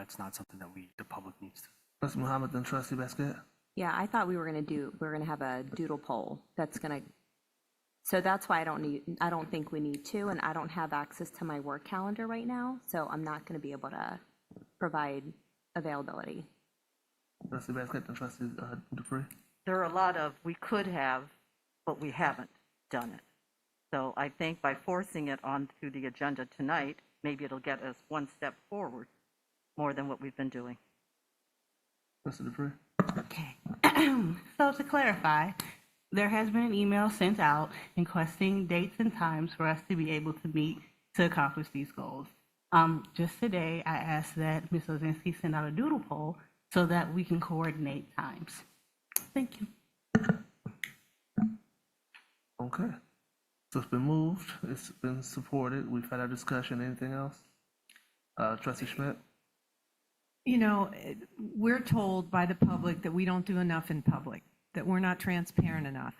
that's not something that the public needs to. Trustee Muhammad, then Trustee Basket. Yeah, I thought we were going to have a doodle poll that's going to, so that's why I don't think we need to, and I don't have access to my work calendar right now, so I'm not going to be able to provide availability. Trustee Basket, then Trustee Dupree. There are a lot of, we could have, but we haven't done it. So I think by forcing it onto the agenda tonight, maybe it'll get us one step forward more than what we've been doing. Trustee Dupree. Okay. So to clarify, there has been an email sent out requesting dates and times for us to be able to meet to accomplish these goals. Just today, I asked that Ms. Ozinski send out a doodle poll so that we can coordinate times. Thank you. Okay. So it's been moved. It's been supported. We've had our discussion. Anything else? Trustee Schmidt? You know, we're told by the public that we don't do enough in public, that we're not transparent enough.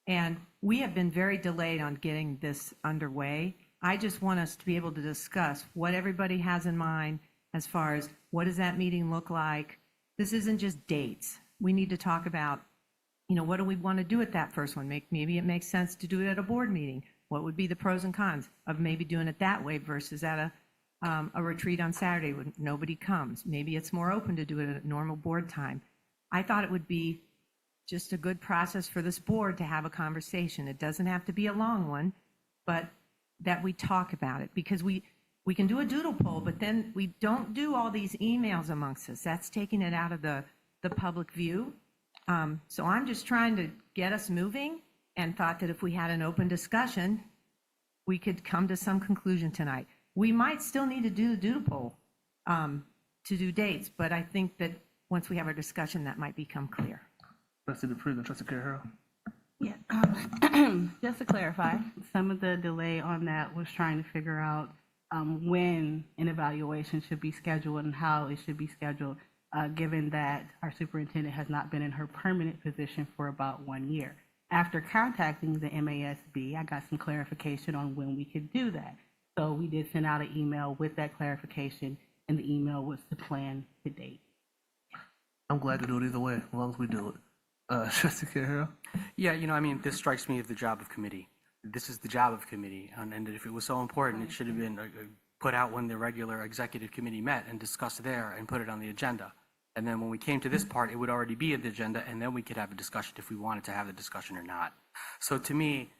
And we have been very delayed on getting this underway. I just want us to be able to discuss what everybody has in mind as far as what does that meeting look like. This isn't just dates. We need to talk about, you know, what do we want to do at that first one? Maybe it makes sense to do it at a board meeting. What would be the pros and cons of maybe doing it that way versus at a retreat on Saturday when nobody comes? Maybe it's more open to do it at normal board time. I thought it would be just a good process for this board to have a conversation. It doesn't have to be a long one, but that we talk about it, because we can do a doodle poll, but then we don't do all these emails amongst us. That's taking it out of the public view. So I'm just trying to get us moving, and thought that if we had an open discussion, we could come to some conclusion tonight. We might still need to do the doodle poll to do dates, but I think that once we have our discussion, that might become clear. Trustee Dupree, then Trustee Carroll. Yeah. Just to clarify, some of the delay on that was trying to figure out when an evaluation should be scheduled and how it should be scheduled, given that our superintendent has not been in her permanent position for about 1 year. After contacting the MASB, I got some clarification on when we could do that. So we did send out an email with that clarification, and the email was to plan the date. I'm glad to do it either way, as long as we do it. Trustee Carroll. Yeah, I mean, this strikes me as the job of committee. This is the job of committee, and if it was so important, it should have been put out when the regular executive committee met and discussed there and put it on the agenda. And then when we came to this part, it would already be at the agenda, and then we could have a discussion if we wanted to have the discussion or not. So to me,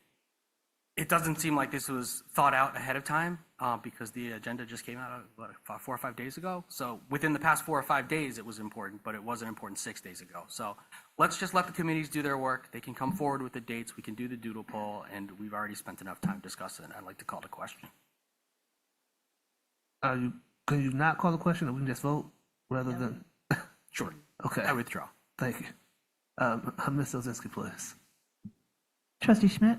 it doesn't seem like this was thought out ahead of time because the agenda just came out, about 4 or 5 days ago. So within the past 4 or 5 days, it was important, but it wasn't important 6 days ago. So let's just let the committees do their work. They can come forward with the dates. We can do the doodle poll, and we've already spent enough time discussing it. I'd like to call the question. Can you not call the question, or we can just vote rather than? Sure. Okay. I withdraw. Thank you. Ms. Ozinski, please. Trustee Schmidt?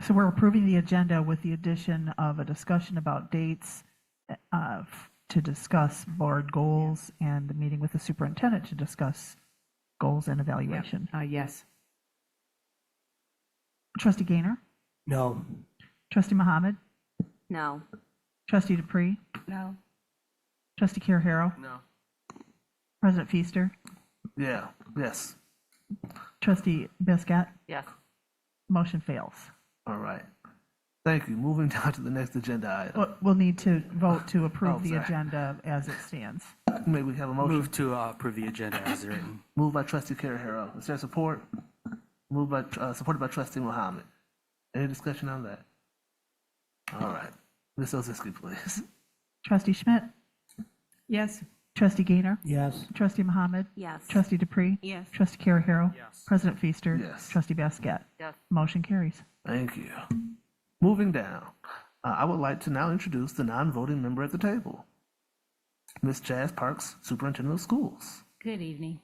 So we're approving the agenda with the addition of a discussion about dates to discuss board goals and a meeting with the superintendent to discuss goals and evaluation. Yes. Trustee Gaynor? No. Trustee Muhammad? No. Trustee Dupree? No. Trustee Carrero? No. President Feaster? Yeah. Yes. Trustee Biscuit? Yes. Motion fails. All right. Thank you. Moving down to the next agenda item. We'll need to vote to approve Oh, the sorry. agenda as it stands. May we have a motion? Move to approve the agenda as written. Moved by Trustee Carrero. Is there support? Moved by supported by Trustee Muhammad. Any discussion on that? All right. Ms. Ozinski, please. Trustee Schmidt? Yes. Trustee Gaynor? Yes. Trustee Muhammad? Yes. Trustee Dupree? Yes. Trustee Carrero? Yes. President Feaster? Yes. Trustee Basquette? Yes. Motion carries. Thank you. Moving down, I would like to now introduce the non-voting member at the table, Ms. Jazz Parks, Superintendent of Schools. Good evening.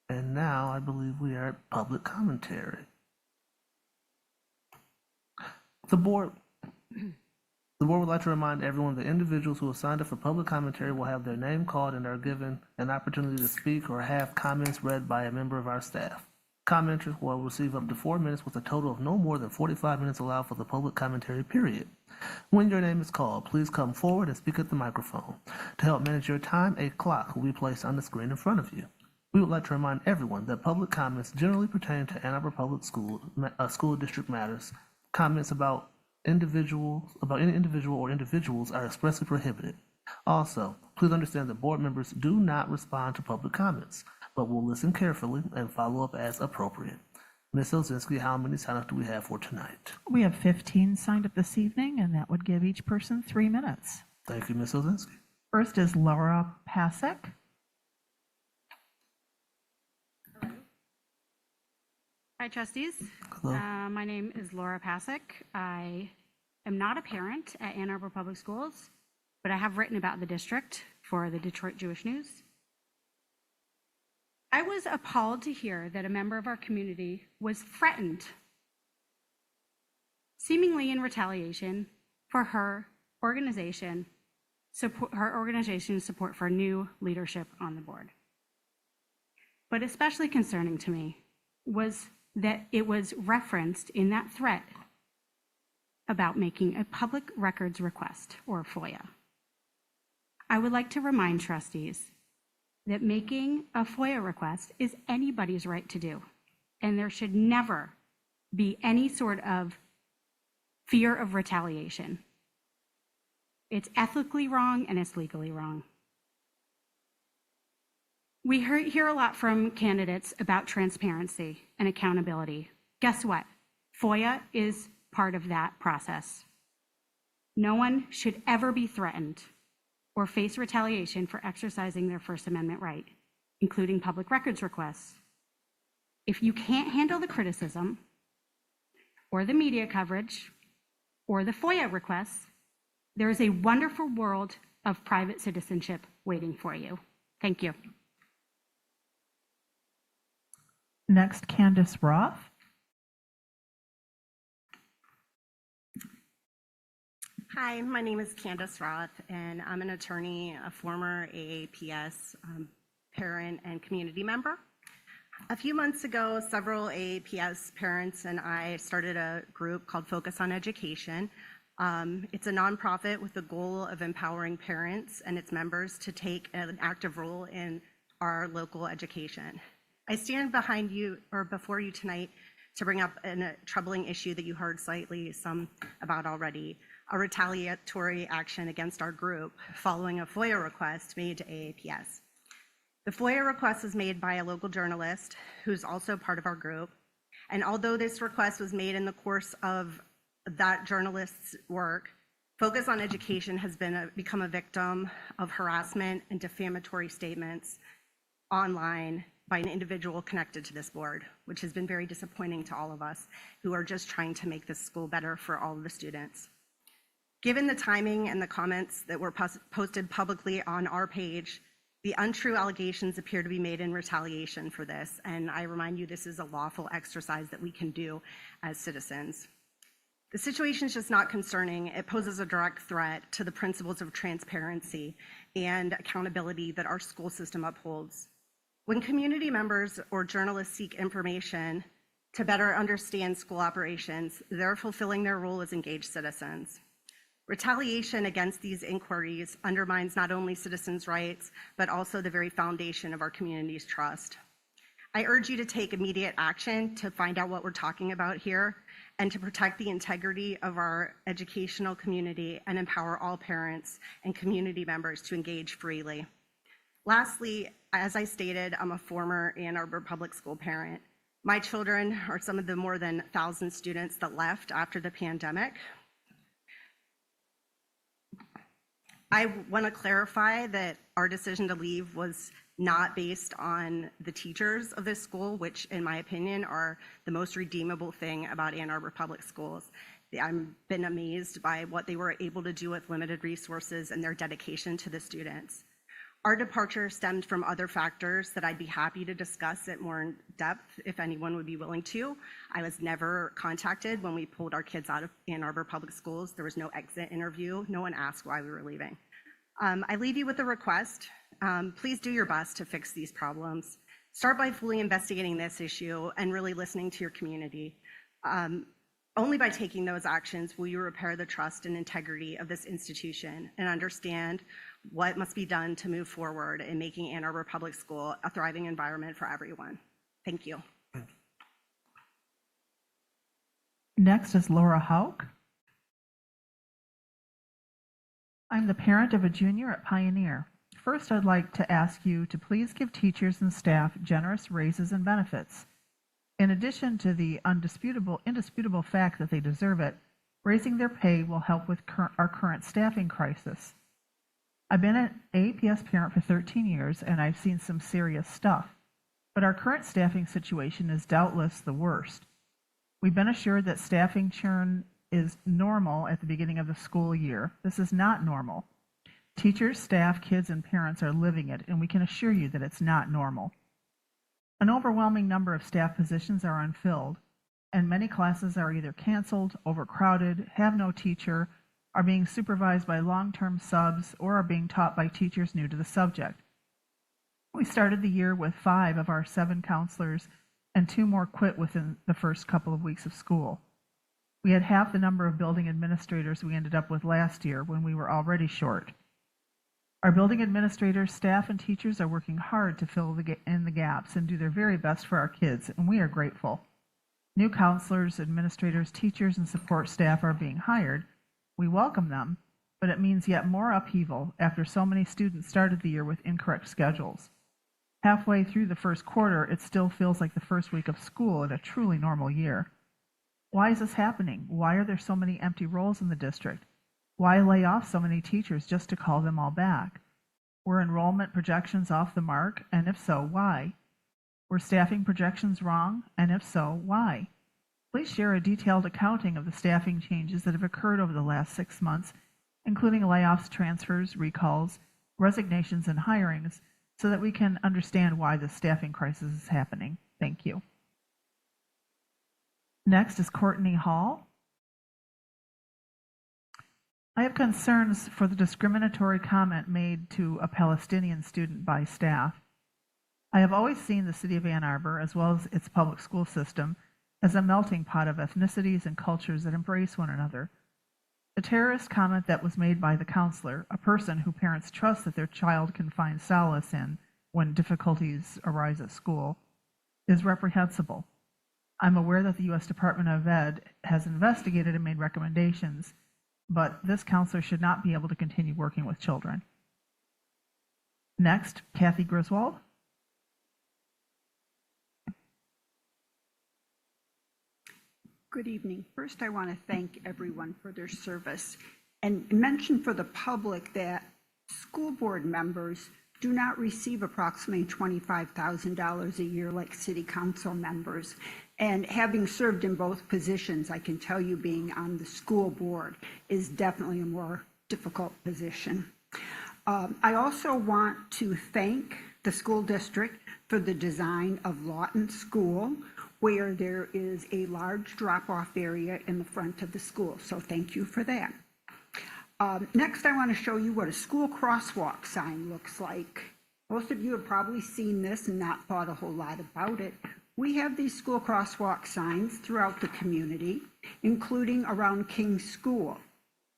And now I believe we are at public commentary. The board would like to remind everyone that individuals who have signed up for public commentary will have their name called and are given an opportunity to speak or have comments read by a member of our staff. Commenters will receive up to 4 minutes with a total of no more than 45 minutes allowed for the public commentary period. When your name is called, please come forward and speak at the microphone. To help manage your time, a clock will be placed on the screen in front of you. We would like to remind everyone that public comments generally pertain to Ann Arbor Public School District matters. Comments about any individual or individuals are expressly prohibited. Also, please understand that board members do not respond to public comments, but will listen carefully and follow up as appropriate. Ms. Ozinski, how many sign-ups do we have for tonight? We have 15 signed up this evening, and that would give each person 3 minutes. Thank you, Ms. Ozinski. First is Laura Pasek. Hi, trustees. Hello. My name is Laura Pasek. I am not a parent at Ann Arbor Public Schools, but I have written about the district for the Detroit Jewish News. I was appalled to hear that a member of our community was threatened, seemingly in retaliation for her organization's support for new leadership on the board. But especially concerning to me was that it was referenced in that threat about making a public records request, or FOIA. I would like to remind trustees that making a FOIA request is anybody's right to do, and there should never be any sort of fear of retaliation. It's ethically wrong and it's legally wrong. We hear a lot from candidates about transparency and accountability. Guess what? FOIA is part of that process. No one should ever be threatened or face retaliation for exercising their First Amendment right, including public records requests. If you can't handle the criticism or the media coverage or the FOIA requests, there is a wonderful world of private citizenship waiting for you. Thank you. Next, Candace Roth. Hi, my name is Candace Roth, and I'm an attorney, a former AAPS parent and community member. A few months ago, several AAPS parents and I started a group called Focus on Education. It's a nonprofit with the goal of empowering parents and its members to take an active role in our local education. I stand behind you or before you tonight to bring up a troubling issue that you heard slightly some about already, a retaliatory action against our group following a FOIA request made to AAPS. The FOIA request was made by a local journalist who's also part of our group. And although this request was made in the course of that journalist's work, Focus on Education has become a victim of harassment and defamatory statements online by an individual connected to this board, which has been very disappointing to all of us who are just trying to make this school better for all of the students. Given the timing and the comments that were posted publicly on our page, the untrue allegations appear to be made in retaliation for this, and I remind you this is a lawful exercise that we can do as citizens. The situation is just not concerning. It poses a direct threat to the principles of transparency and accountability that our school system upholds. When community members or journalists seek information to better understand school operations, they're fulfilling their role as engaged citizens. Retaliation against these inquiries undermines not only citizens' rights, but also the very foundation of our community's trust. I urge you to take immediate action to find out what we're talking about here and to protect the integrity of our educational community and empower all parents and community members to engage freely. Lastly, as I stated, I'm a former Ann Arbor Public School parent. My children are some of the more than 1,000 students that left after the pandemic. I want to clarify that our decision to leave was not based on the teachers of this school, which in my opinion are the most redeemable thing about Ann Arbor Public Schools. I've been amazed by what they were able to do with limited resources and their dedication to the students. Our departure stemmed from other factors that I'd be happy to discuss at more in depth if anyone would be willing to. I was never contacted when we pulled our kids out of Ann Arbor Public Schools. There was no exit interview. No one asked why we were leaving. I leave you with a request. Please do your best to fix these problems. Start by fully investigating this issue and really listening to your community. Only by taking those actions will you repair the trust and integrity of this institution and understand what must be done to move forward in making Ann Arbor Public School a thriving environment for everyone. Thank you. Next is Laura Hauk. I'm the parent of a junior at Pioneer. First, I'd like to ask you to please give teachers and staff generous raises and benefits. In addition to the indisputable fact that they deserve it, raising their pay will help with our current staffing crisis. I've been an AAPS parent for 13 years, and I've seen some serious stuff. But our current staffing situation is doubtless the worst. We've been assured that staffing churn is normal at the beginning of the school year. This is not normal. Teachers, staff, kids, and parents are living it, and we can assure you that it's not normal. An overwhelming number of staff positions are unfilled, and many classes are either canceled, overcrowded, have no teacher, are being supervised by long-term subs, or are being taught by teachers new to the subject. We started the year with 5 of our 7 counselors, and 2 more quit within the first couple of weeks of school. We had half the number of building administrators we ended up with last year when we were already short. Our building administrators, staff, and teachers are working hard to fill in the gaps and do their very best for our kids, and we are grateful. New counselors, administrators, teachers, and support staff are being hired. We welcome them, but it means yet more upheaval after so many students started the year with incorrect schedules. Halfway through the first quarter, it still feels like the first week of school in a truly normal year. Why is this happening? Why are there so many empty roles in the district? Why lay off so many teachers just to call them all back? Were enrollment projections off the mark? And if so, why? Were staffing projections wrong? And if so, why? Please share a detailed accounting of the staffing changes that have occurred over the last 6 months, including layoffs, transfers, recalls, resignations, and hirings, so that we can understand why the staffing crisis is happening. Thank you. Next is Courtney Hall. I have concerns for the discriminatory comment made to a Palestinian student by staff. I have always seen the city of Ann Arbor, as well as its public school system, as a melting pot of ethnicities and cultures that embrace one another. The terrorist comment that was made by the counselor, a person who parents trust that their child can find solace in when difficulties arise at school, is reprehensible. I'm aware that the U.S. Department of Ed has investigated and made recommendations, but this counselor should not be able to continue working with children. Next, Kathy Griswold. Good evening. First, I want to thank everyone for their service and mention for the public that school board members do not receive approximately $25,000 a year like city council members. And having served in both positions, I can tell you being on the school board is definitely a more difficult position. I also want to thank the school district for the design of Lawton School, where there is a large drop-off area in the front of the school. So thank you for that. Next, I want to show you what a school crosswalk sign looks like. Most of you have probably seen this and not thought a whole lot about it. We have these school crosswalk signs throughout the community, including around King's School.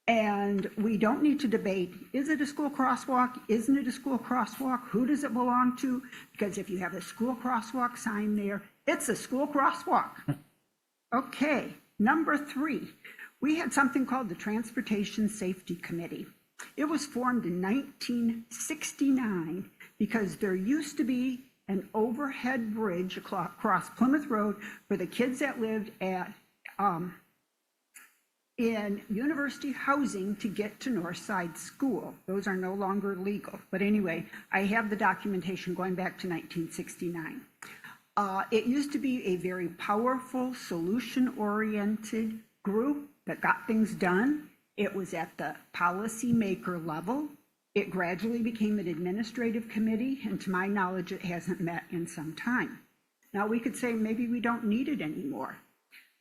And we don't need to debate, is it a school crosswalk? Isn't it a school crosswalk? Who does it belong to? Because if you have a school crosswalk sign there, it's a school crosswalk. Okay, number 3. We had something called the Transportation Safety Committee. It was formed in 1969 because there used to be an overhead bridge across Plymouth Road for the kids that lived at in university housing to get to Northside School. Those are no longer legal. But anyway, I have the documentation going back to 1969. It used to be a very powerful, solution-oriented group that got things done. It was at the policymaker level. It gradually became an administrative committee, and to my knowledge, it hasn't met in some time. Now, we could say maybe we don't need it anymore.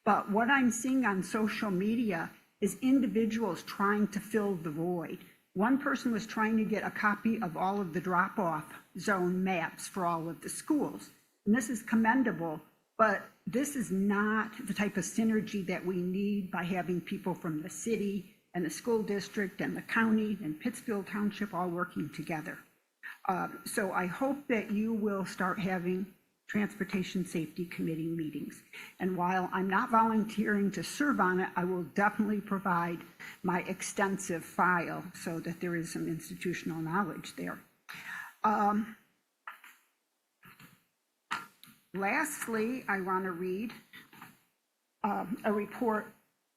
But what I'm seeing on social media is individuals trying to fill the void. One person was trying to get a copy of all of the drop-off zone maps for all of the schools. and this is commendable, but this is not the type of synergy that we need by having people from the city and the school district and the county and Pittsfield Township all working together. So I hope that you will start having Transportation Safety Committee meetings. And while I'm not volunteering to serve on it, I will definitely provide my extensive file so that there is some institutional knowledge there. Lastly, I want to read a report,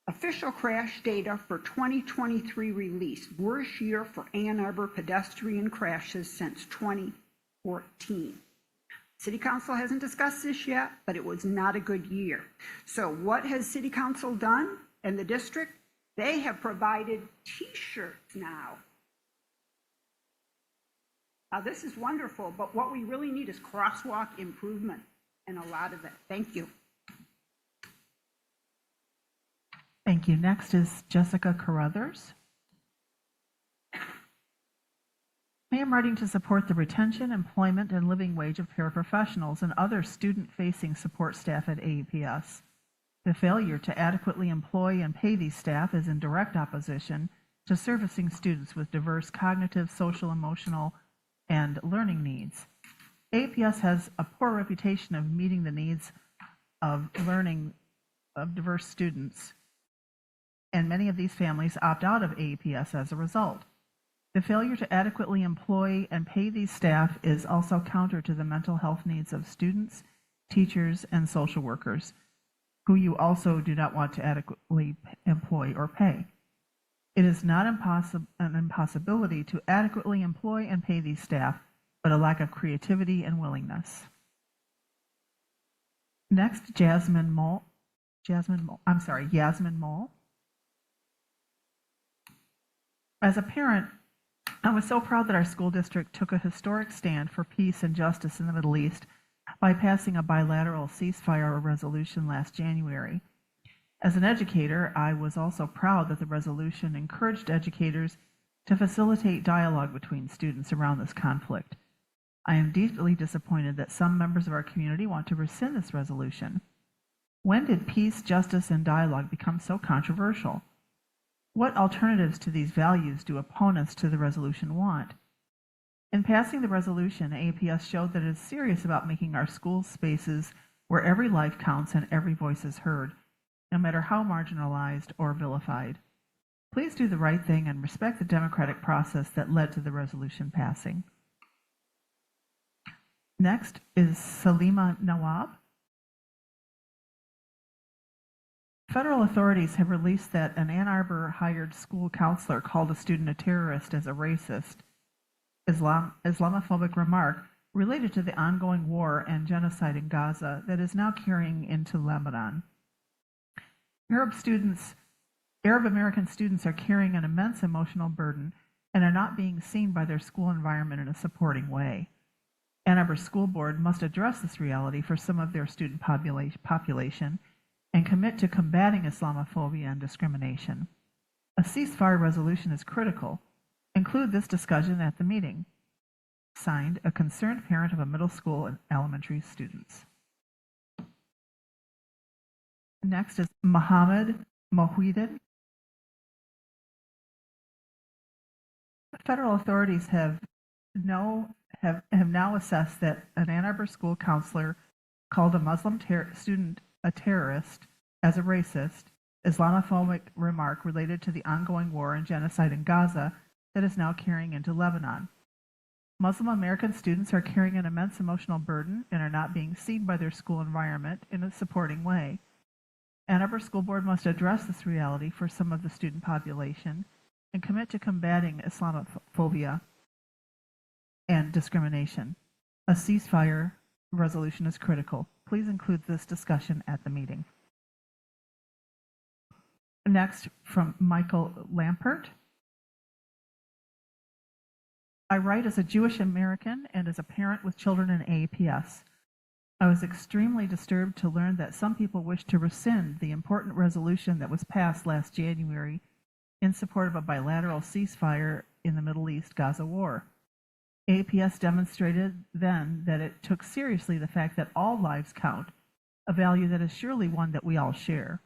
official crash data for 2023 release, worst year for Ann Arbor pedestrian crashes since 2014. City Council hasn't discussed this yet, but it was not a good year. So what has City Council done and the district? They have provided T-shirts now. Now, this is wonderful, but what we really need is crosswalk improvement, and a lot of it. Thank you. Thank you. Next is Jessica Carruthers. I am writing to support the retention, employment, and living wage of paraprofessionals and other student-facing support staff at AEPS. The failure to adequately employ and pay these staff is in direct opposition to servicing students with diverse cognitive, social, emotional, and learning needs. AEPS has a poor reputation of meeting the needs of learning of diverse students, and many of these families opt out of AEPS as a result. The failure to adequately employ and pay these staff is also counter to the mental health needs of students, teachers, and social workers, who you also do not want to adequately employ or pay. It is not an impossibility to adequately employ and pay these staff, but a lack of creativity and willingness. Next, Yasmin Mole. As a parent, I was so proud that our school district took a historic stand for peace and justice in the Middle East by passing a bilateral ceasefire resolution last January. As an educator, I was also proud that the resolution encouraged educators to facilitate dialogue between students around this conflict. I am deeply disappointed that some members of our community want to rescind this resolution. When did peace, justice, and dialogue become so controversial? What alternatives to these values do opponents to the resolution want? In passing the resolution, APS showed that it is serious about making our school spaces where every life counts and every voice is heard, no matter how marginalized or vilified. Please do the right thing and respect the democratic process that led to the resolution passing. Next is Salima Nawab. Federal authorities have released that an Ann Arbor hired school counselor called a student a terrorist as a racist, Islamophobic remark related to the ongoing war and genocide in Gaza that is now carrying into Lebanon. Arab American students are carrying an immense emotional burden and are not being seen by their school environment in a supporting way. Ann Arbor School Board must address this reality for some of their student population and commit to combating Islamophobia and discrimination. A ceasefire resolution is critical. Include this discussion at the meeting. Signed, a concerned parent of a middle school and elementary students. Next is Mohammed Mohidin. Federal authorities have now assessed that an Ann Arbor school counselor called a Muslim student a terrorist as a racist, Islamophobic remark related to the ongoing war and genocide in Gaza that is now carrying into Lebanon. Muslim American students are carrying an immense emotional burden and are not being seen by their school environment in a supporting way. Ann Arbor School Board must address this reality for some of the student population and commit to combating Islamophobia and discrimination. A ceasefire resolution is critical. Please include this discussion at the meeting. Next, from Michael Lampert. I write as a Jewish American and as a parent with children in AAPS. I was extremely disturbed to learn that some people wish to rescind the important resolution that was passed last January in support of a bilateral ceasefire in the Middle East Gaza war. APS demonstrated then that it took seriously the fact that all lives count, a value that is surely one that we all share.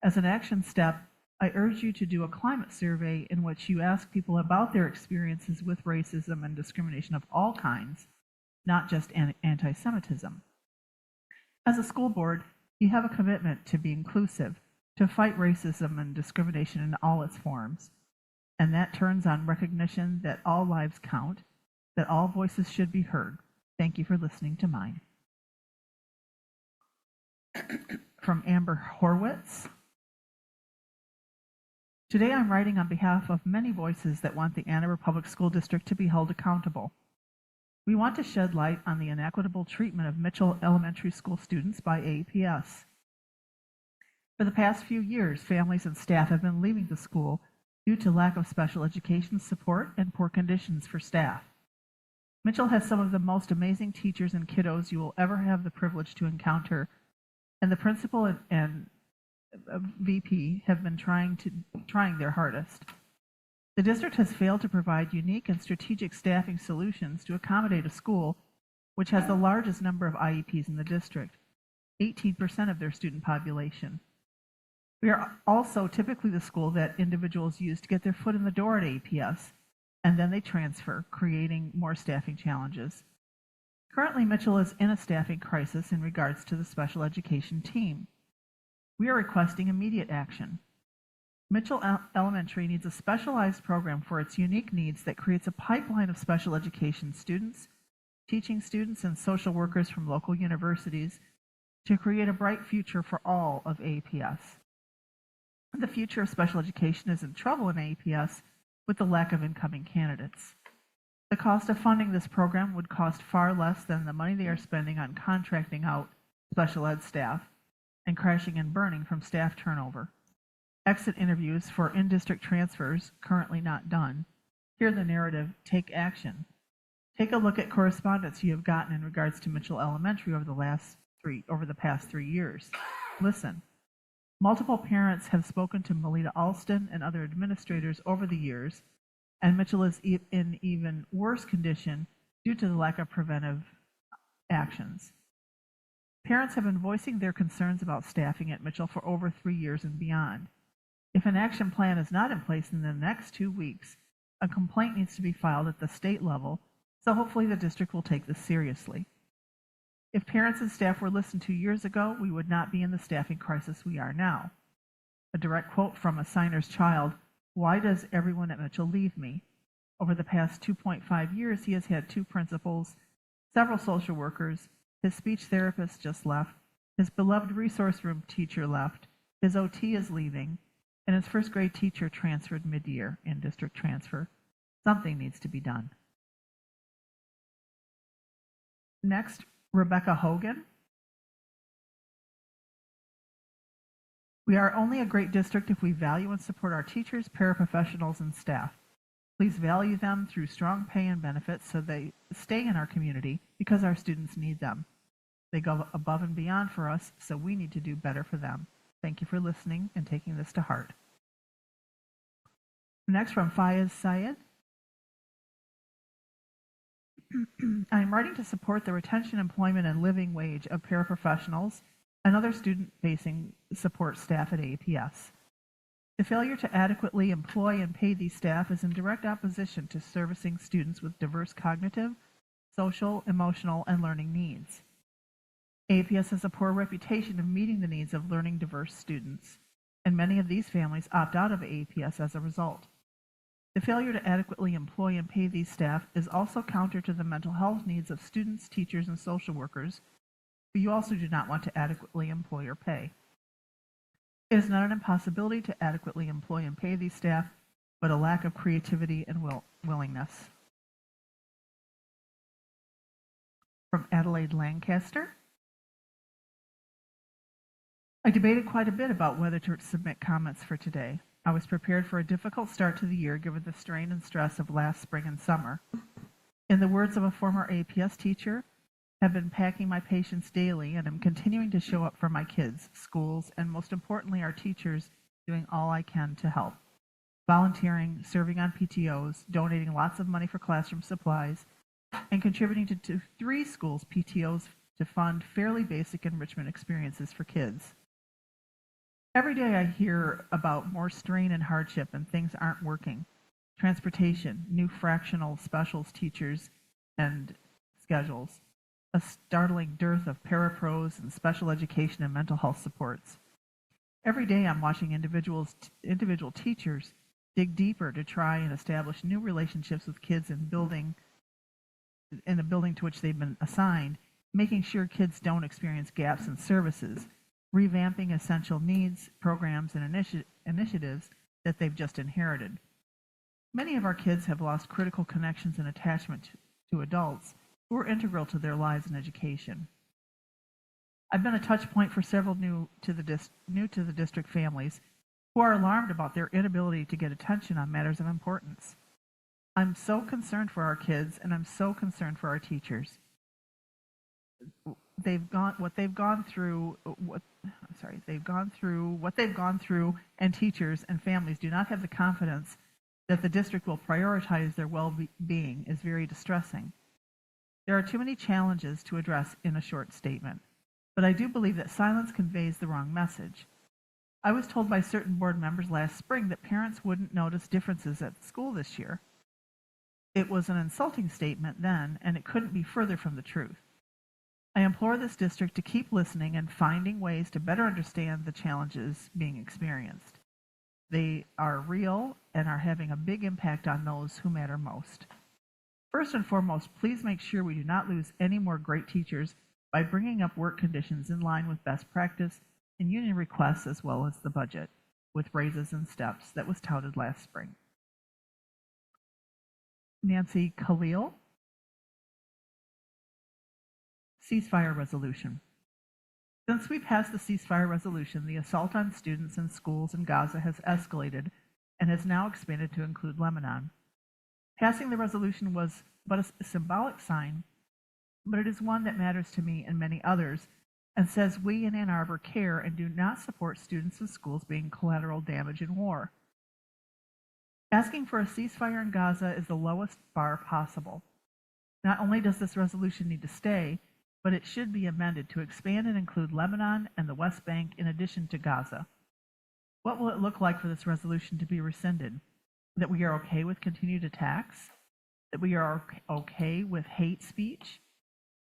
As an action step, I urge you to do a climate survey in which you ask people about their experiences with racism and discrimination of all kinds, not just anti-Semitism. As a school board, you have a commitment to be inclusive, to fight racism and discrimination in all its forms. And that turns on recognition that all lives count, that all voices should be heard. Thank you for listening to mine. From Amber Horwitz. Today I'm writing on behalf of many voices that want the Ann Arbor Public School District to be held accountable. We want to shed light on the inequitable treatment of Mitchell Elementary School students by APS. For the past few years, families and staff have been leaving the school due to lack of special education support and poor conditions for staff. Mitchell has some of the most amazing teachers and kiddos you will ever have the privilege to encounter, and the principal and VP have been trying their hardest. The district has failed to provide unique and strategic staffing solutions to accommodate a school which has the largest number of IEPs in the district, 18% of their student population. We are also typically the school that individuals use to get their foot in the door at APS, and then they transfer, creating more staffing challenges. Currently, Mitchell is in a staffing crisis in regards to the special education team. We are requesting immediate action. Mitchell Elementary needs a specialized program for its unique needs that creates a pipeline of special education students, teaching students, and social workers from local universities to create a bright future for all of APS. The future of special education is in trouble in APS with the lack of incoming candidates. The cost of funding this program would cost far less than the money they are spending on contracting out special ed staff and crashing and burning from staff turnover. Exit interviews for in-district transfers currently not done. Hear the narrative, take action. Take a look at correspondence you have gotten in regards to Mitchell Elementary over the past 3 years. Listen. Multiple parents have spoken to Melita Alston and other administrators over the years, and Mitchell is in even worse condition due to the lack of preventive actions. Parents have been voicing their concerns about staffing at Mitchell for over 3 years and beyond. If an action plan is not in place in the next 2 weeks, a complaint needs to be filed at the state level, so hopefully the district will take this seriously. If parents and staff were listened to years ago, we would not be in the staffing crisis we are now. A direct quote from a signer's child, "Why does everyone at Mitchell leave me?" Over the past 2.5 years, he has had 2 principals, several social workers, his speech therapist just left, his beloved resource room teacher left, his OT is leaving, and his first grade teacher transferred mid-year in district transfer. Something needs to be done. Next, Rebecca Hogan. We are only a great district if we value and support our teachers, paraprofessionals, and staff. Please value them through strong pay and benefits so they stay in our community because our students need them. They go above and beyond for us, so we need to do better for them. Thank you for listening and taking this to heart. Next, from Fayez Syed. I am writing to support the retention, employment, and living wage of paraprofessionals and other student-facing support staff at APS. The failure to adequately employ and pay these staff is in direct opposition to servicing students with diverse cognitive, social, emotional, and learning needs. APS has a poor reputation of meeting the needs of learning diverse students, and many of these families opt out of APS as a result. The failure to adequately employ and pay these staff is also counter to the mental health needs of students, teachers, and social workers, who you also do not want to adequately employ or pay. It is not an impossibility to adequately employ and pay these staff, but a lack of creativity and willingness. From Adelaide Lancaster. I debated quite a bit about whether to submit comments for today. I was prepared for a difficult start to the year given the strain and stress of last spring and summer. In the words of a former APS teacher, have been packing my patience daily and am continuing to show up for my kids, schools, and most importantly our teachers, doing all I can to help. Volunteering, serving on PTOs, donating lots of money for classroom supplies, and contributing to 3 schools' PTOs to fund fairly basic enrichment experiences for kids. Every day I hear about more strain and hardship and things aren't working. Transportation, new fractional specials teachers and schedules, a startling dearth of parapros and special education and mental health supports. Every day I'm watching individual teachers dig deeper to try and establish new relationships with kids in a building to which they've been assigned, making sure kids don't experience gaps in services, revamping essential needs, programs, and initiatives that they've just inherited. Many of our kids have lost critical connections and attachment to adults who are integral to their lives and education. I've been a touch point for several new to the district families who are alarmed about their inability to get attention on matters of importance. I'm so concerned for our kids, and I'm so concerned for our teachers. What they've gone through, and teachers and families do not have the confidence that the district will prioritize their well-being is very distressing. There are too many challenges to address in a short statement, but I do believe that silence conveys the wrong message. I was told by certain board members last spring that parents wouldn't notice differences at school this year. It was an insulting statement then, and it couldn't be further from the truth. I implore this district to keep listening and finding ways to better understand the challenges being experienced. They are real and are having a big impact on those who matter most. First and foremost, please make sure we do not lose any more great teachers by bringing up work conditions in line with best practice and union requests, as well as the budget, with raises and steps that was touted last spring. Nancy Khalil. Ceasefire resolution. Since we passed the ceasefire resolution, the assault on students and schools in Gaza has escalated and has now expanded to include Lebanon. Passing the resolution was but a symbolic sign, but it is one that matters to me and many others, and says we in Ann Arbor care and do not support students and schools being collateral damage in war. Asking for a ceasefire in Gaza is the lowest bar possible. Not only does this resolution need to stay, but it should be amended to expand and include Lebanon and the West Bank in addition to Gaza. What will it look like for this resolution to be rescinded? That we are okay with continued attacks? That we are okay with hate speech?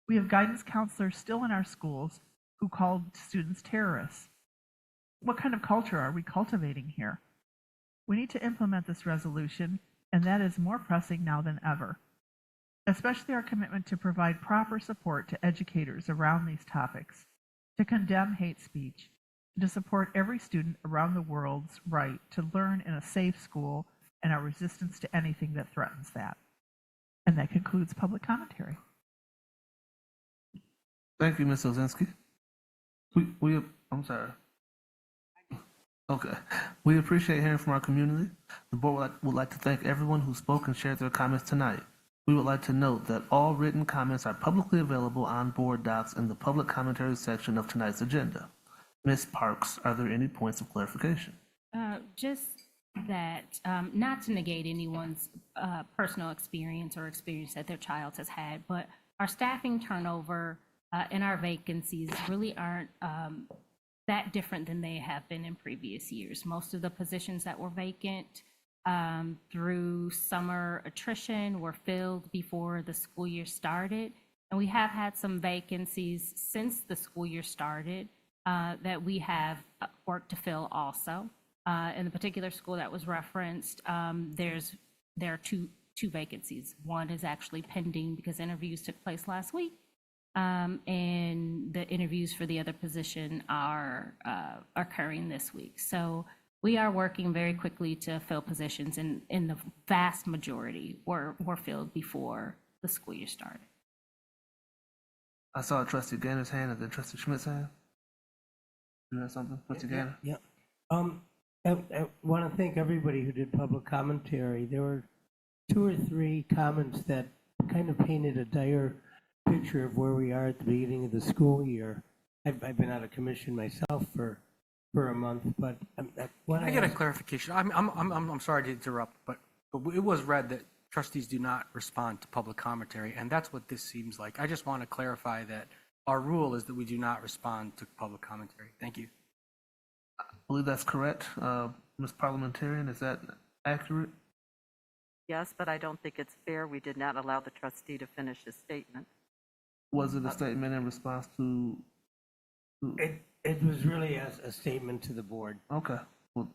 We have guidance counselors still in our schools who called students terrorists. What kind of culture are we cultivating here? We need to implement this resolution, and that is more pressing now than ever. Especially our commitment to provide proper support to educators around these topics, to condemn hate speech, and to support every student around the world's right to learn in a safe school and our resistance to anything that threatens that. And that concludes public commentary. Thank you, Ms. Ozinski. I'm sorry. Okay. We appreciate hearing from our community. The board would like to thank everyone who spoke and shared their comments tonight. We would like to note that all written comments are publicly available on board docs in the public commentary section of tonight's agenda. Ms. Parks, are there any points of clarification? Just that, not to negate anyone's personal experience or experience that their child has had, but our staffing turnover and our vacancies really aren't that different than they have been in previous years. Most of the positions that were vacant through summer attrition were filled before the school year started. And we have had some vacancies since the school year started that we have worked to fill also. In the particular school that was referenced, there are two vacancies. One is actually pending because interviews took place last week. And the interviews for the other position are occurring this week. So we are working very quickly to fill positions, and in the vast majority were filled before the school year started. I saw Trustee Gainer's hand and then Trustee Schmidt's hand. You have something, Trustee Gainer? Yeah. I want to thank everybody who did public commentary. There were 2 or 3 comments that kind of painted a dire picture of where we are at the beginning of the school year. I've been out of commission myself for a month, but I get a clarification. I'm sorry to interrupt, but it was read that trustees do not respond to public commentary, and that's what this seems like. I just want to clarify that our rule is that we do not respond to public commentary. Thank you. I believe that's correct. Ms. Parliamentarian, is that accurate? Yes, but I don't think it's fair. We did not allow the trustee to finish his statement. Was it a statement in response to? It was really a statement to the board. Okay. Well,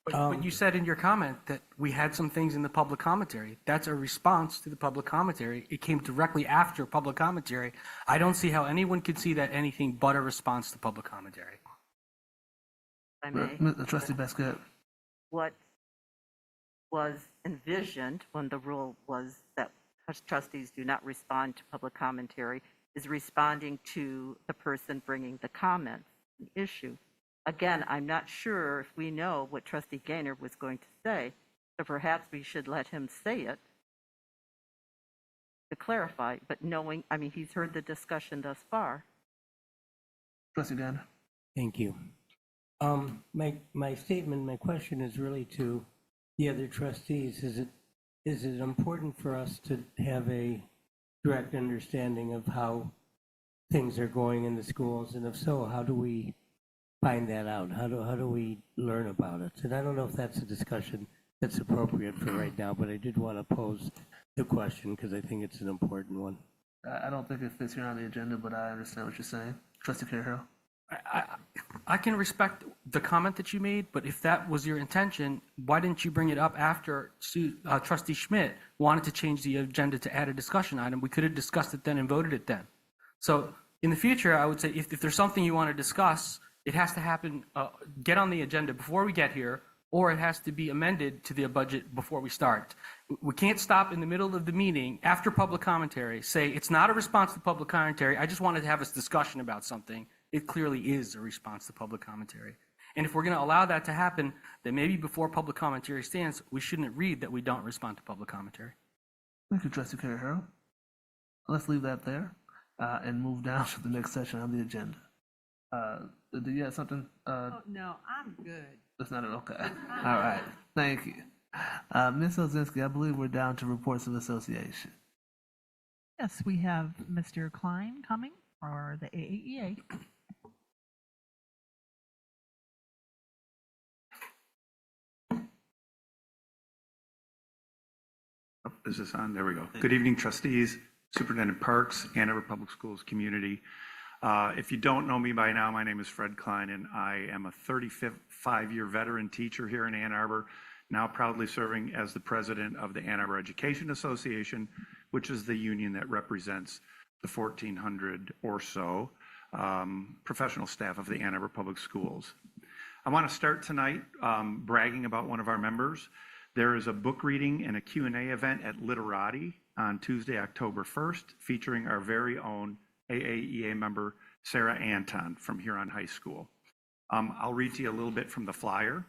But you said in your comment that we had some things in the public commentary. That's a response to the public commentary. It came directly after public commentary. I don't see how anyone could see that anything but a response to public commentary. If I may. Trustee Basket. What was envisioned when the rule was that trustees do not respond to public commentary is responding to the person bringing the comment, the issue. Again, I'm not sure if we know what Trustee Gaynor was going to say, so perhaps we should let him say it to clarify, but knowing, I mean, he's heard the discussion thus far. Trustee Gaynor. Thank you. My statement, my question is really to the other trustees. Is it important for us to have a direct understanding of how things are going in the schools? And if so, how do we find that out? How do we learn about it? And I don't know if that's a discussion that's appropriate for right now, but I did want to pose the question because I think it's an important one. I don't think it fits here on the agenda, but I understand what you're saying. Trustee Carroll. I can respect the comment that you made, but if that was your intention, why didn't you bring it up after Trustee Schmidt wanted to change the agenda to add a discussion item? We could have discussed it then and voted it then. So in the future, I would say if there's something you want to discuss, it has to happen, get on the agenda before we get here, or it has to be amended to the budget before we start. We can't stop in the middle of the meeting after public commentary, say it's not a response to public commentary, I just wanted to have this discussion about something. It clearly is a response to public commentary. And if we're going to allow that to happen, then maybe before public commentary stands, we shouldn't read that we don't respond to public commentary. Thank you, Trustee Carroll. Let's leave that there and move down to the next section on the agenda. Do you have something? No, I'm good. That's not it. Okay. All right. Thank you. Ms. Ozinski, I believe we're down to reports of association. Yes, we have Mr. Klein coming for the AAEA. Is this on? There we go. Good evening, trustees, Superintendent Parks, Ann Arbor Public Schools community. If you don't know me by now, my name is Fred Klein, and I am a 35-year veteran teacher here in Ann Arbor, now proudly serving as the president of the Ann Arbor Education Association, which is the union that represents the 1,400 or so professional staff of the Ann Arbor Public Schools. I want to start tonight bragging about one of our members. There is a book reading and a Q&A event at Literati on Tuesday, October 1st, featuring our very own AAEA member, Sarah Anton from Huron High School. I'll read to you a little bit from the flyer.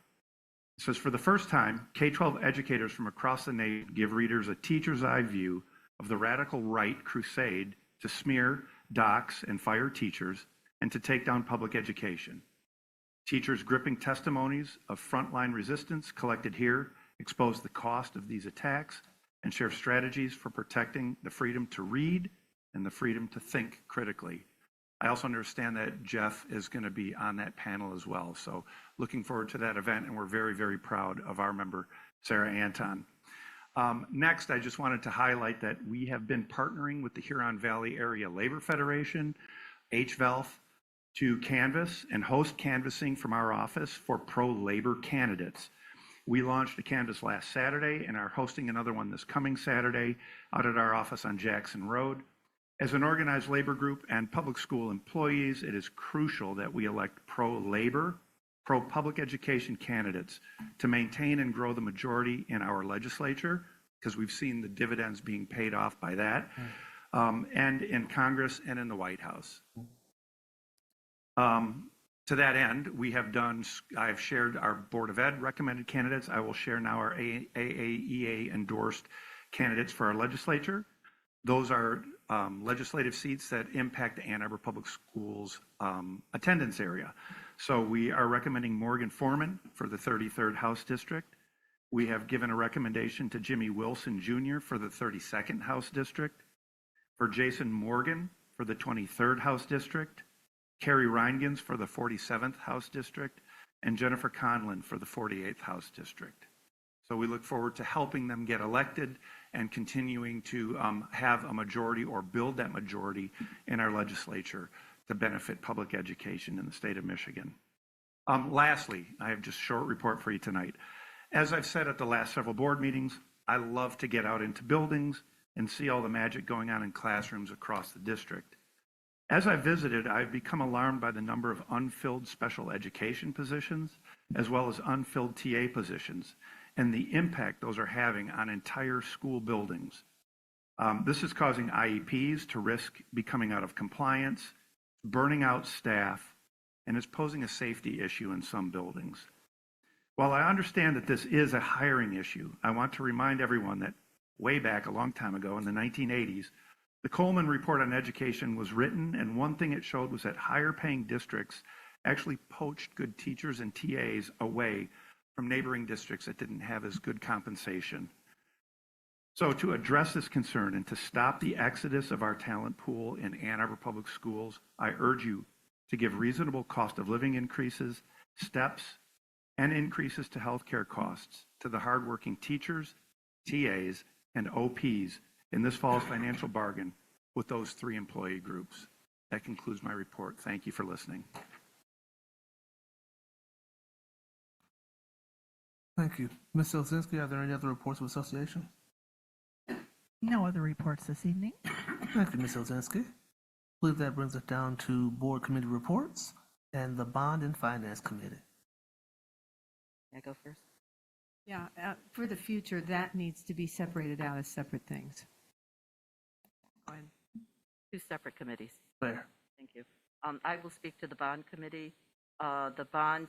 It says, for the first time, K-12 educators from across the nation give readers a teacher's eye view of the radical right crusade to smear, dox, and fire teachers and to take down public education. Teachers' gripping testimonies of frontline resistance collected here expose the cost of these attacks and share strategies for protecting the freedom to read and the freedom to think critically. I also understand that Jeff is going to be on that panel as well. So looking forward to that event, and we're very, very proud of our member, Sarah Anton. Next, I just wanted to highlight that we have been partnering with the Huron Valley Area Labor Federation, HVALF, to canvass and host canvassing from our office for pro-labor candidates. We launched a canvass last Saturday and are hosting another one this coming Saturday out at our office on Jackson Road. As an organized labor group and public school employees, it is crucial that we elect pro-labor, pro-public education candidates to maintain and grow the majority in our legislature, because we've seen the dividends being paid off by that, and in Congress and in the White House. To that end, I have shared our Board of Ed recommended candidates. I will share now our AAEA endorsed candidates for our legislature. Those are legislative seats that impact the Ann Arbor Public Schools attendance area. So we are recommending Morgan Foreman for the 33rd House District. We have given a recommendation to Jimmy Wilson Jr. for the 32nd House District, for Jason Morgan for the 23rd House District, Carrie Reingans for the 47th House District, and Jennifer Conlon for the 48th House District. So we look forward to helping them get elected and continuing to have a majority or build that majority in our legislature to benefit public education in the state of Michigan. Lastly, I have just a short report for you tonight. As I've said at the last several board meetings, I love to get out into buildings and see all the magic going on in classrooms across the district. As I visited, I've become alarmed by the number of unfilled special education positions, as well as unfilled TA positions, and the impact those are having on entire school buildings. This is causing IEPs to risk becoming out of compliance, burning out staff, and is posing a safety issue in some buildings. While I understand that this is a hiring issue, I want to remind everyone that way back a long time ago in the 1980s, the Coleman Report on Education was written, and one thing it showed was that higher paying districts actually poached good teachers and TAs away from neighboring districts that didn't have as good compensation. So to address this concern and to stop the exodus of our talent pool in Ann Arbor Public Schools, I urge you to give reasonable cost of living increases, steps, and increases to healthcare costs to the hardworking teachers, TAs, and OPs in this fall's financial bargain with those three employee groups. That concludes my report. Thank you for listening. Thank you. Ms. Elzinski, are there any other reports of association? No other reports this evening. Thank you, Ms. Elzinski. I believe that brings us down to board committee reports and the Bond and Finance Committee. Can I go first? Yeah, for the future, that needs to be separated out as separate things. Go ahead. Two separate committees. Fair. Thank you. I will speak to the bond committee. The bond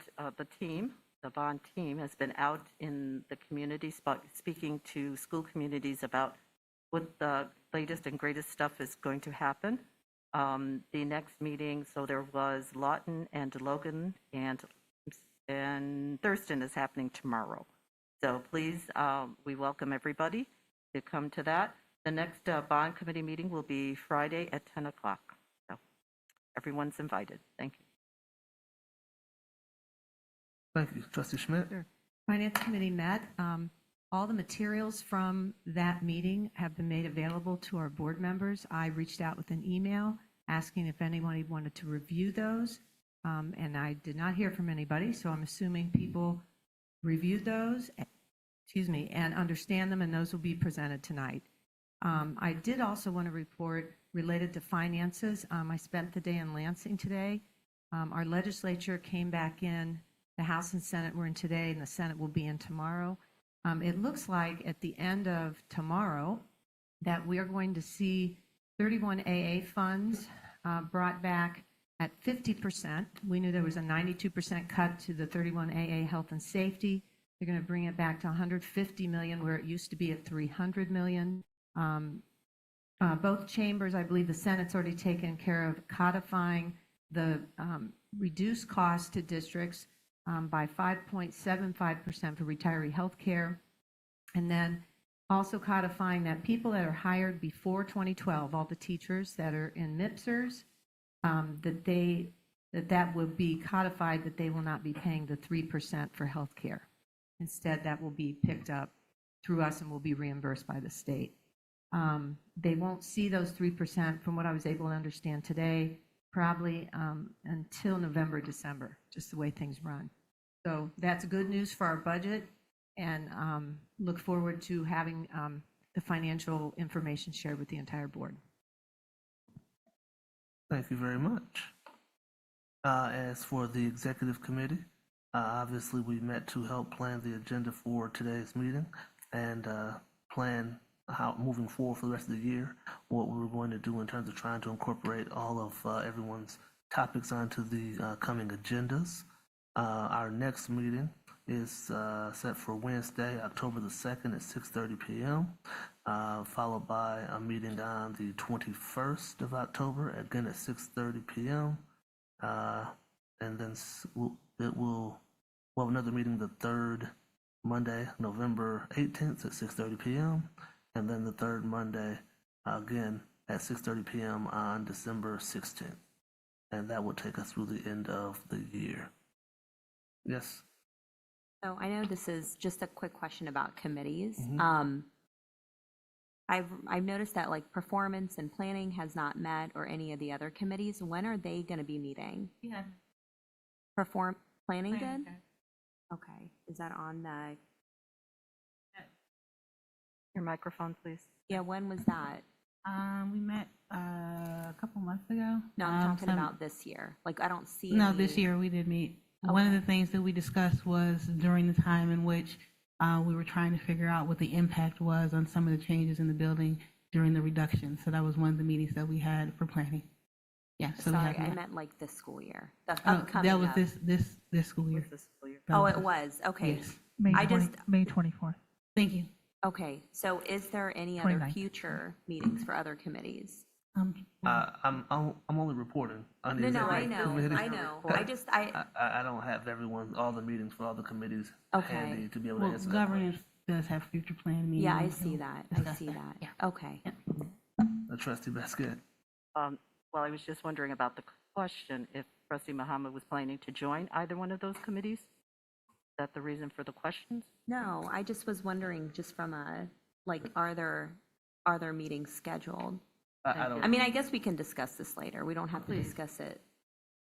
team has been out in the community speaking to school communities about what the latest and greatest stuff is going to happen. The next meeting, so there was Lawton and Logan, and Thurston is happening tomorrow. So please, we welcome everybody to come to that. The next bond committee meeting will be Friday at 10 o'clock. So everyone's invited. Thank you. Thank you. Trustee Schmidt? Sure. Finance Committee met. All the materials from that meeting have been made available to our board members. I reached out with an email asking if anybody wanted to review those, and I did not hear from anybody, so I'm assuming people reviewed those, and understand them, and those will be presented tonight. I did also want to report related to finances. I spent the day in Lansing today. Our legislature came back in. The House and Senate were in today, and the Senate will be in tomorrow. It looks like at the end of tomorrow that we are going to see 31 AA funds brought back at 50%. We knew there was a 92% cut to the 31 AA health and safety. They're going to bring it back to 150 million where it used to be at 300 million. Both chambers, I believe the Senate's already taken care of codifying the reduced cost to districts by 5.75% for retiree health care. And then also codifying that people that are hired before 2012, all the teachers that are in MIPSers, that will be codified that they will not be paying the 3% for health care. Instead, that will be picked up through us and will be reimbursed by the state. They won't see those 3%, from what I was able to understand today, probably until November, December, just the way things run. So that's good news for our budget, and look forward to having the financial information shared with the entire board. Thank you very much. As for the executive committee, obviously we met to help plan the agenda for today's meeting and plan how moving forward for the rest of the year, what we were going to do in terms of trying to incorporate all of everyone's topics onto the coming agendas. Our next meeting is set for Wednesday, October the 2nd at 6:30 p.m., followed by a meeting on the 21st of October, again at 6:30 p.m., and then we'll have another meeting the 3rd Monday, November 18th at 6:30 p.m., and then the third Monday, again, at 6:30 p.m. on December 16th. And that will take us through the end of the year. Yes? So I know this is just a quick question about committees. Mhm. I've noticed that like performance and planning has not met, or any of the other committees. When are they going to be meeting? Yeah. Planning did? Planning did. Okay. Is that on the? Your microphone, please. Yeah. When was that? We met a couple months ago. No, I'm talking about this year. Like I don't see. No, any- this year we did meet. One of the things that we discussed was during the time in which we were trying to figure out what the impact was on some of the changes in the building during the reduction. So that was one of the meetings that we had for planning. Yeah. So we Sorry, have I met. meant like this school year. The Oh, upcoming. that was up. this school year. This school year. That Oh, was it this- was. Okay. Yes. May 24th. Thank you. Okay. So is there any other 29th. future meetings for other committees? I'm only reporting on the No, I executive know. committee. I know. I don't have all the meetings for all the committees Okay. handy to be able to Well, answer that question. governance does have future plan meetings. Yeah, I see so that. I discuss see that. Yeah. Okay. Trustee Basket. Well, I was just wondering about the question, if Trustee Muhammad was planning to join either one of those committees? Is that the reason for the questions? No, I just was wondering, just from a, like, are there meetings scheduled? I don't. I mean, I guess we can discuss this later. We don't have to discuss it,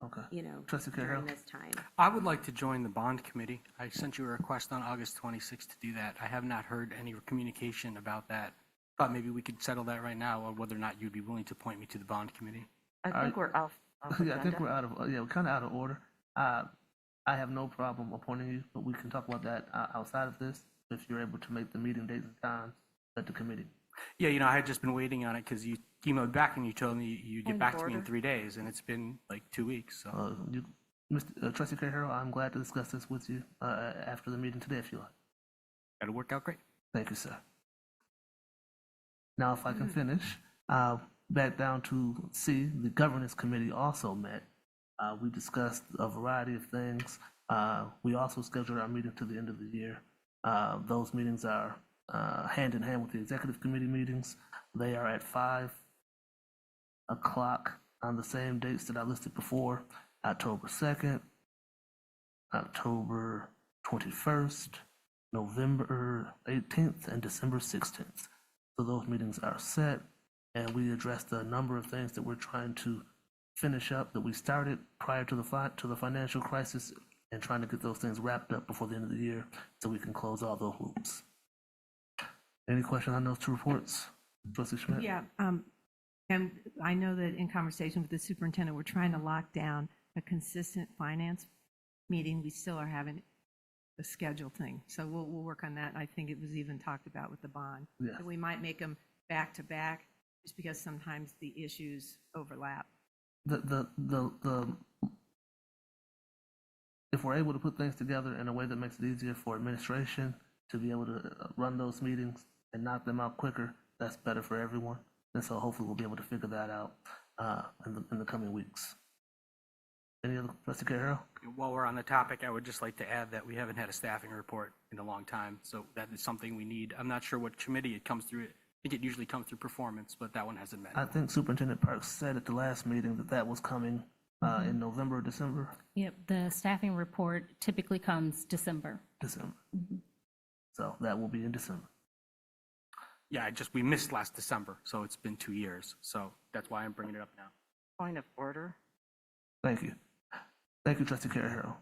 Okay. Trustee during Carroll. this time. I would like to join the bond committee. I sent you a request on August 26th to do that. I have not heard any communication about that. Thought maybe we could settle that right now, or whether or not you'd be willing to appoint me to the bond committee. I think we're off Yeah, I think agenda. we're we're kind of out of order. I have no problem appointing you, but we can talk about that outside of this, if you're able to make the meeting dates and times at the committee. Yeah, I had just been waiting on it because you emailed back and you told me you'd get Point back of to me in order. 3 days, and it's been like 2 weeks, so. Trustee Carroll, I'm glad to discuss this with you after the meeting today, if you like. That'll work out great. Thank you, sir. Now, if I can finish, back down to C, the governance committee also met. We discussed a variety of things. We also scheduled our meeting to the end of the year. Those meetings are hand in hand with the executive committee meetings. They are at 5 o'clock on the same dates that I listed before: October 2nd, October 21st, November 18th, and December 16th. So those meetings are set, and we addressed a number of things that we're trying to finish up that we started prior to the financial crisis, and trying to get those things wrapped up before the end of the year so we can close all those loops. Any questions on those two reports? Trustee Schmidt? Yeah, and I know that in conversation with the superintendent, we're trying to lock down a consistent finance meeting. We still are having the schedule thing, so we'll work on that. I think it was even talked about with the bond. Yeah. That we might make them back to back, just because sometimes the issues overlap. If we're able to put things together in a way that makes it easier for administration to be able to run those meetings and knock them out quicker, that's better for everyone. And so hopefully we'll be able to figure that out in the coming weeks. Any other, Trustee Carroll? While we're on the topic, I would just like to add that we haven't had a staffing report in a long time, so that is something we need. I'm not sure what committee it comes through. I think it usually comes through performance, but that one hasn't met. I think Superintendent Parks said at the last meeting that was coming in November or December. Yep, the staffing report typically comes December. So that will be in December. Yeah, we missed last December, so it's been 2 years, so that's why I'm bringing it up now. Point of order. Thank you. Thank you, Trustee Carroll.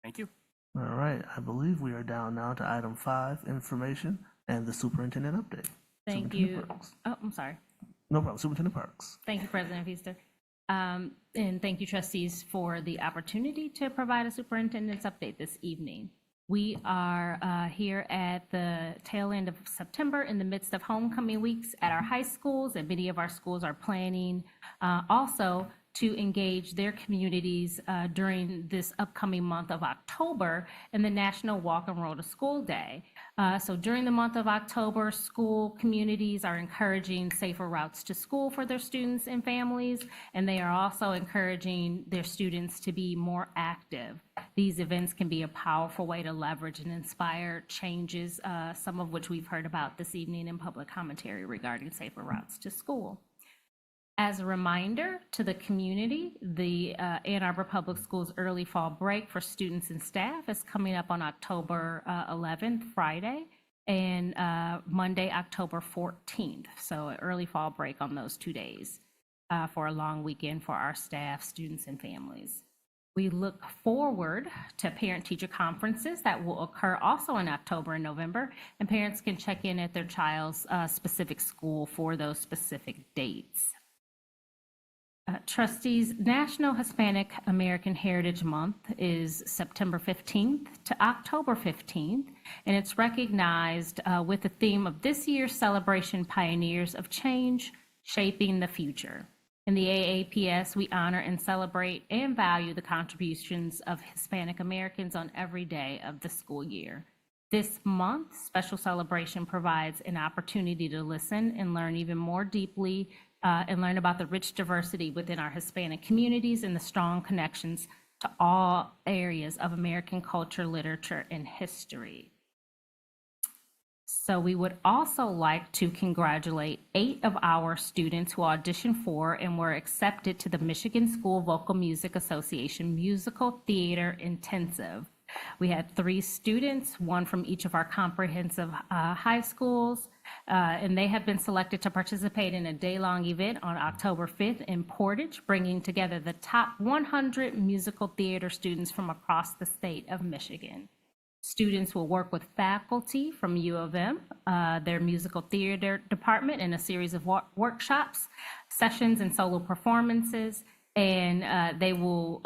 Thank you. All right, I believe we are down now to item 5, information and the superintendent update. Thank Superintendent you. Parks. Oh, I'm sorry. No problem, Superintendent Parks. Thank you, President Feaster. And thank you, trustees, for the opportunity to provide a superintendent's update this evening. We are here at the tail end of September in the midst of homecoming weeks at our high schools, and many of our schools are planning also to engage their communities during this upcoming month of October and the National Walk and Roll to School Day. So during the month of October, school communities are encouraging safer routes to school for their students and families, and they are also encouraging their students to be more active. These events can be a powerful way to leverage and inspire changes, some of which we've heard about this evening in public commentary regarding safer routes to school. As a reminder to the community, the Ann Arbor Public Schools early fall break for students and staff is coming up on October 11th, Friday, and Monday, October 14th. So an early fall break on those 2 days for a long weekend for our staff, students, and families. We look forward to parent-teacher conferences that will occur also in October and November, and parents can check in at their child's specific school for those specific dates. Trustees, National Hispanic American Heritage Month is September 15th to October 15th, and it's recognized with the theme of this year's celebration, Pioneers of Change, Shaping the Future. In the AAPS, we honor and celebrate and value the contributions of Hispanic Americans on every day of the school year. This month, special celebration provides an opportunity to listen and learn even more deeply and learn about the rich diversity within our Hispanic communities and the strong connections to all areas of American culture, literature, and history. So we would also like to congratulate 8 of our students who auditioned for and were accepted to the Michigan School Vocal Music Association Musical Theater Intensive. We had 3 students, 1 from each of our comprehensive high schools, and they have been selected to participate in a day-long event on October 5th in Portage, bringing together the top 100 musical theater students from across the state of Michigan. Students will work with faculty from U of M, their musical theater department, in a series of workshops, sessions, and solo performances, and they were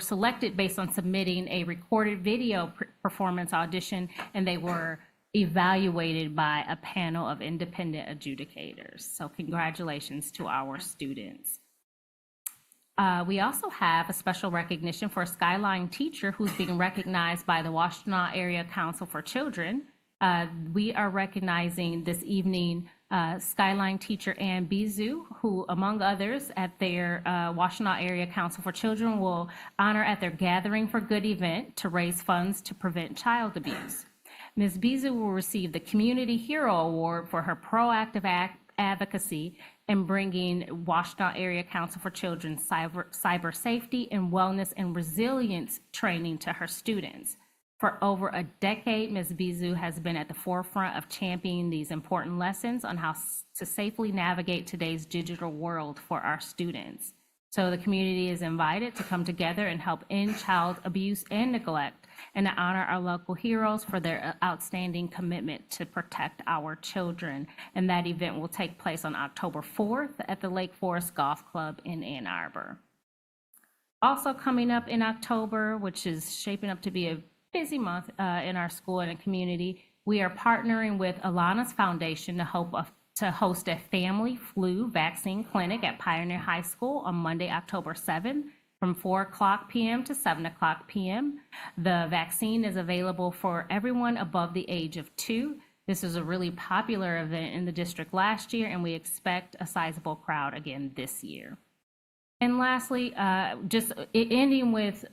selected based on submitting a recorded video performance audition, and they were evaluated by a panel of independent adjudicators. So congratulations to our students. We also have a special recognition for a Skyline teacher who's being recognized by the Washtenaw Area Council for Children. We are recognizing this evening Skyline teacher Ann Bizu, who, among others, at their Washtenaw Area Council for Children will honor at their Gathering for Good event to raise funds to prevent child abuse. Ms. Bizu will receive the Community Hero Award for her proactive advocacy in bringing Washtenaw Area Council for Children cyber safety and wellness and resilience training to her students. For over a decade, Ms. Bizu has been at the forefront of championing these important lessons on how to safely navigate today's digital world for our students. So the community is invited to come together and help end child abuse and neglect, and to honor our local heroes for their outstanding commitment to protect our children. And that event will take place on October 4th at the Lake Forest Golf Club in Ann Arbor. Also coming up in October, which is shaping up to be a busy month in our school and community, we are partnering with Alana's Foundation to host a family flu vaccine clinic at Pioneer High School on Monday, October 7th from 4:00 p.m. to 7:00 p.m. The vaccine is available for everyone above the age of 2. This is a really popular event in the district last year, and we expect a sizable crowd again this year. And lastly, just ending with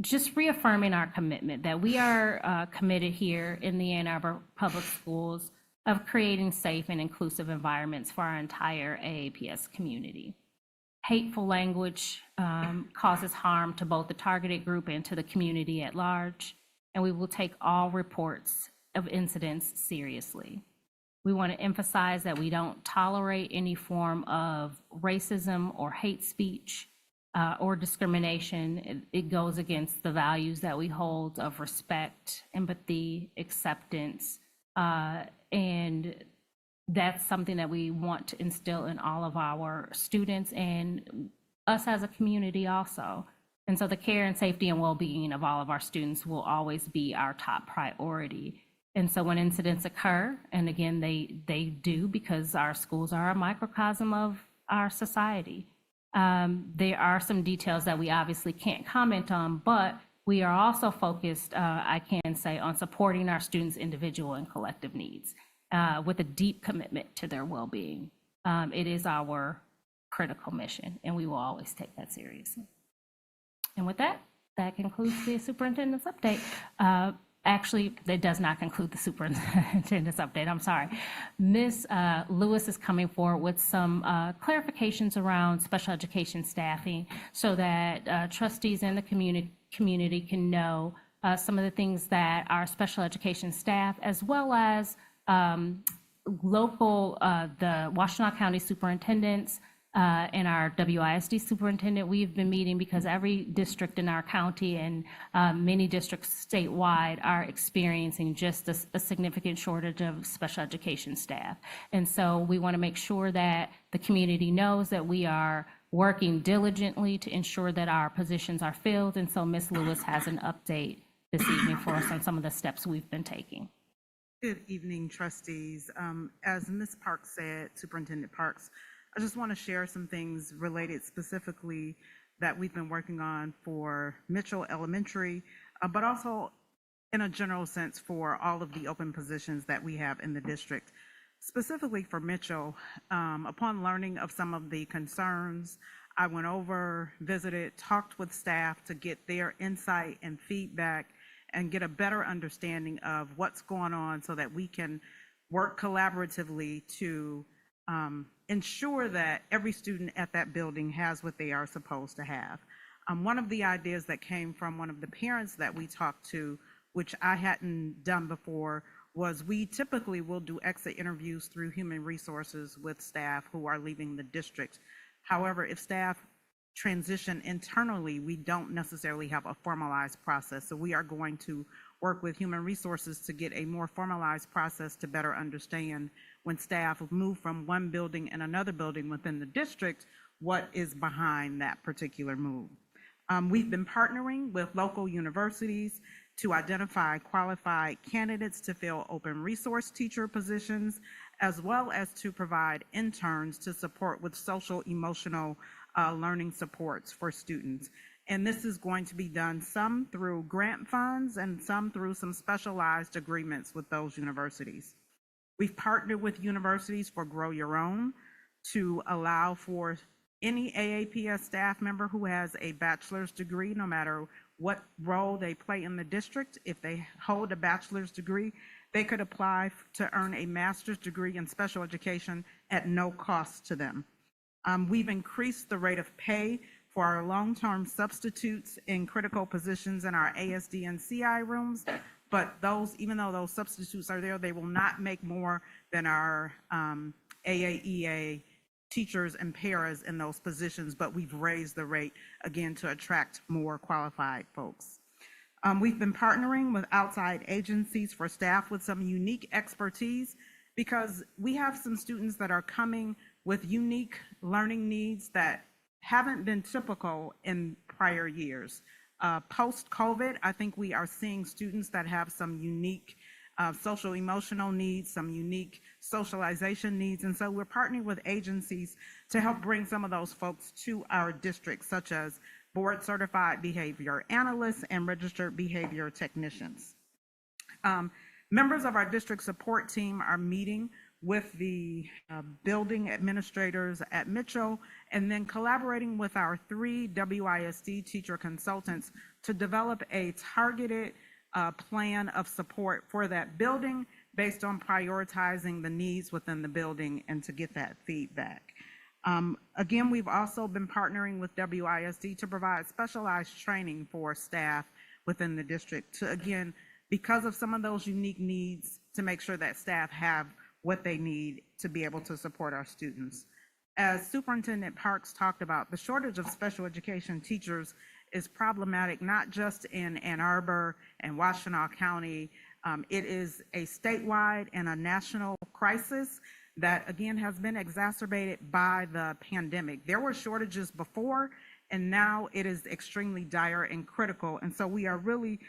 just reaffirming our commitment that we are committed here in the Ann Arbor Public Schools of creating safe and inclusive environments for our entire AAPS community. Hateful language causes harm to both the targeted group and to the community at large, and we will take all reports of incidents seriously. We want to emphasize that we don't tolerate any form of racism or hate speech or discrimination. It goes against the values that we hold of respect, empathy, acceptance, and that's something that we want to instill in all of our students and us as a community also. And so the care and safety and well-being of all of our students will always be our top priority. And so when incidents occur, and again, they do, because our schools are a microcosm of our society. There are some details that we obviously can't comment on, but we are also focused, I can say, on supporting our students' individual and collective needs with a deep commitment to their well-being. It is our critical mission, and we will always take that seriously. And with that, that concludes the superintendent's update. Actually, that does not conclude the superintendent's update. I'm sorry. Ms. Lewis is coming forward with some clarifications around special education staffing so that trustees and the community can know some of the things that our special education staff, as well as local, the Washtenaw County superintendents, and our WISD superintendent, we've been meeting because every district in our county and many districts statewide are experiencing just a significant shortage of special education staff. And so we want to make sure that the community knows that we are working diligently to ensure that our positions are filled. And so Ms. Lewis has an update this evening for us on some of the steps we've been taking. Good evening, trustees. As Ms. Parks said, Superintendent Parks, I just want to share some things related specifically that we've been working on for Mitchell Elementary, but also in a general sense for all of the open positions that we have in the district. Specifically for Mitchell, upon learning of some of the concerns, I went over, visited, talked with staff to get their insight and feedback and get a better understanding of what's going on so that we can work collaboratively to ensure that every student at that building has what they are supposed to have. One of the ideas that came from one of the parents that we talked to, which I hadn't done before, was we typically will do exit interviews through human resources with staff who are leaving the district. However, if staff transition internally, we don't necessarily have a formalized process. So we are going to work with human resources to get a more formalized process to better understand when staff move from one building and another building within the district, what is behind that particular move. We've been partnering with local universities to identify qualified candidates to fill open resource teacher positions, as well as to provide interns to support with social emotional learning supports for students. And this is going to be done some through grant funds and some through some specialized agreements with those universities. We've partnered with universities for Grow Your Own to allow for any AAPS staff member who has a bachelor's degree, no matter what role they play in the district. If they hold a bachelor's degree, they could apply to earn a master's degree in special education at no cost to them. We've increased the rate of pay for our long-term substitutes in critical positions in our ASD and CI rooms, but those, even though those substitutes are there, they will not make more than our AAEA teachers and paras in those positions, but we've raised the rate again to attract more qualified folks. We've been partnering with outside agencies for staff with some unique expertise because we have some students that are coming with unique learning needs that haven't been typical in prior years. Post-COVID, I think we are seeing students that have some unique social emotional needs, some unique socialization needs, and so we're partnering with agencies to help bring some of those folks to our district, such as board certified behavior analysts and registered behavior technicians. Members of our district support team are meeting with the building administrators at Mitchell and then collaborating with our 3 WISD teacher consultants to develop a targeted plan of support for that building based on prioritizing the needs within the building and to get that feedback. Again, we've also been partnering with WISD to provide specialized training for staff within the district to, again, because of some of those unique needs, to make sure that staff have what they need to be able to support our students. As Superintendent Parks talked about, the shortage of special education teachers is problematic, not just in Ann Arbor and Washtenaw County. It is a statewide and a national crisis that, again, has been exacerbated by the pandemic. There were shortages before, and now it is extremely dire and critical. And so we are really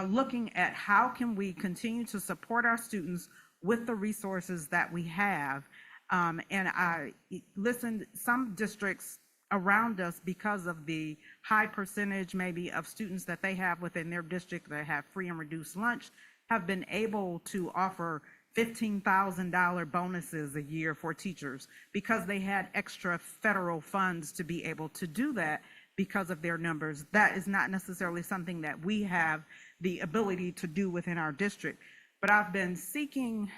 looking at how can we continue to support our students with the resources that we have, And I listened, some districts around us, because of the high percentage maybe of students that they have within their district that have free and reduced lunch, have been able to offer $15,000 bonuses a year for teachers because they had extra federal funds to be able to do that because of their numbers. That is not necessarily something that we have the ability to do within our district. But I've been seeking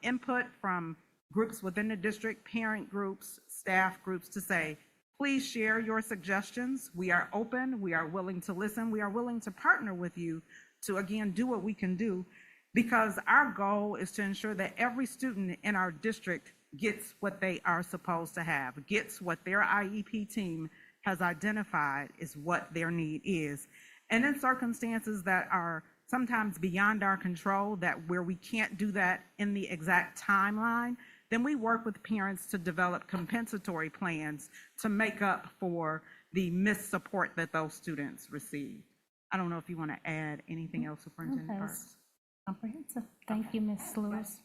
input from groups within the district, parent groups, staff groups, to say, please share your suggestions. We are open, we are willing to listen, we are willing to partner with you to, again, do what we can do, because our goal is to ensure that every student in our district gets what they are supposed to have, gets what their IEP team has identified is what their need is. And in circumstances that are sometimes beyond our control, that where we can't do that in the exact timeline, then we work with parents to develop compensatory plans to make up for the missed support that those students receive. I don't know if you want to add anything else, Superintendent Parks. Comprehensive. Thank you, Ms. Lewis.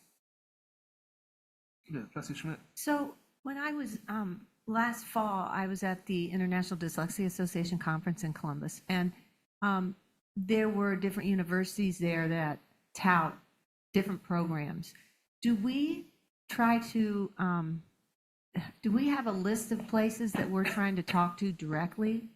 Yeah, Trustee Schmidt. So when I was, last fall, I was at the International Dyslexia Association Conference in Columbus, and there were different universities there that tout different programs. Do we try to, do we have a list of places that we're trying to talk to directly?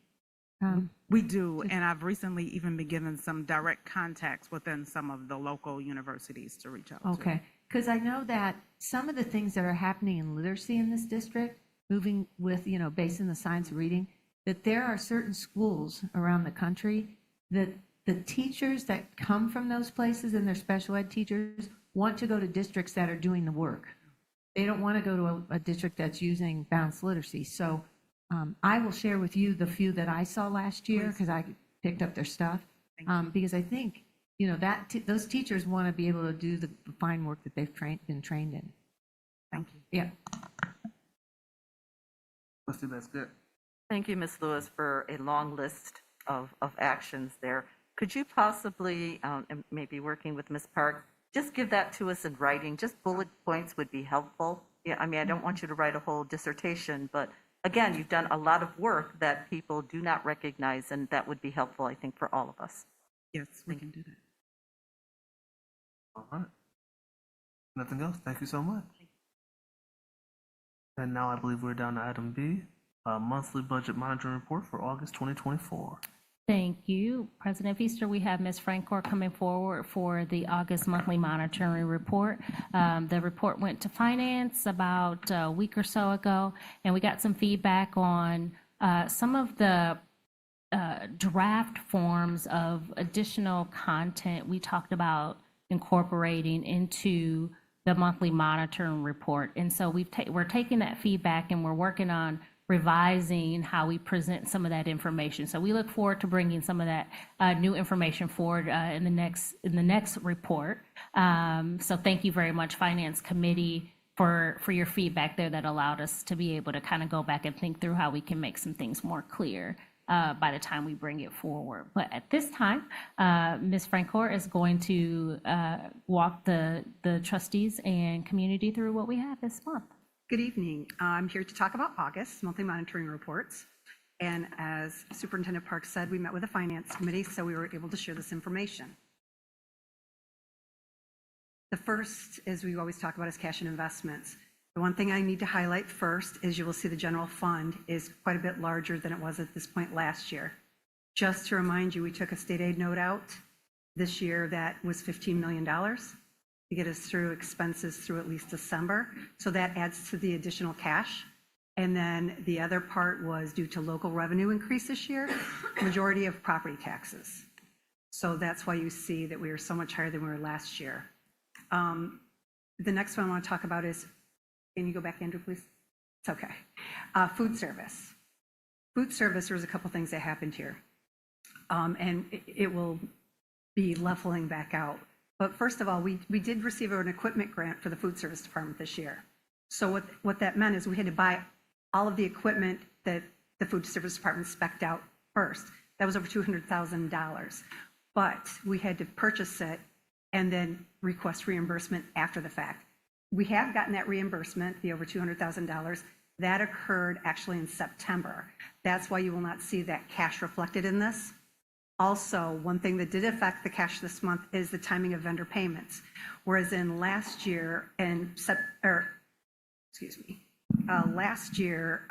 We do, and I've recently even been given some direct contacts within some of the local universities to reach out to. Okay, because I know that some of the things that are happening in literacy in this district, moving with, based in the science of reading, that there are certain schools around the country that the teachers that come from those places and their special ed teachers want to go to districts that are doing the work. They don't want to go to a district that's using balanced literacy. So I will share with you the few that I saw last year because I picked up their stuff. Because I think, those teachers want to be able to do the fine work that they've been trained in. Thank you. Yeah. Trustee Baskett. Thank you, Ms. Lewis, for a long list of actions there. Could you possibly, and maybe working with Ms. Park, just give that to us in writing? Just bullet points would be helpful. Yeah, I don't want you to write a whole dissertation, but again, you've done a lot of work that people do not recognize, and that would be helpful, I think, for all of us. Yes, we can do that. All right. Nothing else? Thank you so much. And now I believe we're down to item B, monthly budget monitoring report for August 2024. Thank you. President Feaster, we have Ms. Francor coming forward for the August monthly monitoring report. The report went to finance about a week or so ago, and we got some feedback on some of the draft forms of additional content we talked about incorporating into the monthly monitoring report. And so we're taking that feedback and we're working on revising how we present some of that information. So we look forward to bringing some of that new information forward in the next report. So thank you very much, Finance Committee, for your feedback there that allowed us to be able to kind of go back and think through how we can make some things more clear by the time we bring it forward. But at this time, Ms. Francor is going to walk the trustees and community through what we have this month. Good evening. I'm here to talk about August monthly monitoring reports. And as Superintendent Parks said, we met with the Finance Committee, so we were able to share this information. The first, as we always talk about, is cash and investments. The one thing I need to highlight first is you will see the general fund is quite a bit larger than it was at this point last year. Just to remind you, we took a state aid note out this year that was $15 million. To get us through expenses through at least December. So that adds to the additional cash. And then the other part was due to local revenue increase this year, majority of property taxes. So that's why you see that we are so much higher than we were last year. The next one I want to talk about is, can you go back, Andrew, please? It's okay. Food service. Food service, there was a couple things that happened here. And it will be leveling back out. But first of all, we did receive an equipment grant for the food service department this year. So what that meant is we had to buy all of the equipment that the food service department spec'd out first. That was over $200,000. But we had to purchase it and then request reimbursement after the fact. we have gotten that reimbursement, the over $200,000. That occurred actually in September. That's why you will not see that cash reflected in this. Also, one thing that did affect the cash this month is the timing of vendor payments. Whereas in last year, last year,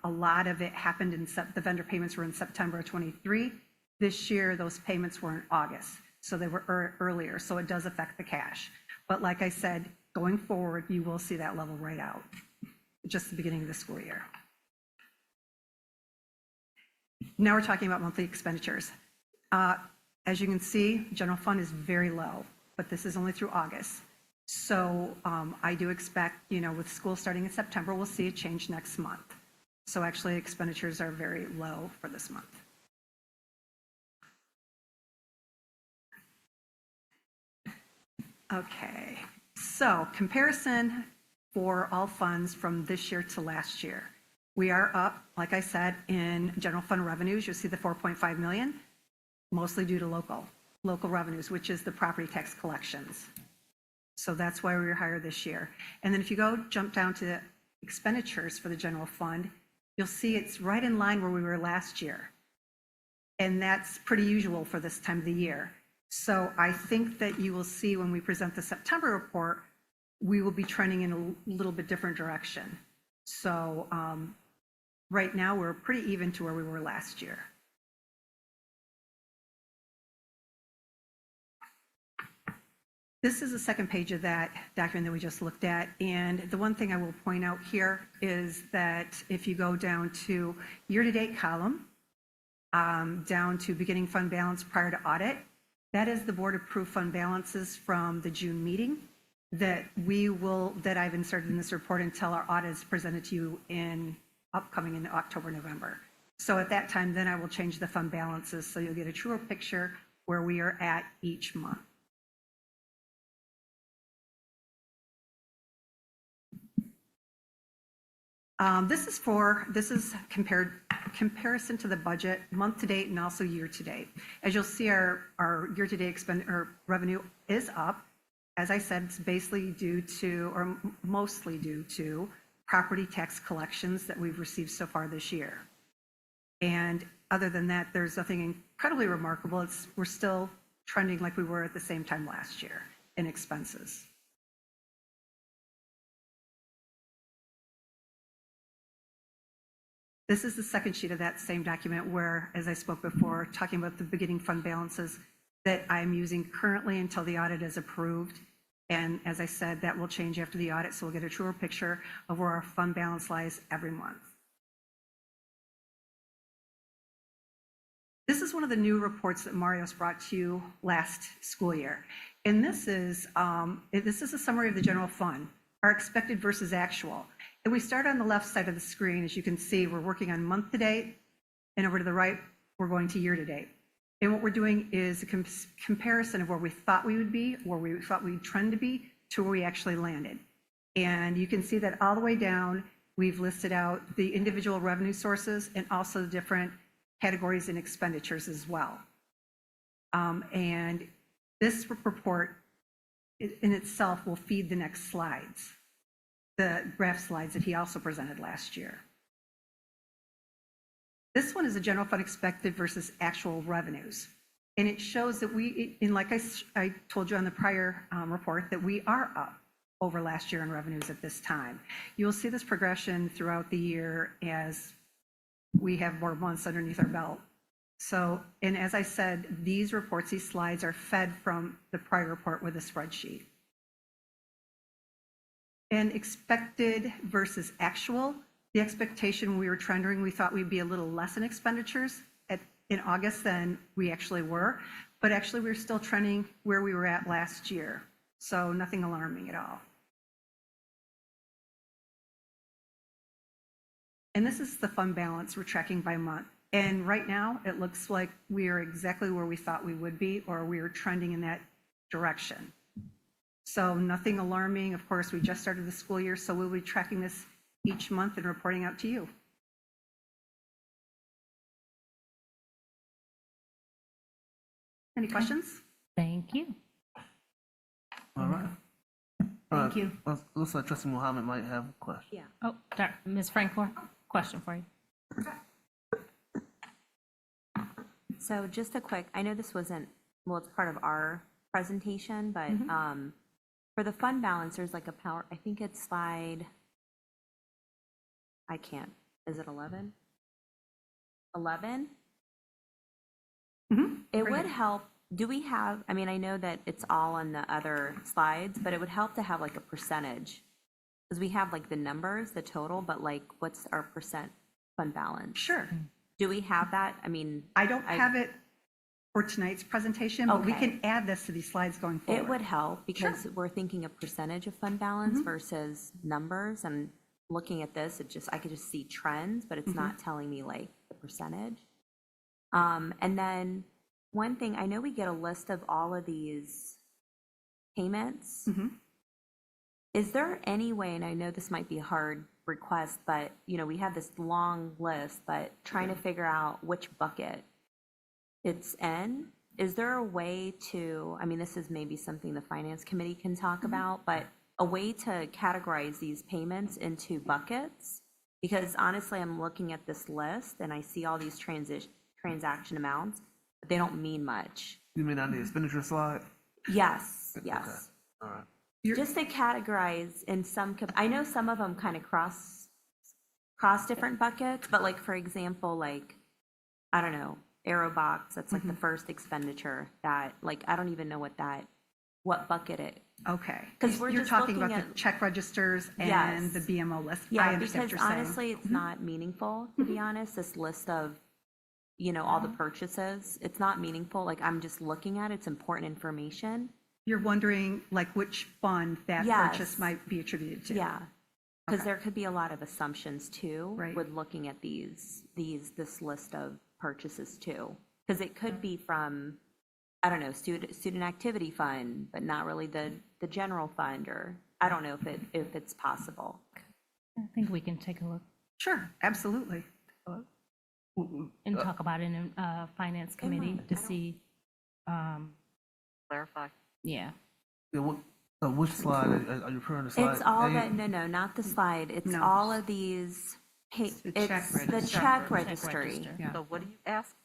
a lot of it happened the vendor payments were in September of 23. This year, those payments were in August, so they were earlier, so it does affect the cash. But like I said, going forward, you will see that level right out, just the beginning of the school year. Now we're talking about monthly expenditures. As you can see, general fund is very low, but this is only through August. So I do expect, with school starting in September, we'll see a change next month. So actually expenditures are very low for this month. Okay, so comparison for all funds from this year to last year. We are up, like I said, in general fund revenues. You'll see the 4.5 million, mostly due to local revenues, which is the property tax collections. So that's why we were higher this year. And then if you jump down to the expenditures for the general fund, you'll see it's right in line where we were last year. And that's pretty usual for this time of the year. So I think that you will see when we present the September report, we will be trending in a little bit different direction. So right now we're pretty even to where we were last year. This is the second page of that document that we just looked at. And the one thing I will point out here is that if you go down to year-to-date column, down to beginning fund balance prior to audit, that is the board approved fund balances from the June meeting that I've inserted in this report until our audit is presented to you upcoming in October, November. So at that time, then I will change the fund balances so you'll get a truer picture where we are at each month. This is comparison to the budget month to date and also year to date. As you'll see, our year to date revenue is up. As I said, it's basically due to, or mostly due to, property tax collections that we've received so far this year. And other than that, there's nothing incredibly remarkable. We're still trending like we were at the same time last year in expenses. This is the second sheet of that same document where, as I spoke before, talking about the beginning fund balances that I'm using currently until the audit is approved. And as I said, that will change after the audit, so we'll get a truer picture of where our fund balance lies every month. This is one of the new reports that Mario's brought to you last school year. And this is a summary of the general fund, our expected versus actual. And we start on the left side of the screen. As you can see, we're working on month to date, and over to the right, we're going to year to date. And what we're doing is a comparison of where we thought we would be, where we thought we'd trend to be, to where we actually landed. And you can see that all the way down, we've listed out the individual revenue sources and also the different categories and expenditures as well. And this report in itself will feed the next slides, the graph slides that he also presented last year. This one is a general fund expected versus actual revenues. And it shows that like I told you on the prior report, that we are up over last year in revenues at this time. You'll see this progression throughout the year as we have more months underneath our belt. So, and as I said, these reports, these slides are fed from the prior report with a spreadsheet. And expected versus actual, the expectation when we were trending, we thought we'd be a little less in expenditures in August than we actually were, but actually we're still trending where we were at last year. So nothing alarming at all. And this is the fund balance we're tracking by month. And right now it looks like we are exactly where we thought we would be, or we are trending in that direction. So nothing alarming. Of course, we just started the school year, so we'll be tracking this each month and reporting out to you. Any questions? Thank you. All right. Thank you. Looks like Trustee Muhammad might have a question. Yeah. Oh, Ms. Franklin, question for you. So just a quick, I know this wasn't, well, it's part of our presentation, but for the fund balance, there's like a power, I think it's slide, I can't, is it 11? 11? It would help, do we have, I mean, I know that it's all on the other slides, but it would help to have like a percentage. Because we have like the numbers, the total, but like what's our percent fund balance? Sure. Do we have that? I mean. I don't have it for tonight's presentation, but we Okay. can add this to these slides going forward. It would help because we're thinking a percentage of fund balance versus numbers. And looking at this, I could just see trends, but it's not telling me like the percentage. And then one thing, I know we get a list of all of these payments. Is there any way, and I know this might be a hard request, but we have this long list, but trying to figure out which bucket it's in. Is there a way to, I mean, this is maybe something the finance committee can talk about, but a way to categorize these payments into buckets? Because honestly, I'm looking at this list and I see all these transaction amounts, but they don't mean much. You mean on the expenditure slide? Yes, Okay. yes. All right. Just to categorize in some, I know some of them kind of cross different buckets, but like, for example, like, I don't know, Aerobox, that's like the first expenditure that, like, I don't even know what bucket it. Okay. 'Cause we're You're just talking looking about the at- check registers and Yes. the BMO list. I Yeah, understand because what you're saying. honestly, it's not meaningful, to be honest, this list of, all the purchases. It's not meaningful. Like, I'm just looking at it. It's important information. You're wondering like which fund that Yes. purchase might be attributed to. Yeah. Because Okay. there could be a lot of assumptions too, Right. with looking at this list of purchases too. Because it could be from, I don't know, student activity fund, but not really the general fund, or I don't know if it's possible. I think we can take a look Sure, absolutely. and talk about it in finance committee to see, Clarify. yeah. Yeah, which slide are you referring to? Slide It's all eight? that, no, not the slide. It's No. all of these, it's the check the register. check registry. Yeah. So what do you ask?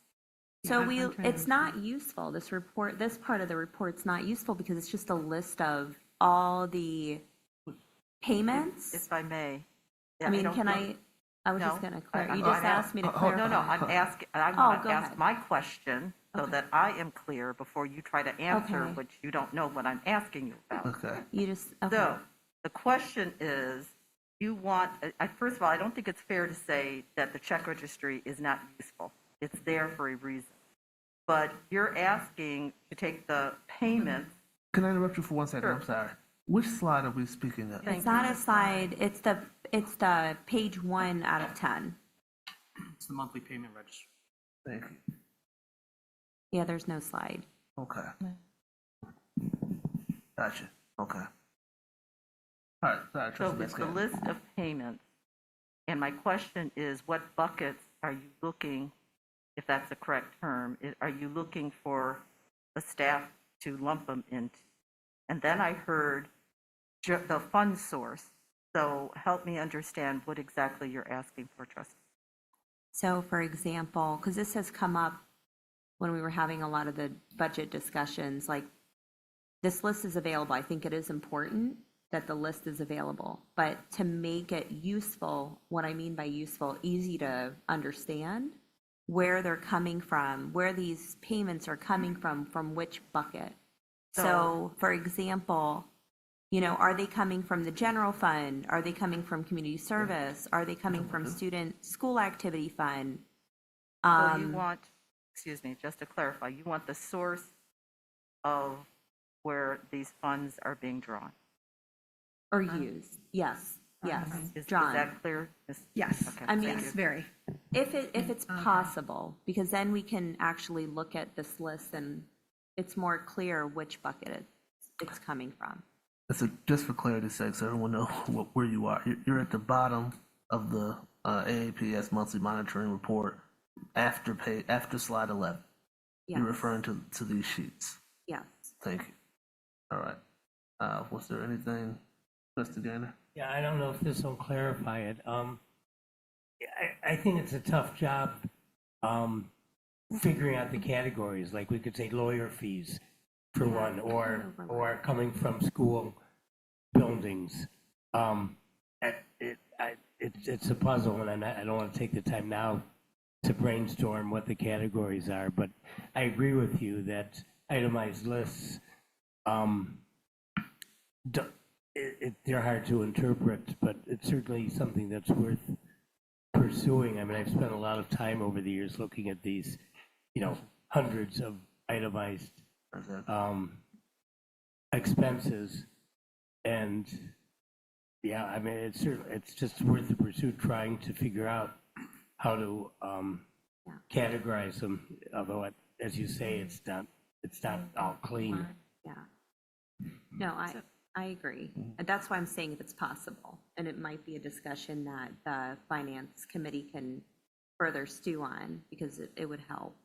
So Yeah, I'm trying it's to not useful, this part of the report's not useful because it's just a list of all the payments. If I may. I mean, don't can know. I was just No, gonna clarify, I- you I- just asked me to hold- clarify. No, I'm asking, I Oh, want go to ask ahead. my question so that I am clear before you try to answer Okay. what you don't know what I'm asking you about. Okay. You just, okay, So, the question is, you want, first of all, I don't think it's fair to say that the check registry is not useful. It's there for a reason. But you're asking to take the payments. Can I interrupt you for 1 second? Sure. I'm sorry. Which slide are we speaking of? it's not a slide, it's the page 1 out of 10. It's the monthly payment register. Thank you. Yeah, there's no slide. Okay. Gotcha. Okay. All right. Sorry, So Trustee it's the Metcalf. list of payments. And my question is, what buckets are you looking, if that's the correct term, are you looking for the staff to lump them into? And then I heard the fund source. So help me understand what exactly you're asking for, trustee. So for example, because this has come up when we were having a lot of the budget discussions, like this list is available. I think it is important that the list is available, but to make it useful, what I mean by useful, easy to understand, where they're coming from, where these payments are coming from which bucket. So for example, are they coming from the general fund? Are they coming from community service? Are they coming from student school activity fund? So you want, excuse me, just to clarify, you want the source of where these funds are being drawn? Or used, yes, yes, Is drawn. that clear? Yes. Okay, I mean, thank you. Yes, very. If it's possible, because then we can actually look at this list and it's more clear which bucket it's coming from. So just for clarity's sake, so everyone know where you are. You're at the bottom of the AAPS monthly monitoring report after slide 11. Yes. You're referring to these sheets. Yes. Thank you. All right. Was there anything Trustee Gainer. Yeah, I don't know if this will clarify it. I think it's a tough job figuring out the categories. Like we could say lawyer fees for one, or coming from school buildings. It's a puzzle, and I don't want to take the time now to brainstorm what the categories are. But I agree with you that itemized lists, they're hard to interpret, but it's certainly something that's worth pursuing. I mean, I've spent a lot of time over the years looking at these, hundreds of itemized expenses, and yeah, I mean, it's just worth the pursuit trying to figure out how to categorize them. Although, as you say, it's not all clean. Yeah. No, I agree. And that's why I'm saying if it's possible, and it might be a discussion that the finance committee can further stew on, because it would help.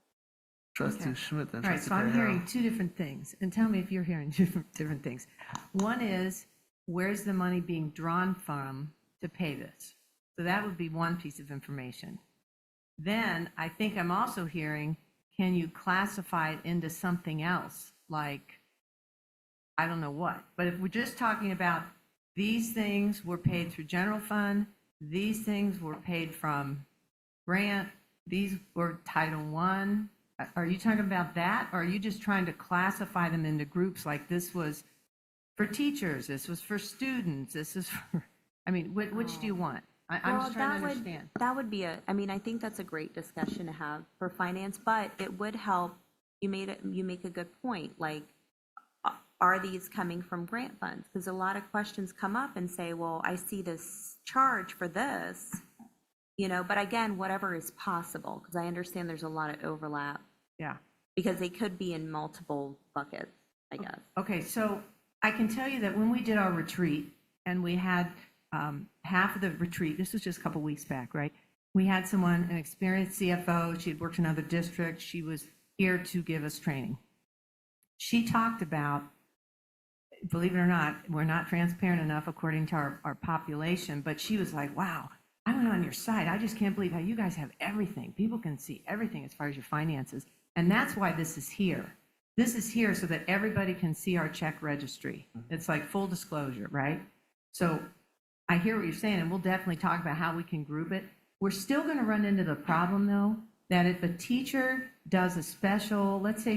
Trustee Schmidt and All right, Trustee so I'm Carrera. hearing two different things, and tell me if you're hearing different things. One is, where's the money being drawn from to pay this? So that would be one piece of information. Then I think I'm also hearing, can you classify it into something else, like, I don't know what, but if we're just talking about these things were paid through general fund, these things were paid from grant, these were Title I, are you talking about that? Or are you just trying to classify them into groups, like this was for teachers, this was for students, this is for, I mean, which do you want? I'm just trying to understand. That would be I think that's a great discussion to have for finance, but it would help, you make a good point, like, are these coming from grant funds? Because a lot of questions come up and say, well, I see this charge for this, but again, whatever is possible, because I understand there's a lot of overlap. Yeah. Because they could be in multiple buckets, I guess. Okay, so I can tell you that when we did our retreat, and we had half of the retreat, this was just a couple weeks back, right? We had someone, an experienced CFO, she had worked in other districts, she was here to give us training. She talked about, believe it or not, we're not transparent enough according to our population, but she was like, wow, I went on your site. I just can't believe how you guys have everything. People can see everything as far as your finances. And that's why this is here. This is here so that everybody can see our check registry. It's like full disclosure, right? So I hear what you're saying, and we'll definitely talk about how we can group it. We're still going to run into the problem, though, that if a teacher does a special, let's say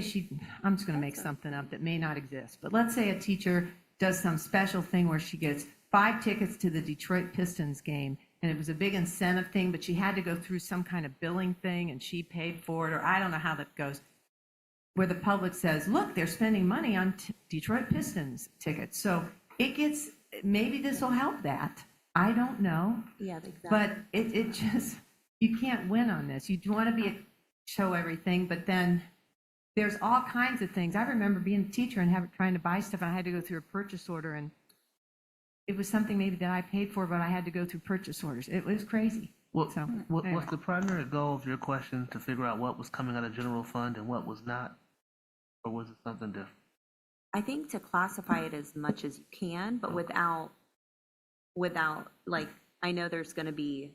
I'm just going to make something up that may not exist, but let's say a teacher does some special thing where she gets 5 tickets to the Detroit Pistons game, and it was a big incentive thing, but she had to go through some kind of billing thing, and she paid for it, or I don't know how that goes, where the public says, look, they're spending money on Detroit Pistons tickets. So it gets, maybe this will help that. I don't know. Yeah, exactly. But it just, you can't win on this. You want to show everything, but then there's all kinds of things. I remember being a teacher and trying to buy stuff, and I had to go through a purchase order, and it was something maybe that I paid for, but I had to go through purchase orders. It was crazy. Was Anyway. the primary goal of your question to figure out what was coming out of general fund and what was not? Or was it something different? I think to classify it as much as you can, but without, like, I know there's going to be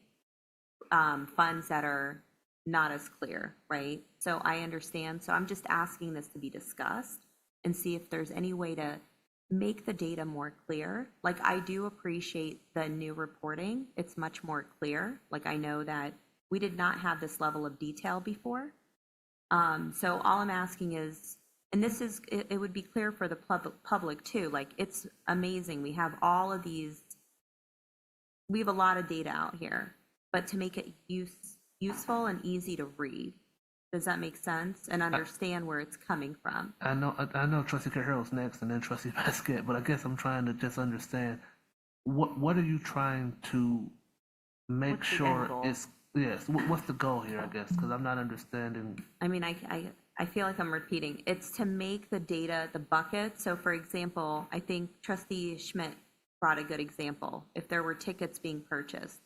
funds that are not as clear, right? So I understand. So I'm just asking this to be discussed and see if there's any way to make the data more clear. Like, I do appreciate the new reporting. It's much more clear. Like, I know that we did not have this level of detail before. So all I'm asking is, and this is, it would be clear for the public too, like, it's amazing. We have all of these, we have a lot of data out here, but to make it useful and easy to read. Does that make sense? And understand where it's coming from? I know Trustee Carrero's next and then Trustee Basket, but I guess I'm trying to just understand, what are you trying to make sure is, yes, what's the goal here, I guess, because I'm not understanding. I mean, I feel like I'm repeating. It's to make the data, the bucket. So for example, I think Trustee Schmidt brought a good example. If there were tickets being purchased,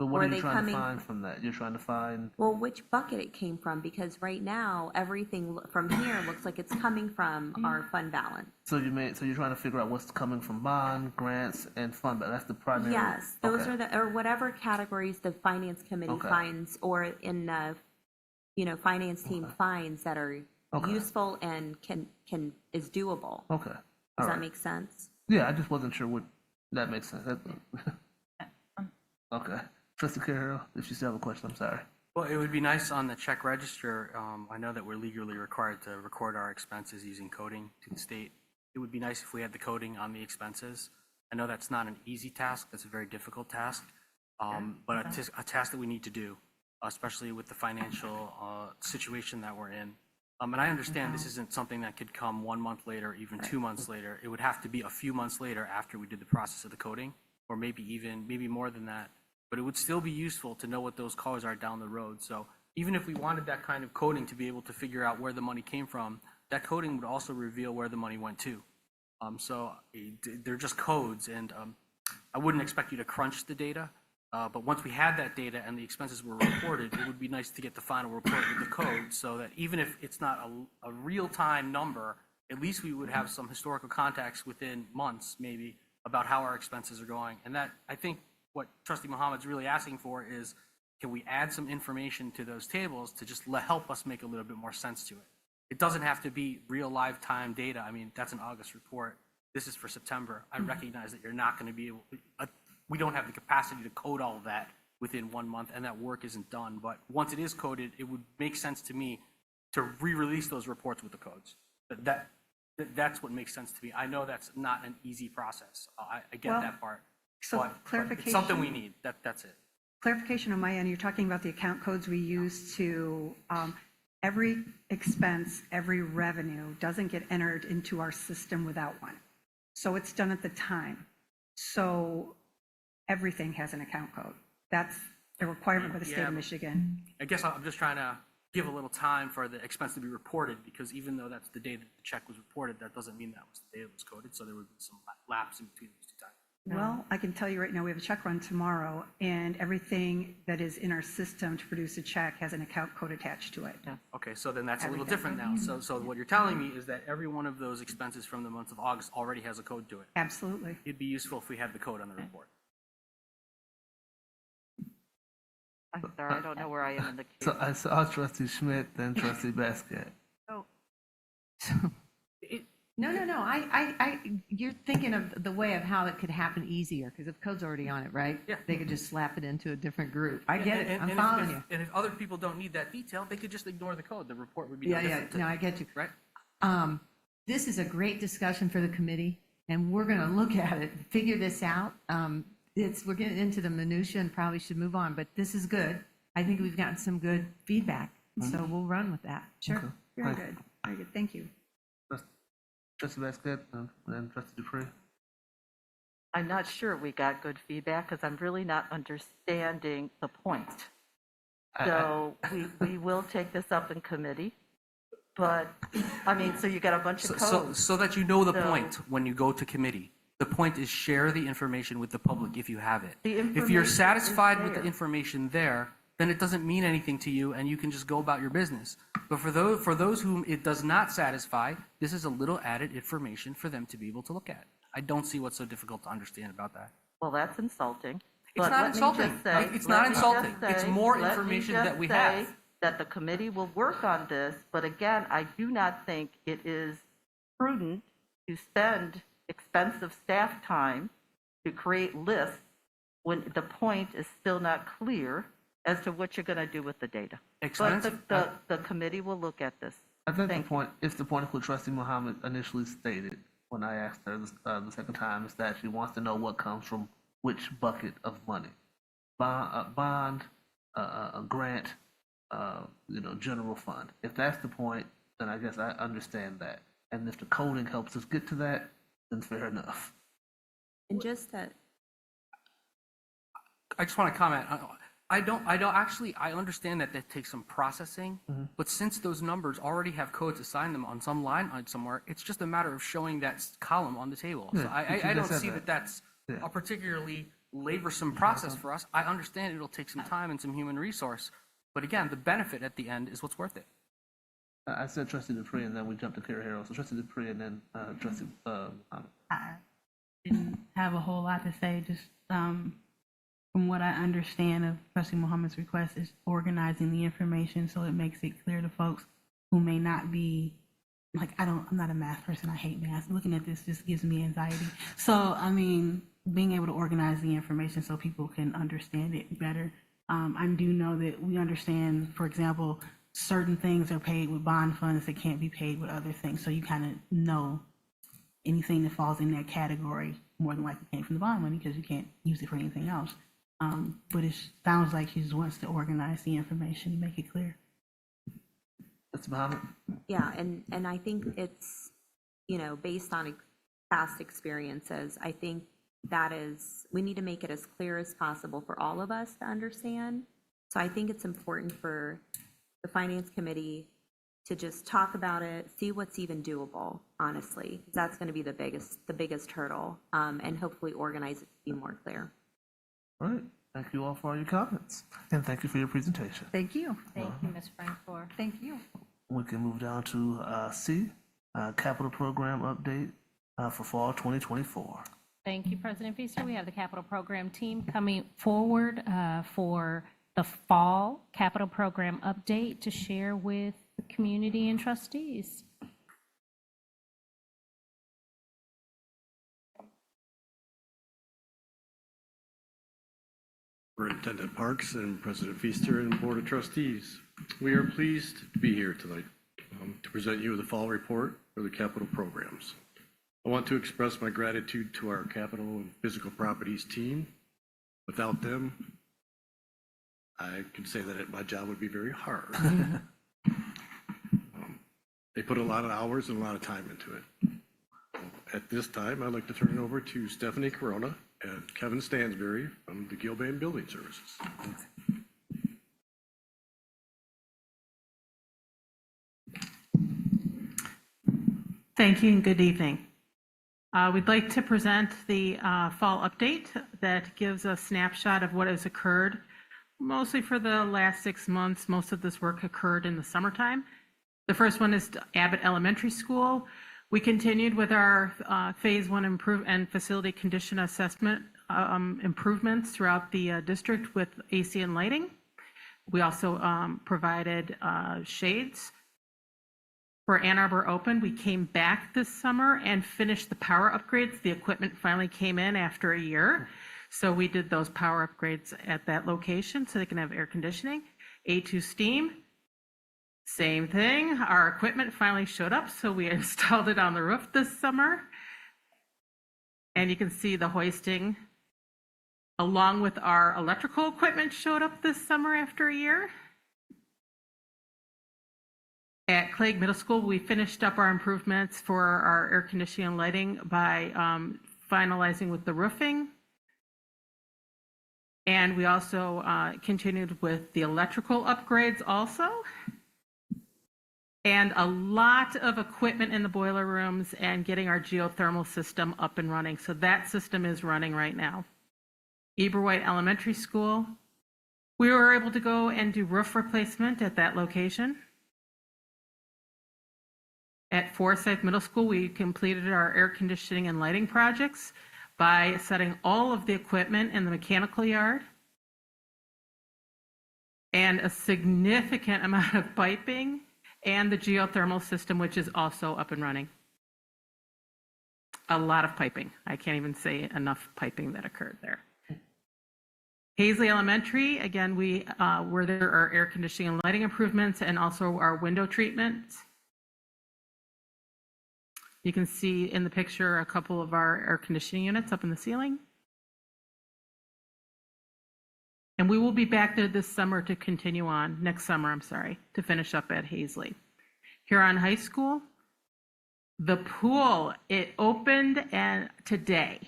But what Or are are you they trying to coming- find from that? You're trying to find, Well, which bucket it came from, because right now, everything from here looks like it's coming from our fund balance. so you're trying to figure out what's coming from bond, grants, and fund, but that's the primary. Yes, those Okay. are the, or whatever categories the finance committee Okay. finds, or in the, finance team finds that are Okay. useful and is doable. Okay. Does All that right. make sense? Yeah, I just wasn't sure what, that makes sense. Okay. Trustee Carroll, if you still have a question, I'm sorry. Well, it would be nice on the check register. I know that we're legally required to record our expenses using coding to the state. It would be nice if we had the coding on the expenses. I know that's not an easy task. That's a very difficult task, but a task that we need to do, especially with the financial situation that we're in. And I understand this isn't something that could come 1 month later, or even 2 months later. It would have to be a few months later after we did the process of the coding, or maybe more than that. But it would still be useful to know what those colors are down the road. So even if we wanted that kind of coding to be able to figure out where the money came from, that coding would also reveal where the money went to. They're just codes, and I wouldn't expect you to crunch the data. But once we had that data and the expenses were reported, it would be nice to get the final report with the code, so that even if it's not a real-time number, at least we would have some historical context within months, maybe, about how our expenses are going. And that, I think, what Trustee Mohammed's really asking for is, can we add some information to those tables to just help us make a little bit more sense to it? It doesn't have to be real live time data. I mean, that's an August report. This is for September. I recognize that you're not going to be able, we don't have the capacity to code all of that within 1 month, and that work isn't done. But once it is coded, it would make sense to me to re-release those reports with the codes. That's what makes sense to me. I know that's not an easy process. I get Well, that part. so But it's clarification. something we need. That's it. Clarification on my end, you're talking about the account codes we use to, every expense, every revenue doesn't get entered into our system without one. So it's done at the time. So everything has an account code. That's a requirement by the state Yeah. of Michigan. I guess I'm just trying to give a little time for the expense to be reported, because even though that's the day that the check was reported, that doesn't mean that was the day it was coded. So there would be some lapse in between those two times. Well, I can tell you right now, we have a check run tomorrow, and everything that is in our system to produce a check has an account code attached to it. Okay, so then that's a little Everything. different now. So what you're telling me is that every one of those expenses from the month of August already has a code to it. Absolutely. It'd be useful if we had the code on the report. I'm sorry, I don't know where I am in the queue. So I saw Trustee Schmidt, then Trustee Basket. No. You're thinking of the way of how it could happen easier, because if code's already on it, right? Yeah. They could just slap it into a different group. I get it. And I'm if- following if- you. And if other people don't need that detail, they could just ignore the code. The report would be no Yeah, different. to- no, I get you. Right? This is a great discussion for the committee, and we're going to look at it, figure this out. We're getting into the minutia and probably should move on, but this is good. I think we've gotten some good feedback, so we'll run with that. Sure. Okay. Very good. Very good. Thank you. Trustee Basket, and then Trustee Dupree. I'm not sure we got good feedback because I'm really not understanding the point. So we will take this up in committee, but, I mean, so you got a bunch of codes. So that you know the So- point when you go to committee. The point is share the information with the public if you have it. The If you're information is satisfied with the there. information there, then it doesn't mean anything to you and you can just go about your business. But for those whom it does not satisfy, this is a little added information for them to be able to look at. I don't see what's so difficult to understand about that. Well, that's insulting. It's But not let me insulting. just say- It's let not me just insulting. It's say- more let me information just that we say have. That the committee will work on this, but again, I do not think it is prudent to spend expensive staff time to create lists when the point is still not clear as to what you're going to do with the data. Expensive? But the committee will look at this. I think Thank the point, it's the point what Trustee Mohammed initially stated when I asked her the second time, is that she wants to know what comes from which bucket of money. Bond, grant, general fund. If that's the point, then I guess I understand that. And if the coding helps us get to that, then fair enough. And just that, I just want to comment. I understand that takes some processing, but since those numbers already have codes assigned them on some line somewhere, it's just a matter of showing that column on the table. So Yeah, I you don't just said see that. that's Yeah. a particularly laborsome process for us. I understand it'll take some time and some human resource, but again, the benefit at the end is what's worth it. I said Trustee Dupree, and then we jumped to Carrie Harrell. So Trustee Dupree, and then Trustee Muhammad. I didn't have a whole lot to say, just from what I understand of Trustee Muhammad's request is organizing the information so it makes it clear to folks who may not be, like, I'm not a math person, I hate math. Looking at this just gives me anxiety. So, I mean, being able to organize the information so people can understand it better. I do know that we understand, for example, certain things are paid with bond funds that can't be paid with other things. So you kind of know anything that falls in that category more than likely came from the bond money because you can't use it for anything else. But it sounds like she just wants to organize the information and make it clear. Mr. Muhammad? Yeah, and I think it's, based on past experiences, I think we need to make it as clear as possible for all of us to understand. So I think it's important for the Finance Committee to just talk about it, see what's even doable, honestly. That's going to be the biggest hurdle, and hopefully organize it to be more clear. All right. Thank you all for all your comments, and thank you for your presentation. Thank you. Thank you, Ms. Francoeur. Thank you. We can move down to C, capital program update for fall 2024. Thank you, President Feaster. We have the capital program team coming forward for the fall capital program update to share with the community and trustees. Superintendent Parks and President Feaster and Board of Trustees. We are pleased to be here tonight to present you the fall report for the capital programs. I want to express my gratitude to our capital and physical properties team. Without them, I can say that my job would be very hard. They put a lot of hours and a lot of time into it. At this time, I'd like to turn it over to Stephanie Corona and Kevin Stansberry from the Gilbane Building Services. Thank you and good evening. We'd like to present the fall update that gives a snapshot of what has occurred. Mostly for the last 6 months, most of this work occurred in the summertime. The first one is Abbott Elementary School. We continued with our phase 1 and facility condition assessment improvements throughout the district with AC and lighting. We also provided shades. For Ann Arbor Open, we came back this summer and finished the power upgrades. The equipment finally came in after a year. So we did those power upgrades at that location so they can have air conditioning. A2 Steam, same thing. Our equipment finally showed up, so we installed it on the roof this summer. And you can see the hoisting along with our electrical equipment showed up this summer after a year. At Clegg Middle School, we finished up our improvements for our air conditioning and lighting by finalizing with the roofing. And we also continued with the electrical upgrades also. And a lot of equipment in the boiler rooms and getting our geothermal system up and running. So that system is running right now. Eberwhite Elementary School, we were able to go and do roof replacement at that location. At Forsyth Middle School, we completed our air conditioning and lighting projects by setting all of the equipment in the mechanical yard and a significant amount of piping and the geothermal system, which is also up and running. A lot of piping. I can't even say enough piping that occurred there. Hazley Elementary, again, we were there our air conditioning and lighting improvements and also our window treatments. You can see in the picture a couple of our air conditioning units up in the ceiling. And we will be back there this summer to continue on, next summer, I'm sorry, to finish up at Hazley. Huron High School, the pool, it opened and today.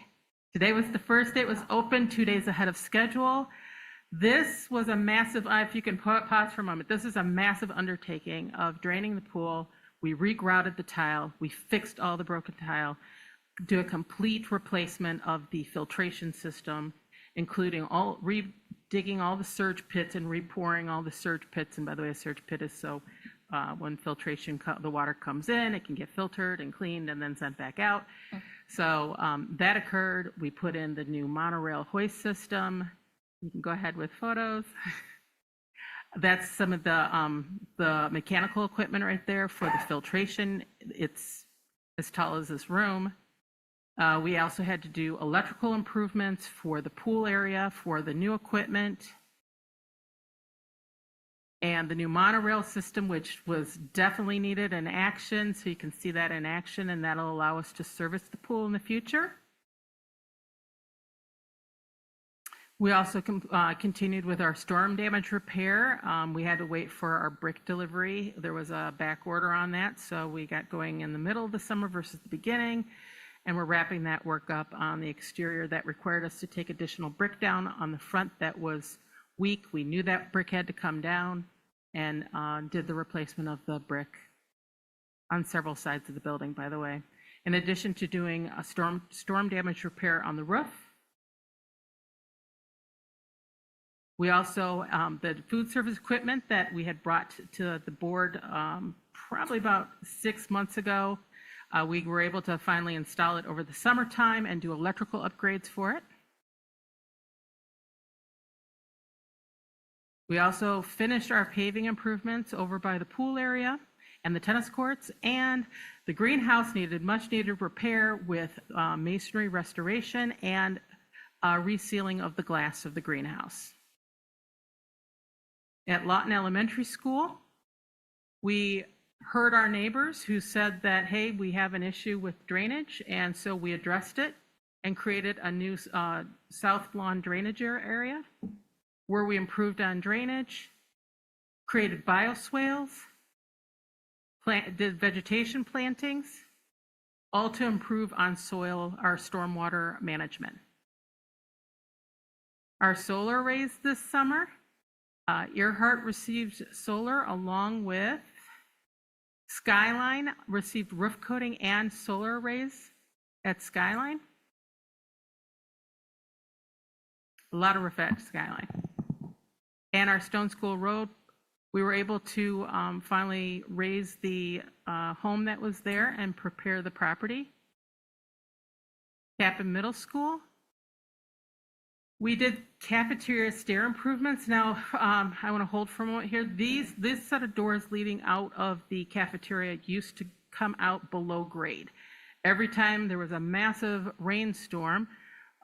Today was the first day it was open, 2 days ahead of schedule. This was a massive, if you can pause for a moment, this is a massive undertaking of draining the pool. We regrouted the tile, we fixed all the broken tile, do a complete replacement of the filtration system, including digging all the surge pits and repouring all the surge pits. And by the way, a surge pit is so when the water comes in, it can get filtered and cleaned and then sent back out. So that occurred. We put in the new monorail hoist system. You can go ahead with photos. That's some of the mechanical equipment right there for the filtration. It's as tall as this room. We also had to do electrical improvements for the pool area, for the new equipment, and the new monorail system, which was definitely needed in action. So you can see that in action, and that'll allow us to service the pool in the future. We also continued with our storm damage repair. We had to wait for our brick delivery. There was a back order on that, so we got going in the middle of the summer versus the beginning, and we're wrapping that work up on the exterior. That required us to take additional brick down on the front that was weak. We knew that brick had to come down, and did the replacement of the brick on several sides of the building, by the way. In addition to doing a storm damage repair on the roof, we also, the food service equipment that we had brought to the board probably about 6 months ago, we were able to finally install it over the summertime and do electrical upgrades for it. We also finished our paving improvements over by the pool area and the tennis courts, and the greenhouse needed much needed repair with masonry restoration and resealing of the glass of the greenhouse. At Lawton Elementary School, we heard our neighbors who said that, hey, we have an issue with drainage, and so we addressed it and created a new south lawn drainage area where we improved on drainage, created bioswales, did vegetation plantings, all to improve on our stormwater management. Our solar arrays this summer, Earhart received solar along with Skyline received roof coating and solar arrays at Skyline. A lot of roof at Skyline. And our Stone School Road, we were able to finally raise the home that was there and prepare the property. Tappan Middle School, we did cafeteria stair improvements. Now, I want to hold for a moment here. This set of doors leading out of the cafeteria used to come out below grade. Every time there was a massive rainstorm,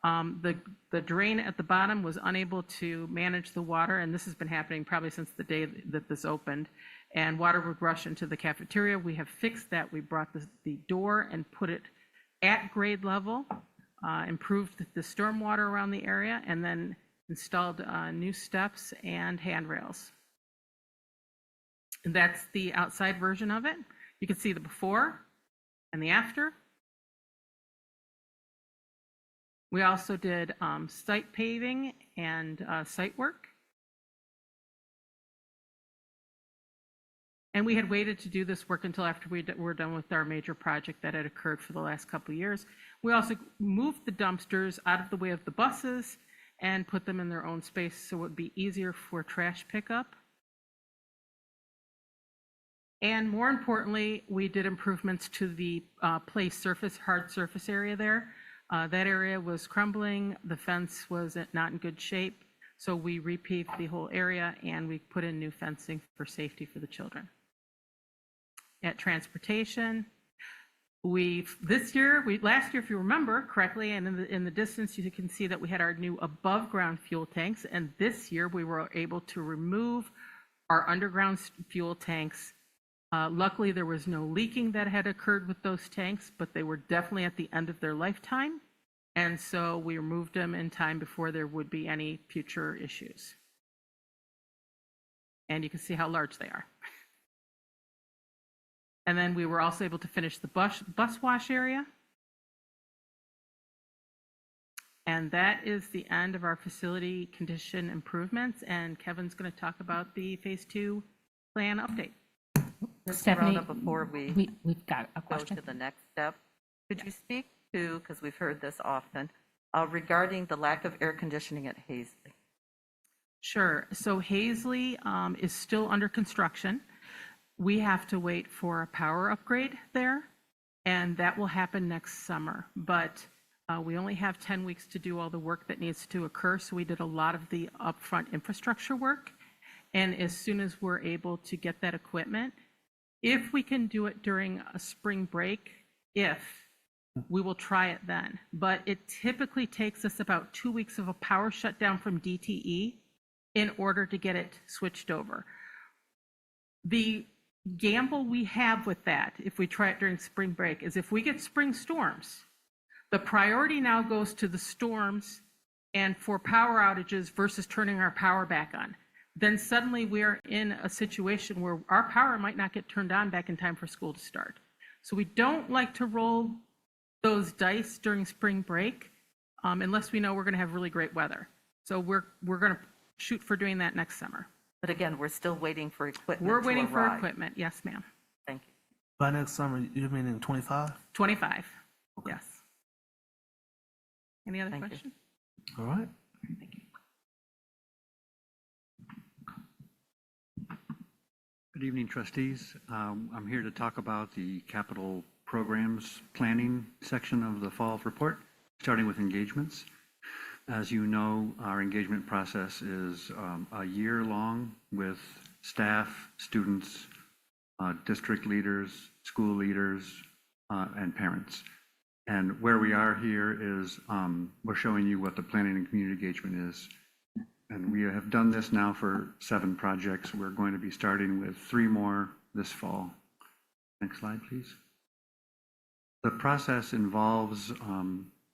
the drain at the bottom was unable to manage the water, and this has been happening probably since the day that this opened, and water would rush into the cafeteria. We have fixed that. We brought the door and put it at grade level, improved the stormwater around the area, and then installed new steps and handrails. And that's the outside version of it. You can see the before and the after. We also did site paving and site work. And we had waited to do this work until after we were done with our major project that had occurred for the last couple of years. We also moved the dumpsters out of the way of the buses and put them in their own space so it would be easier for trash pickup. And more importantly, we did improvements to the play surface, hard surface area there. That area was crumbling, the fence was not in good shape, so we repaved the whole area and we put in new fencing for safety for the children. At transportation, last year, if you remember correctly, and in the distance you can see that we had our new above ground fuel tanks, and this year we were able to remove our underground fuel tanks. Luckily, there was no leaking that had occurred with those tanks, but they were definitely at the end of their lifetime. And so we removed them in time before there would be any future issues. And you can see how large they are. And then we were also able to finish the bus wash area. And that is the end of our facility condition improvements. And Kevin's going to talk about the phase 2 plan update. Stephanie, Rhoda, before we've got a question. Go to the next step, could you speak to, because we've heard this often, regarding the lack of air conditioning at Hazley. Sure. So Hazley is still under construction. We have to wait for a power upgrade there, and that will happen next summer. But we only have 10 weeks to do all the work that needs to occur, so we did a lot of the upfront infrastructure work. And as soon as we're able to get that equipment, if we can do it during a spring break, we will try it then. But it typically takes us about 2 weeks of a power shutdown from DTE in order to get it switched over. The gamble we have with that, if we try it during spring break, is if we get spring storms, the priority now goes to the storms and for power outages versus turning our power back on. Then suddenly we're in a situation where our power might not get turned on back in time for school to start. So we don't like to roll those dice during spring break unless we know we're going to have really great weather. So we're going to shoot for doing that next summer. But again, we're still waiting for equipment We're to waiting for arrive. equipment. Yes, ma'am. Thank you. By next summer, you mean in 25? 25. Yes. Any other Thank you. questions? All right. Good evening, trustees. I'm here to talk about the capital programs planning section of the fall report, starting with engagements. As you know, our engagement process is a year long with staff, students, district leaders, school leaders, and parents. And where we are here is we're showing you what the planning and community engagement is. And we have done this now for 7 projects. We're going to be starting with 3 more this fall. Next slide, please. The process involves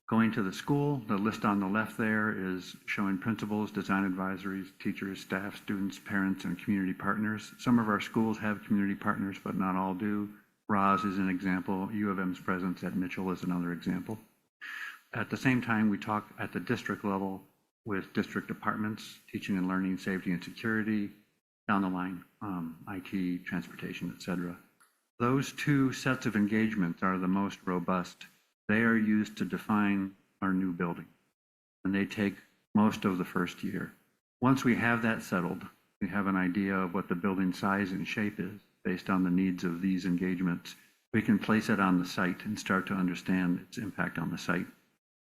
going to the school. The list on the left there is showing principals, design advisories, teachers, staff, students, parents, and community partners. Some of our schools have community partners, but not all do. Roz is an example. U of M's presence at Mitchell is another example. At the same time, we talk at the district level with district departments, teaching and learning, safety and security, down the line, IT, transportation, et cetera. Those 2 sets of engagements are the most robust. They are used to define our new building, and they take most of the first year. Once we have that settled, we have an idea of what the building size and shape is based on the needs of these engagements. We can place it on the site and start to understand its impact on the site.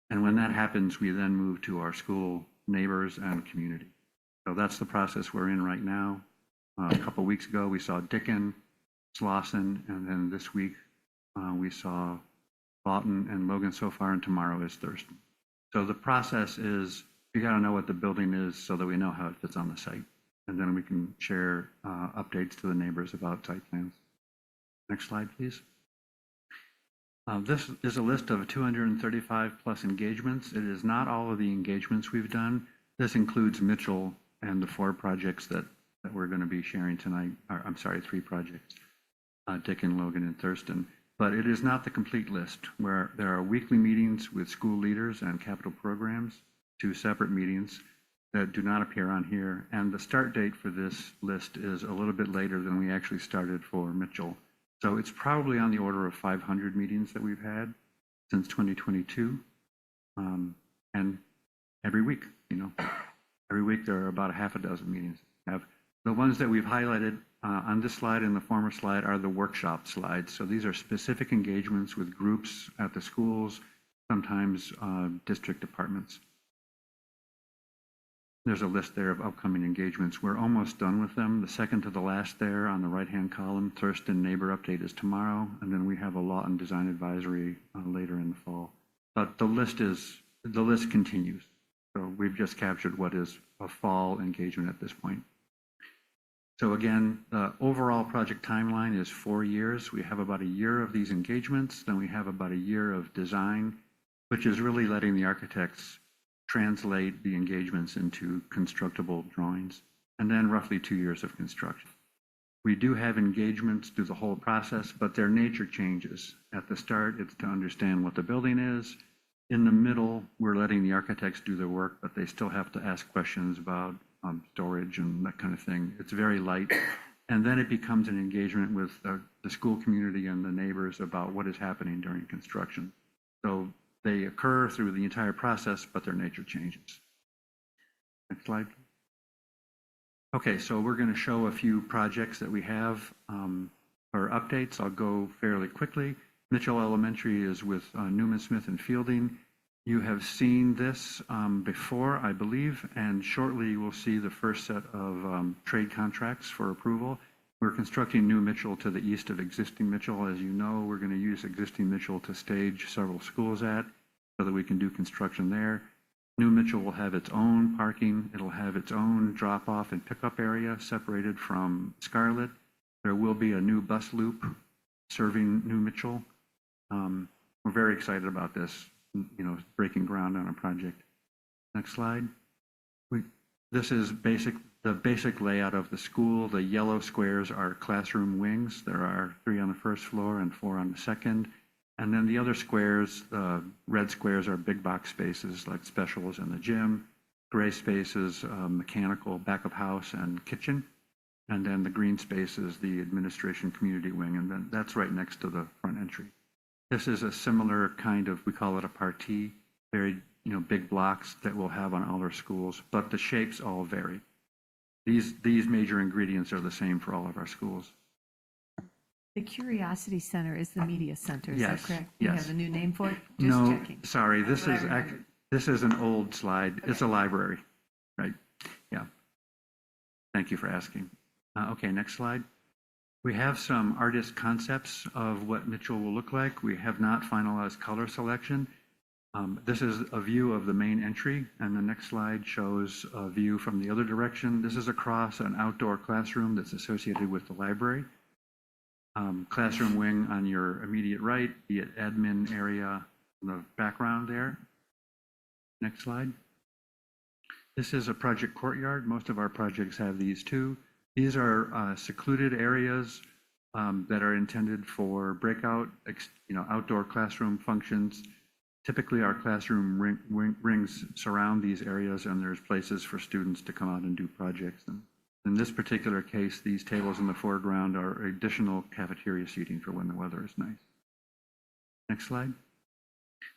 And when that happens, we then move to our school neighbors and community. So that's the process we're in right now. A couple of weeks ago, we saw Dickin, Slauson, and then this week we saw Lawton and Logan so far, and tomorrow is Thurston. So the process is, you got to know what the building is so that we know how it fits on the site. And then we can share updates to the neighbors about site plans. Next slide, please. This is a list of 235 plus engagements. It is not all of the engagements we've done. This includes Mitchell and the 4 projects that we're going to be sharing tonight. Or, I'm sorry, 3 projects, Dickin, Logan, and Thurston. But it is not the complete list, where there are weekly meetings with school leaders and capital programs, 2 separate meetings that do not appear on here. And the start date for this list is a little bit later than we actually started for Mitchell. So it's probably on the order of 500 meetings that we've had since 2022. And every week, every week there are about a half a dozen meetings. The ones that we've highlighted on this slide and the former slide are the workshop slides. So these are specific engagements with groups at the schools, sometimes district departments. There's a list there of upcoming engagements. We're almost done with them. The second to the last there on the right-hand column, Thurston Neighbor Update is tomorrow, and then we have a Lawton Design Advisory later in the fall. But the list continues. So we've just captured what is a fall engagement at this point. So again, the overall project timeline is 4 years. We have about a year of these engagements, then we have about a year of design, which is really letting the architects translate the engagements into constructible drawings, and then roughly 2 years of construction. We do have engagements through the whole process, but their nature changes. At the start, it's to understand what the building is. In the middle, we're letting the architects do their work, but they still have to ask questions about storage and that kind of thing. It's very light. And then it becomes an engagement with the school community and the neighbors about what is happening during construction. So They occur through the entire process, but their nature changes. Next slide. Okay, so we're going to show a few projects that we have for updates. I'll go fairly quickly. Mitchell Elementary is with Newman, Smith, and Fielding. You have seen this before, I believe, and shortly you will see the first set of trade contracts for approval. We're constructing new Mitchell to the east of existing Mitchell. As you know, we're going to use existing Mitchell to stage several schools at so that we can do construction there. New Mitchell will have its own parking. It'll have its own drop-off and pickup area separated from Scarlet. There will be a new bus loop serving New Mitchell. We're very excited about this, breaking ground on a project. Next slide. This is the basic layout of the school. The yellow squares are classroom wings. There are 3 on the first floor and 4 on the second. And then the other squares, the red squares, are big box spaces like specials in the gym, gray spaces, mechanical, back of house, and kitchen. And then the green space is the administration community wing, and then that's right next to the front entry. This is a similar kind of, we call it a partie, very big blocks that we'll have on all our schools, but the shapes all vary. These major ingredients are the same for all of our schools. The Curiosity Center is the media center, is that correct? Yes. You have a new name for it? No, checking. sorry, this is an old slide. Okay. It's a library, right? Yeah. Thank you for asking. Okay, next slide. We have some artist concepts of what Mitchell will look like. We have not finalized color selection. This is a view of the main entry, and the next slide shows a view from the other direction. This is across an outdoor classroom that's associated with the library. Classroom wing on your immediate right, the admin area in the background there. Next slide. This is a project courtyard. Most of our projects have these too. These are secluded areas that are intended for breakout, outdoor classroom functions. Typically, our classroom rings surround these areas, and there's places for students to come out and do projects. And in this particular case, these tables in the foreground are additional cafeteria seating for when the weather is nice. Next slide.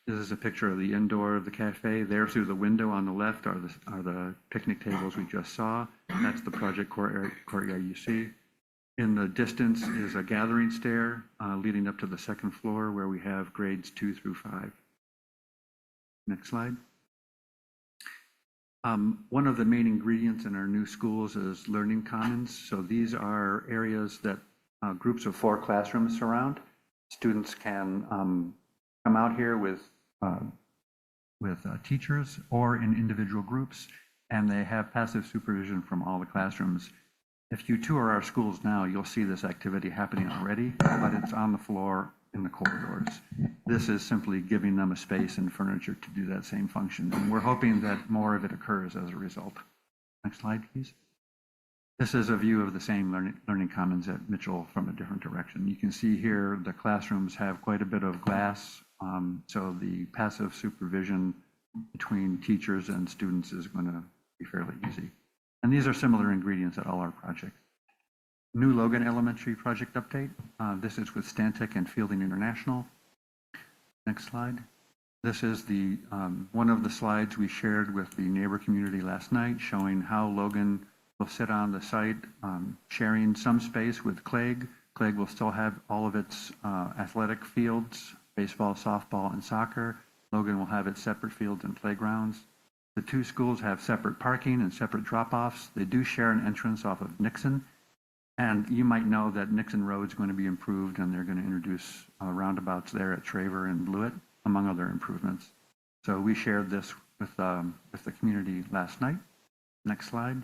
This is a picture of the indoor of the cafe. There through the window on the left are the picnic tables we just saw. That's the project courtyard you see. In the distance is a gathering stair leading up to the second floor where we have grades 2 through 5. Next slide. One of the main ingredients in our new schools is learning commons. So these are areas that groups of 4 classrooms surround. Students can come out here with teachers or in individual groups, and they have passive supervision from all the classrooms. If you tour our schools now, you'll see this activity happening already, but it's on the floor in the corridors. This is simply giving them a space and furniture to do that same function, and we're hoping that more of it occurs as a result. Next slide, please. This is a view of the same learning commons at Mitchell from a different direction. You can see here the classrooms have quite a bit of glass, so the passive supervision between teachers and students is going to be fairly easy. And these are similar ingredients at all our projects. New Logan Elementary project update. This is with Stantec and Fielding International. Next slide. This is the one of the slides we shared with the neighbor community last night, showing how Logan will sit on the site, sharing some space with Clegg. Clegg will still have all of its athletic fields, baseball, softball, and soccer. Logan will have its separate fields and playgrounds. The 2 schools have separate parking and separate drop-offs. They do share an entrance off of Nixon. And you might know that Nixon Road is going to be improved, and they're going to introduce roundabouts there at Traver and Blewett, among other improvements. So we shared this with the community last night. Next slide.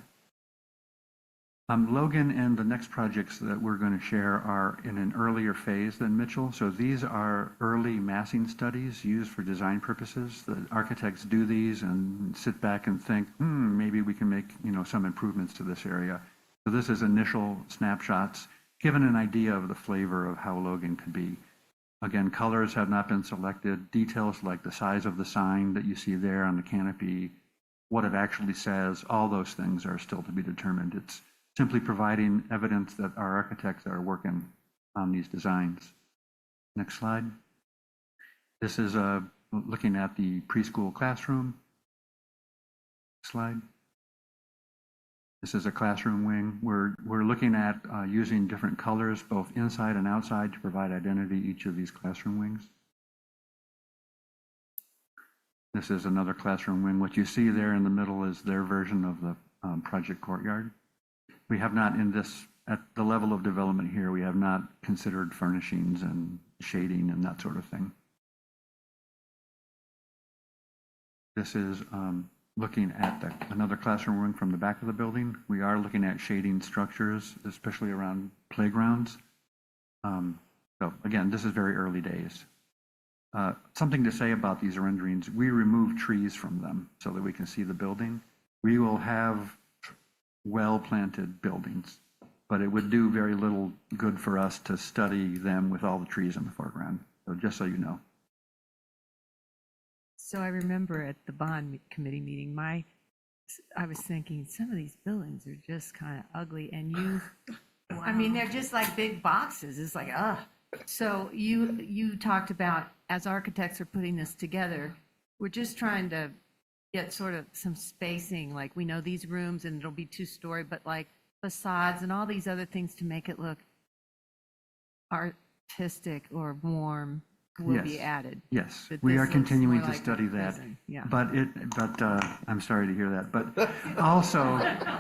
Logan and the next projects that we're going to share are in an earlier phase than Mitchell. So these are early massing studies used for design purposes. The architects do these and sit back and think, maybe we can make some improvements to this area. So this is initial snapshots, given an idea of the flavor of how Logan could be. Again, colors have not been selected. Details like the size of the sign that you see there on the canopy, what it actually says, all those things are still to be determined. It's simply providing evidence that our architects are working on these designs. Next slide. This is a looking at the preschool classroom. Slide. This is a classroom wing. We're looking at using different colors, both inside and outside, to provide identity to each of these classroom wings. This is another classroom wing. What you see there in the middle is their version of the project courtyard. We have not, at the level of development here, we have not considered furnishings and shading and that sort of thing. This is looking at another classroom wing from the back of the building. We are looking at shading structures, especially around playgrounds. So again, this is very early days. Something to say about these renderings, we remove trees from them so that we can see the building. We will have well-planted buildings, but it would do very little good for us to study them with all the trees in the foreground. So just so you know. So I remember at the bond committee meeting, I was thinking some of these buildings are just kind of ugly, and I mean, they're just like big boxes. It's like, ugh. So you talked about, as architects are putting this together, we're just trying to get sort of some spacing, like we know these rooms and it'll be 2-story, but like facades and all these other things to make it look artistic or warm will be added. Yes, But we this are looks continuing more to like a study that. prison. Yeah. But I'm sorry to hear that. But also,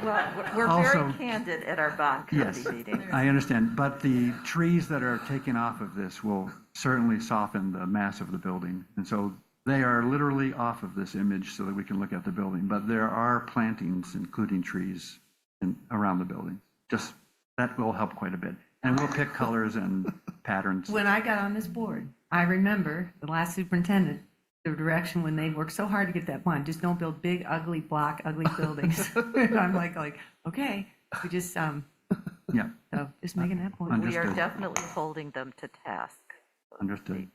Well, we're also, very candid at our bond yes, committee meetings. I understand. But the trees that are taken off of this will certainly soften the mass of the building. And so they are literally off of this image so that we can look at the building. But there are plantings, including trees, around the building. Just that will help quite a bit. And we'll pick colors and patterns. When I got on this board, I remember the last superintendent, the direction when they worked so hard to get that bond, just don't build big, ugly buildings. And I'm like, okay, we just, yeah. So just making that point. We are definitely holding them to task. Understood.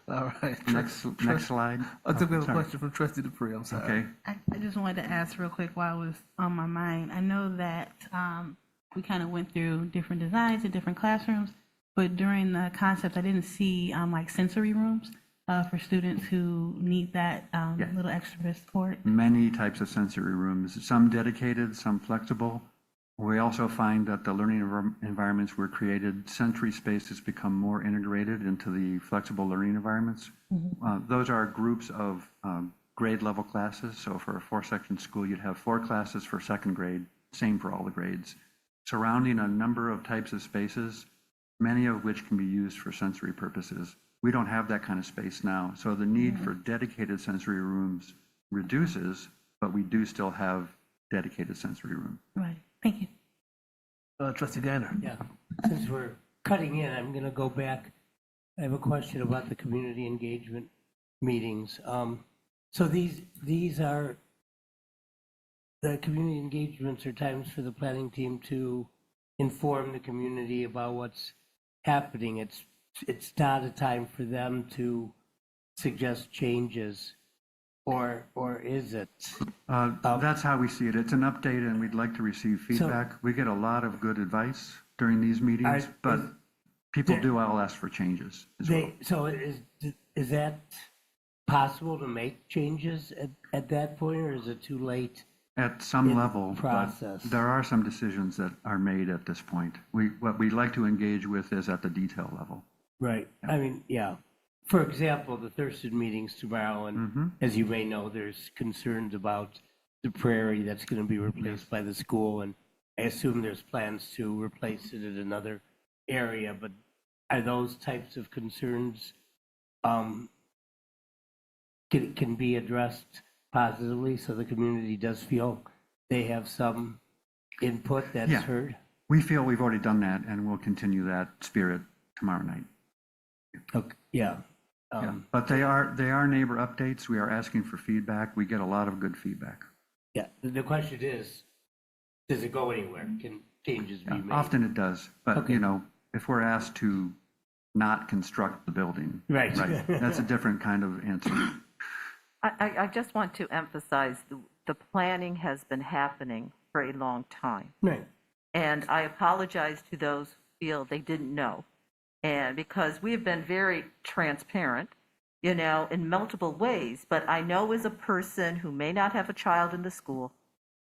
All right. Next slide. I think we have a Sorry. question from Trustee Dupree. I'm sorry. Okay. I just wanted to ask real quick while it was on my mind. I know that we kind of went through different designs and different classrooms, but during the concept, I didn't see like sensory rooms for students who need that little extra support. Many types of sensory rooms, some dedicated, some flexible. We also find that the learning environments were created, sensory spaces become more integrated into the flexible learning environments. Those are groups of grade level classes. So for a 4-section school, you'd have 4 classes for 2nd grade, same for all the grades, surrounding a number of types of spaces, many of which can be used for sensory purposes. We don't have that kind of space now. So the need for dedicated sensory rooms reduces, but we do still have dedicated sensory rooms. Right. Thank you. Trustee Gainer. Yeah, since we're cutting in, I'm going to go back. I have a question about the community engagement meetings. So these are, the community engagements are times for the planning team to inform the community about what's happening. It's not a time for them to suggest changes. Or is it? That's how we see it. It's an update, and we'd like to receive feedback. We get a lot of good advice during these meetings, but people do all ask for changes as well. So is that possible to make changes at that point, or is it too late? At some level, process. but there are some decisions that are made at this point. What we'd like to engage with is at the detail level. Right. I mean, yeah. For example, the Thurston meeting's tomorrow, and as you may know, there's concerns about the prairie that's going to be replaced by the school, and I assume there's plans to replace it in another area, but are those types of concerns can be addressed positively so the community does feel they have some input that's heard? We feel we've already done that, and we'll continue that spirit tomorrow night. Okay. Yeah. But they are neighbor updates. We are asking for feedback. We get a lot of good feedback. Yeah. The question is, does it go anywhere? Can changes be made? Often it does, but if we're asked to not construct the building, right, that's a different kind of answer. I just want to emphasize the planning has been happening for a long time. Right. And I apologize to those who feel they didn't know. And because we have been very transparent you know, in multiple ways. But I know as a person who may not have a child in the school,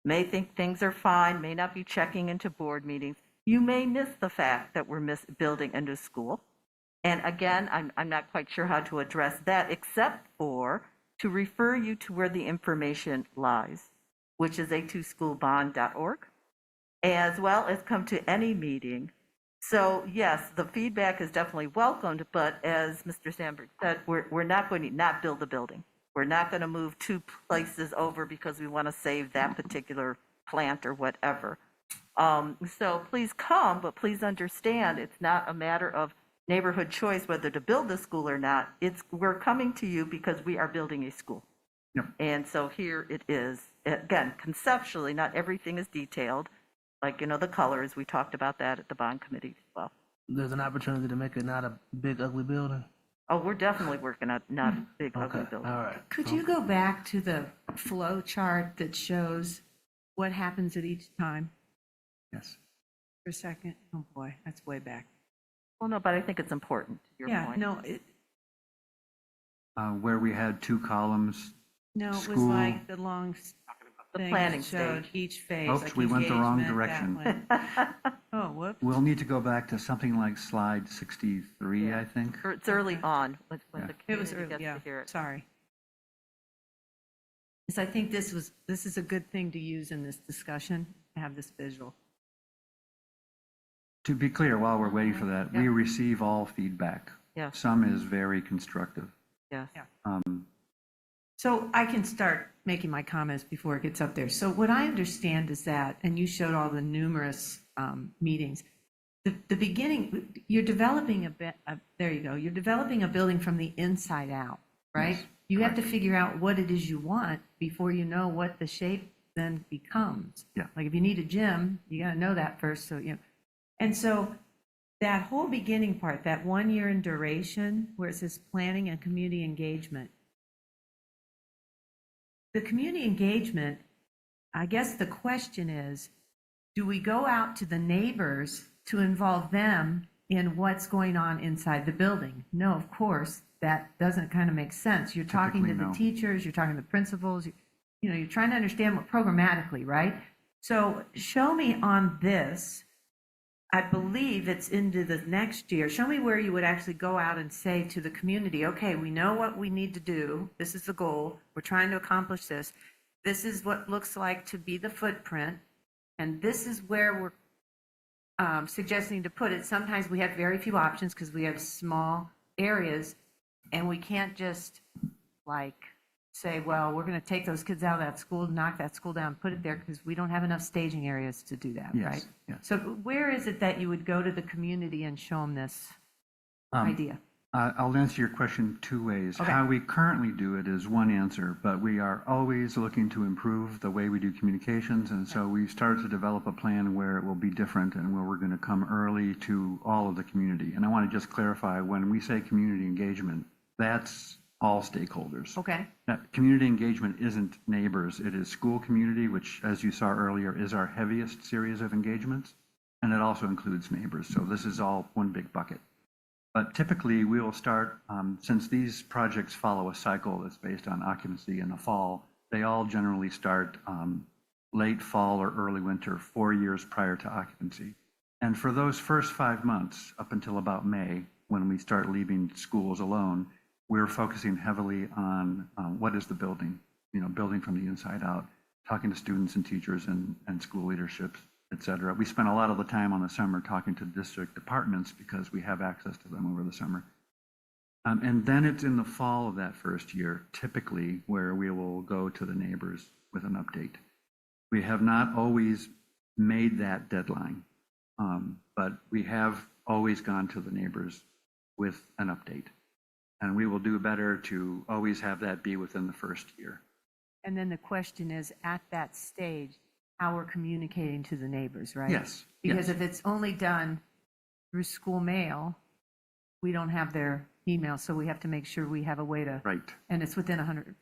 may think things are fine, may not be checking into board meetings, you may miss the fact that we're building a new school. And again, I'm not quite sure how to address that, except for to refer you to where the information lies, which is a2schoolbond.org, as well as come to any meeting. So yes, the feedback is definitely welcomed, but as Mr. Sandberg said, we're not going to not build a building. We're not going to move 2 places over because we want to save that particular plant or whatever. So please come, but please understand it's not a matter of neighborhood choice whether to build the school or not. We're coming to you because we are building a school. Yep. And so here it is. Again, conceptually, not everything is detailed. Like, you know, the colors, we talked about that at the bond committee as well. There's an opportunity to make it not a big, ugly building. Oh, we're definitely working on not a big ugly building. All right. Could you go back to the flow chart that shows what happens at each time Yes. for a second? Oh, boy, that's way back. Well, no, but I think it's important, to your Yeah, point. no, Where we had 2 columns. it was School. like the long The thing planning that showed stage. each phase. Oops, like we went the wrong engagement, direction. that one. Oh, whoops. We'll need to go back to something like slide 63, I think. Or it's early on when Yeah. the It was community early, gets yeah, to hear it. sorry. Because I think this is a good thing to use in this discussion, to have this visual. To be clear, while we're waiting for that, we Yeah. receive all feedback. Yes. Some is very constructive. Yes. So I can start making my comments before it gets up there. So what I understand is that, and you showed all the numerous meetings, the beginning, you're developing there you go, you're developing a building from the inside out, right? Yes, You have to figure out what it is you want before you know what the shape then becomes. Yeah. Like if you need a gym, you got to know that first. So, you know, and so that whole beginning part, that 1 year in duration, where it says planning and community engagement, the community engagement, I guess the question is, do we go out to the neighbors to involve them in what's going on inside the building? No, of course, that doesn't kind of make sense. You're talking to Typically, the no. teachers, you're talking to the principals, you know, you're trying to understand what programmatically, right? So show me on this, I believe it's into the next year. Show me where you would actually go out and say to the community, okay, we know what we need to do. This is the goal. We're trying to accomplish this. This is what looks like to be the footprint. And this is where we're suggesting to put it. Sometimes we have very few options because we have small areas and we can't just like say, well, we're going to take those kids out of that school, knock that school down, put it there because we don't have enough staging areas to do that, Yes, right? yes. So where is it that you would go to the community and show them this idea? I'll answer your question 2 ways. Okay. How we currently do it is one answer, but we are always looking to improve the way we do communications, and so we've started to develop a plan where it will be different and where we're going to come early to all of the community. And I want to just clarify, when we say community engagement, that's all stakeholders. Okay. Now, community engagement isn't neighbors, it is school community, which, as you saw earlier, is our heaviest series of engagements, and it also includes neighbors. So this is all one big bucket. But typically, we will start, since these projects follow a cycle that's based on occupancy in the fall, they all generally start late fall or early winter, 4 years prior to occupancy. And for those first 5 months, up until about May, when we start leaving schools alone, we're focusing heavily on what is the building, you know, building from the inside out, talking to students and teachers and school leaderships, et cetera. We spend a lot of the time on the summer talking to district departments because we have access to them over the summer. And then it's in the fall of that first year, typically, where we will go to the neighbors with an update. We have not always made that deadline, but we have always gone to the neighbors with an update. And we will do better to always have that be within the first year. And then the question is, at that stage, how we're communicating to the neighbors, right? Yes, Because yes. if it's only done through school mail, we don't have their email, so we have to make sure we have a way to. Right. And it's within 100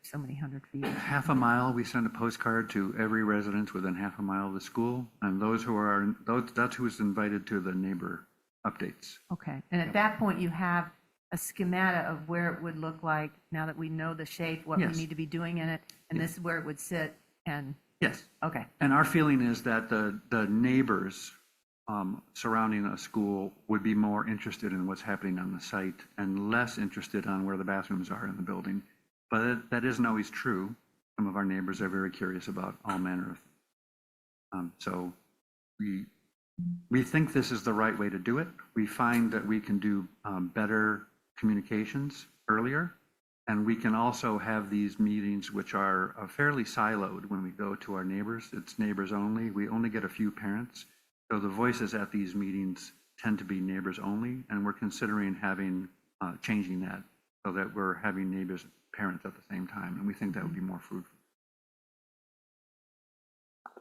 feet. Half a mile, we send a postcard to every residence within half a mile of the school, and that's who is invited to the neighbor updates. Okay, and at that point, you have a schematic of where it would look like now that we know the shape, what we Yes. need to be doing in it, and this is where it would sit, and, Yes. okay. And our feeling is that the neighbors surrounding a school would be more interested in what's happening on the site and less interested on where the bathrooms are in the building. But that isn't always true. Some of our neighbors are very curious about all manner of things. So we think this is the right way to do it. We find that we can do better communications earlier. And we can also have these meetings which are fairly siloed when we go to our neighbors. It's neighbors only. We only get a few parents. So the voices at these meetings tend to be neighbors only. And we're considering changing that so that we're having neighbors, parents at the same time. And we think that would be more fruitful.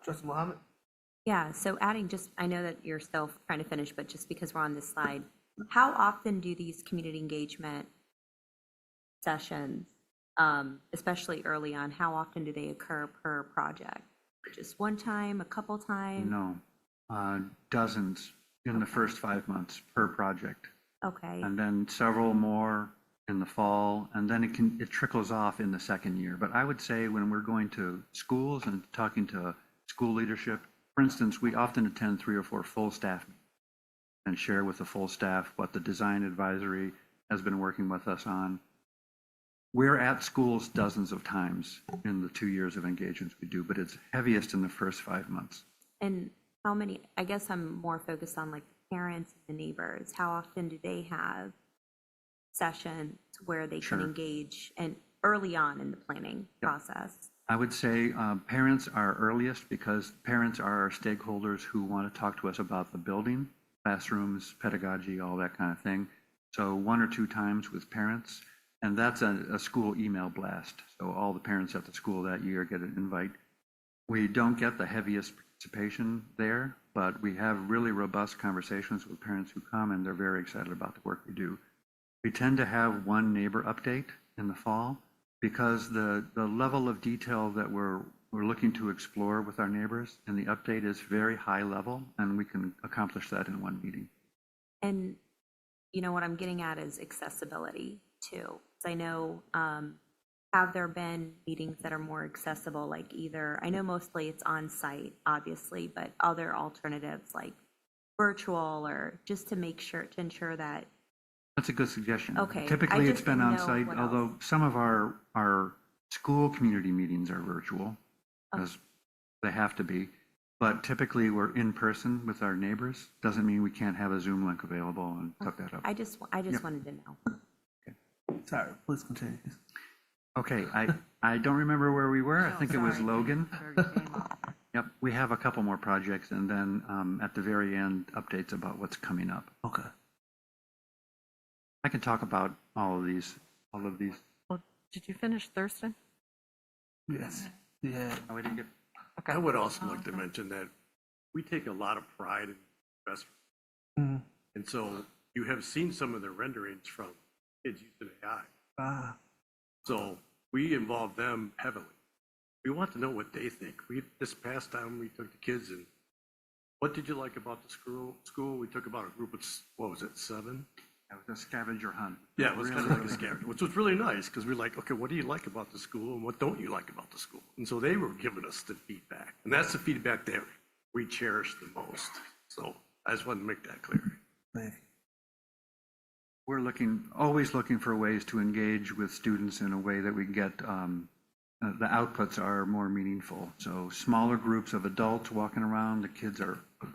Trustee Mohammed? Yeah, so adding just, I know that you're still trying to finish, but just because we're on this slide, how often do these community engagement sessions, especially early on, how often do they occur per project? Just one time, a couple times? No, dozens in the first 5 months per project. Okay. And then several more in the fall, and then it trickles off in the second year. But I would say when we're going to schools and talking to school leadership, for instance, we often attend 3 or 4 full staff meetings and share with the full staff what the design advisory has been working with us on. We're at schools dozens of times in the 2 years of engagements we do, but it's heaviest in the first 5 months. And how many, I guess I'm more focused on like the parents and the neighbors. How often do they have sessions where they can engage and early on in the planning process? I would say parents are earliest because parents are our stakeholders who want to talk to us about the building, classrooms, pedagogy, all that kind of thing. So 1 or 2 times with parents, and that's a school email blast. So all the parents at the school that year get an invite. We don't get the heaviest participation there, but we have really robust conversations with parents who come, and they're very excited about the work we do. We tend to have one neighbor update in the fall because the level of detail that we're looking to explore with our neighbors and the update is very high level, and we can accomplish that in one meeting. And you know what I'm getting at is accessibility too. So I know, have there been meetings that are more accessible, like either, I know mostly it's on site, obviously, but other alternatives like virtual or just to make sure, to ensure that. That's a good suggestion. Okay. Typically, it's just been didn't on know site, what although else. some of our school community meetings are virtual, because they have to be. But typically, we're in person with our neighbors. Doesn't mean we can't have a Zoom link available and hook that up. I just wanted to know. Sorry, please continue. Okay, I don't remember where we were. I think it was Logan. Yep, we have a couple more projects, and then at the very end, updates about what's coming up. Okay. I can talk about all of these. Well, did you finish Thurston? Yes. Yeah. Oh, we didn't get. I would also like to mention that we take a lot of pride in investment. Mm-hmm. And so you have seen some of the renderings from kids using AI. Ah. So we involve them heavily. We want to know what they think. This past time we took the kids and what did you like about the school? We took about a group of, what was it, 7? It was a scavenger hunt. Yeah, it was kind of like a scavenger, which was really nice because we're like, okay, what do you like about the school and what don't you like about the school? And so they were giving us the feedback. And that's the feedback that we cherish the most. So I just wanted to make that clear. Thank you. We're always looking for ways to engage with students in a way that we get the outputs are more meaningful. So smaller groups of adults walking around, the kids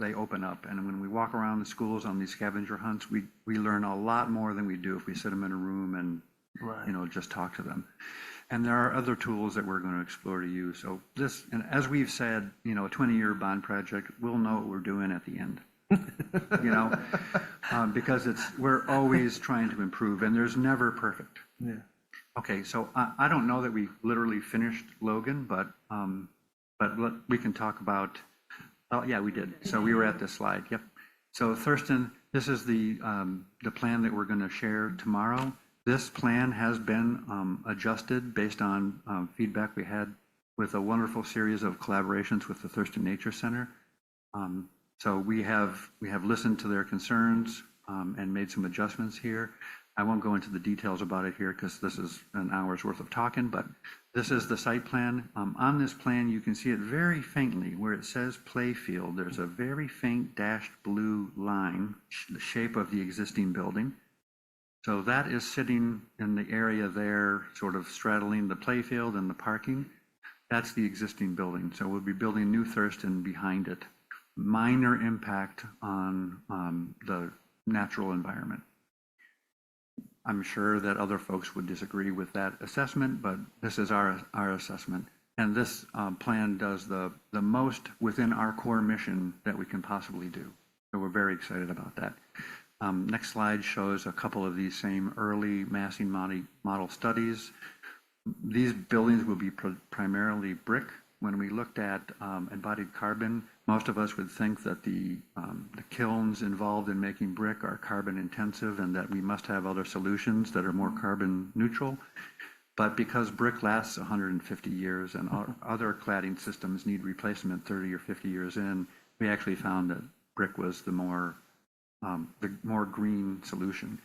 they open up. And when we walk around the schools on these scavenger hunts, we learn a lot more than we do if we sit them in a room and just talk to them. And there are other tools that we're going to explore to use. So and as we've said, a 20-year bond project, we'll know what we're doing at the end. Because we're always trying to improve, and there's never perfect. Yeah. Okay, so I don't know that we literally finished Logan, but we can talk about. Oh yeah, we did. So we were at this slide. Yep. So Thurston, this is the plan that we're going to share tomorrow. This plan has been adjusted based on feedback we had with a wonderful series of collaborations with the Thurston Nature Center. So we have listened to their concerns and made some adjustments here. I won't go into the details about it here because this is an hour's worth of talking, but this is the site plan. On this plan, you can see it very faintly where it says playfield. There's a very faint dashed blue line, the shape of the existing building. So that is sitting in the area there, sort of straddling the playfield and the parking. That's the existing building. So we'll be building new Thurston behind it. Minor impact on the natural environment. I'm sure that other folks would disagree with that assessment, but this is our assessment. And this plan does the most within our core mission that we can possibly do. So we're very excited about that. Next slide shows a couple of these same early massing model studies. These buildings will be primarily brick. When we looked at embodied carbon, most of us would think that the kilns involved in making brick are carbon intensive and that we must have other solutions that are more carbon neutral. But because brick lasts 150 years and other cladding systems need replacement 30 or 50 years in, we actually found that brick was the more green solution.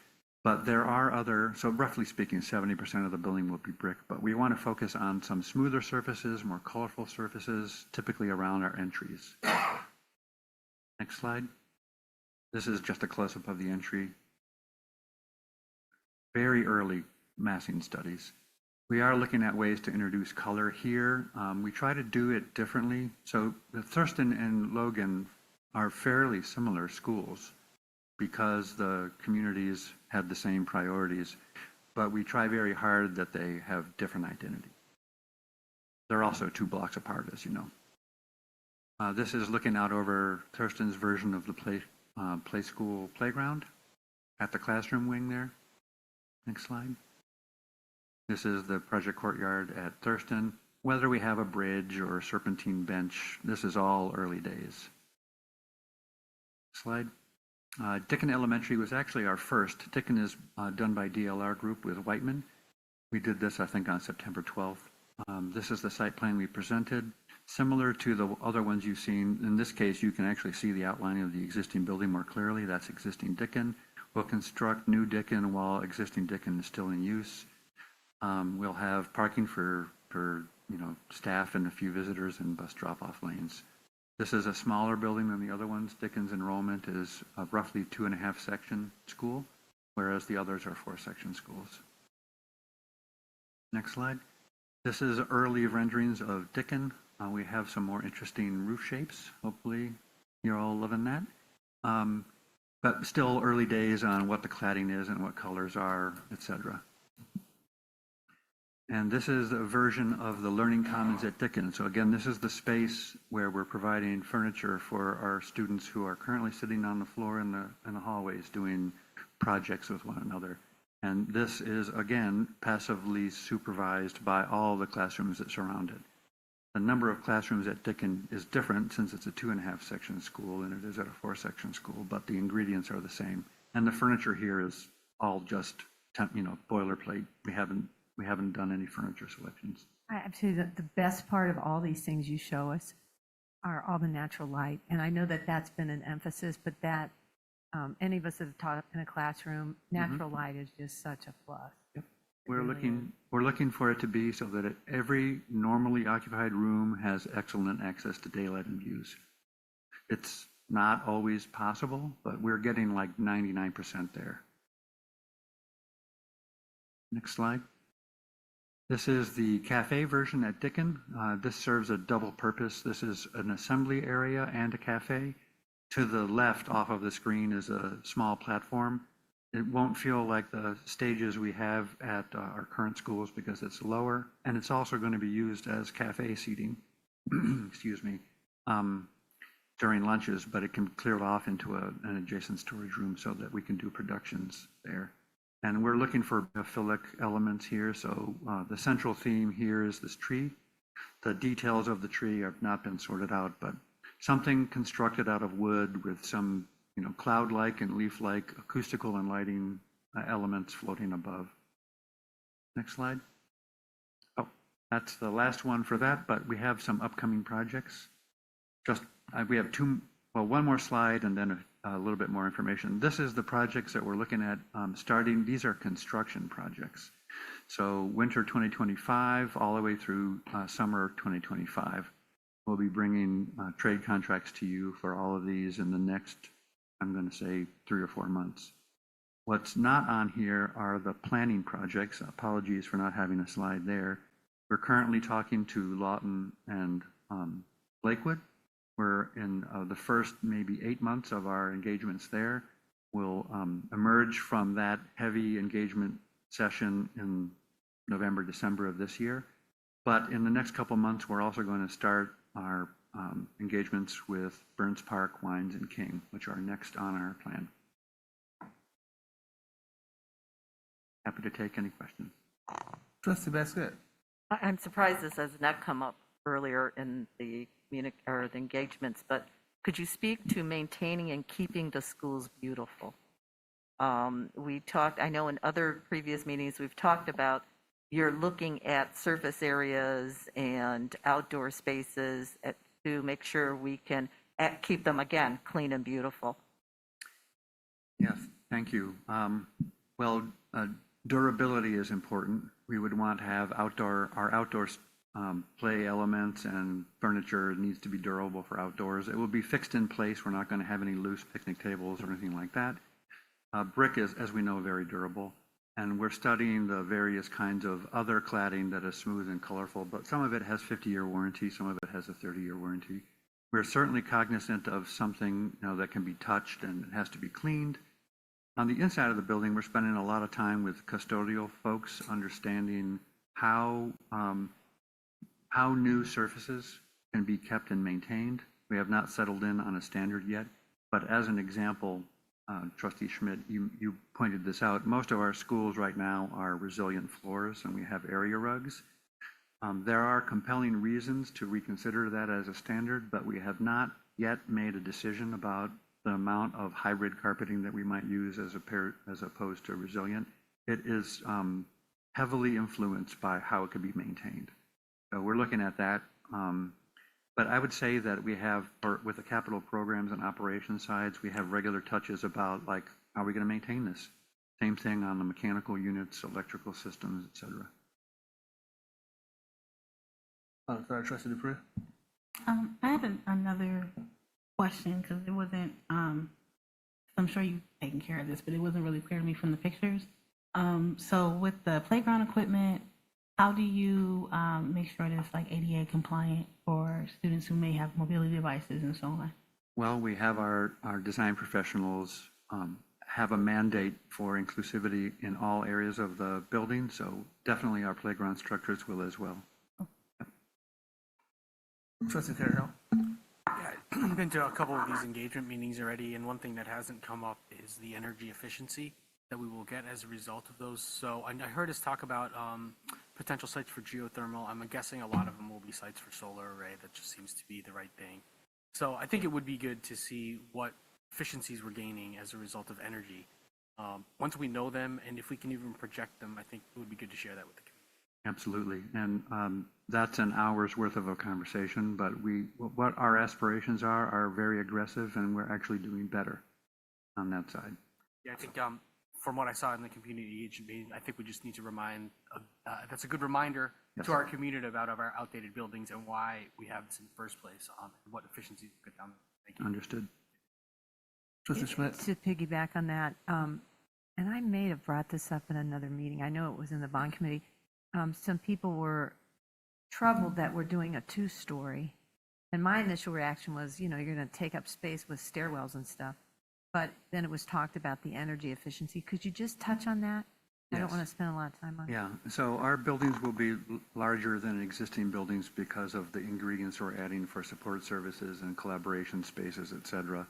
But there are other, so roughly speaking, 70% of the building will be brick, but we want to focus on some smoother surfaces, more colorful surfaces, typically around our entries. Next slide. This is just a close-up of the entry. Very early massing studies. We are looking at ways to introduce color here. We try to do it differently. So the Thurston and Logan are fairly similar schools, because the communities had the same priorities, but we try very hard that they have different identity. They're also 2 blocks apart, as you know. This is looking out over Thurston's version of the play school playground at the classroom wing there. Next slide. This is the project courtyard at Thurston. Whether we have a bridge or a serpentine bench, this is all early days. Slide. Dickin Elementary was actually our first. Dickin is done by DLR Group with Whiteman. We did this, I think, on September 12th. This is the site plan we presented. Similar to the other ones you've seen, in this case, you can actually see the outlining of the existing building more clearly. That's existing Dickin. We'll construct new Dickin while existing Dickin is still in use. We'll have parking for staff and a few visitors and bus drop-off lanes. This is a smaller building than the other ones. Dickin's enrollment is a roughly 2.5 section school, whereas the others are 4-section schools. Next slide. This is early renderings of Dickin. We have some more interesting roof shapes. Hopefully you're all loving that. But still early days on what the cladding is and what colors are, etc. And this is a version of the Learning Commons at Dickin. So again, this is the space where we're providing furniture for our students who are currently sitting on the floor in the hallways doing projects with one another. And this is, again, passively supervised by all the classrooms that surround it. The number of classrooms at Dickin is different since it's a 2.5 section school than it is at a 4-section school, but the ingredients are the same. And the furniture here is all just, boilerplate. We haven't done any furniture selections. Absolutely. The best part of all these things you show us are all the natural light. And I know that that's been an emphasis, but that any of us that have taught in a classroom, natural light is just such a plus. Yep. We're looking for it to be so that every normally occupied room has excellent access to daylight and views. It's not always possible, but we're getting like 99% there. Next slide. This is the cafe version at Dickin. This serves a double purpose. This is an assembly area and a cafe. To the left off of the screen is a small platform. It won't feel like the stages we have at our current schools because it's lower, and it's also going to be used as cafe seating, excuse me, during lunches, but it can clear off into an adjacent storage room so that we can do productions there. And we're looking for philic elements here. So the central theme here is this tree. The details of the tree have not been sorted out, but something constructed out of wood with some, cloud-like and leaf-like acoustical and lighting elements floating above. Next slide. Oh, that's the last one for that, but we have some upcoming projects. We have two well, one more slide and then a little bit more information. This is the projects that we're looking at starting. These are construction projects. So winter 2025 all the way through summer 2025. We'll be bringing trade contracts to you for all of these in the next, I'm going to say, 3 or 4 months. What's not on here are the planning projects. Apologies for not having a slide there. We're currently talking to Lawton and Lakewood. We're in the first maybe 8 months of our engagements there. We'll emerge from that heavy engagement session in November, December of this year. But in the next couple months, we're also going to start our engagements with Burns Park, Wines, and King, which are next on our plan. Happy to take any questions. Trustee Baskett. I'm surprised this has not come up earlier in the the engagements, but could you speak to maintaining and keeping the schools beautiful? We talked, I know in other previous meetings, we've talked about you're looking at surface areas and outdoor spaces to make sure we can keep them, again, clean and beautiful. Yes, thank you. Well, durability is important. We would want to have our outdoor play elements and furniture needs to be durable for outdoors. It will be fixed in place. We're not going to have any loose picnic tables or anything like that. Brick is, as we know, very durable. And we're studying the various kinds of other cladding that is smooth and colorful, but some of it has 50-year warranty, some of it has a 30-year warranty. We're certainly cognizant of something that can be touched and it has to be cleaned. On the inside of the building, we're spending a lot of time with custodial folks understanding how new surfaces can be kept and maintained. We have not settled in on a standard yet, but as an example, Trustee Schmidt, you pointed this out. Most of our schools right now are resilient floors and we have area rugs. There are compelling reasons to reconsider that as a standard, but we have not yet made a decision about the amount of hybrid carpeting that we might use as opposed to resilient. It is heavily influenced by how it can be maintained. So we're looking at that. But I would say that we have, with the capital programs and operations sides, we have regular touches about, like, how are we going to maintain this? Same thing on the mechanical units, electrical systems, et cetera. Sorry, Trustee Dupree. I have another question because it wasn't, I'm sure you've taken care of this, but it wasn't really clear to me from the pictures. So with the playground equipment, how do you make sure that it's like ADA compliant for students who may have mobility devices and so on? Well, we have our design professionals have a mandate for inclusivity in all areas of the building, so definitely our playground structures will as well. Trustee Carroll. Yeah, I've been to a couple of these engagement meetings already, and one thing that hasn't come up is the energy efficiency that we will get as a result of those. So I heard us talk about potential sites for geothermal. I'm guessing a lot of them will be sites for solar array. That just seems to be the right thing. So I think it would be good to see what efficiencies we're gaining as a result of energy. Once we know them, and if we can even project them, I think it would be good to share that with the community. Absolutely. And that's an hour's worth of a conversation, but what our aspirations are very aggressive, and we're actually doing better on that side. Yeah, I think from what I saw in the community agent meeting, I think we just need to remind, that's a good reminder to our community about our outdated buildings and why we have this in the first place, and what efficiencies we get down there. Thank you. Understood. Trustee Schmidt. To piggyback on that, and I may have brought this up in another meeting. I know it was in the bond committee. Some people were troubled that we're doing a 2-story. And my initial reaction was, you're going to take up space with stairwells and stuff. But then it was talked about the energy efficiency. Could you just touch on that? I don't want to spend a lot of time on it. Yeah, so our buildings will be larger than existing buildings because of the ingredients we're adding for support services and collaboration spaces, et cetera.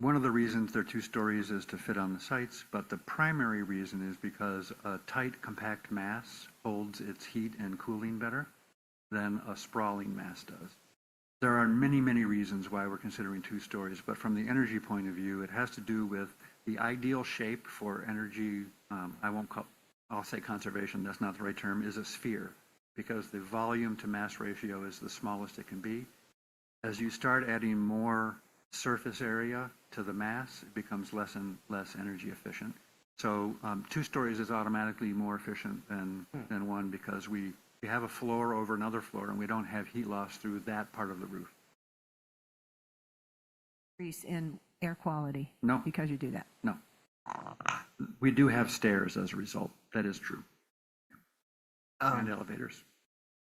One of the reasons they're 2 stories is to fit on the sites, but the primary reason is because a tight, compact mass holds its heat and cooling better than a sprawling mass does. There are many, many reasons why we're considering 2 stories, but from the energy point of view, it has to do with the ideal shape for energy. I'll say conservation, that's not the right term, is a sphere, because the volume to mass ratio is the smallest it can be. As you start adding more surface area to the mass, it becomes less and less energy efficient. So 2 stories is automatically more efficient than one because we have a floor over another floor and we don't have heat loss through that part of the roof. Increase in air quality. No. Because you do that. No. We do have stairs as a result. That is true. And elevators.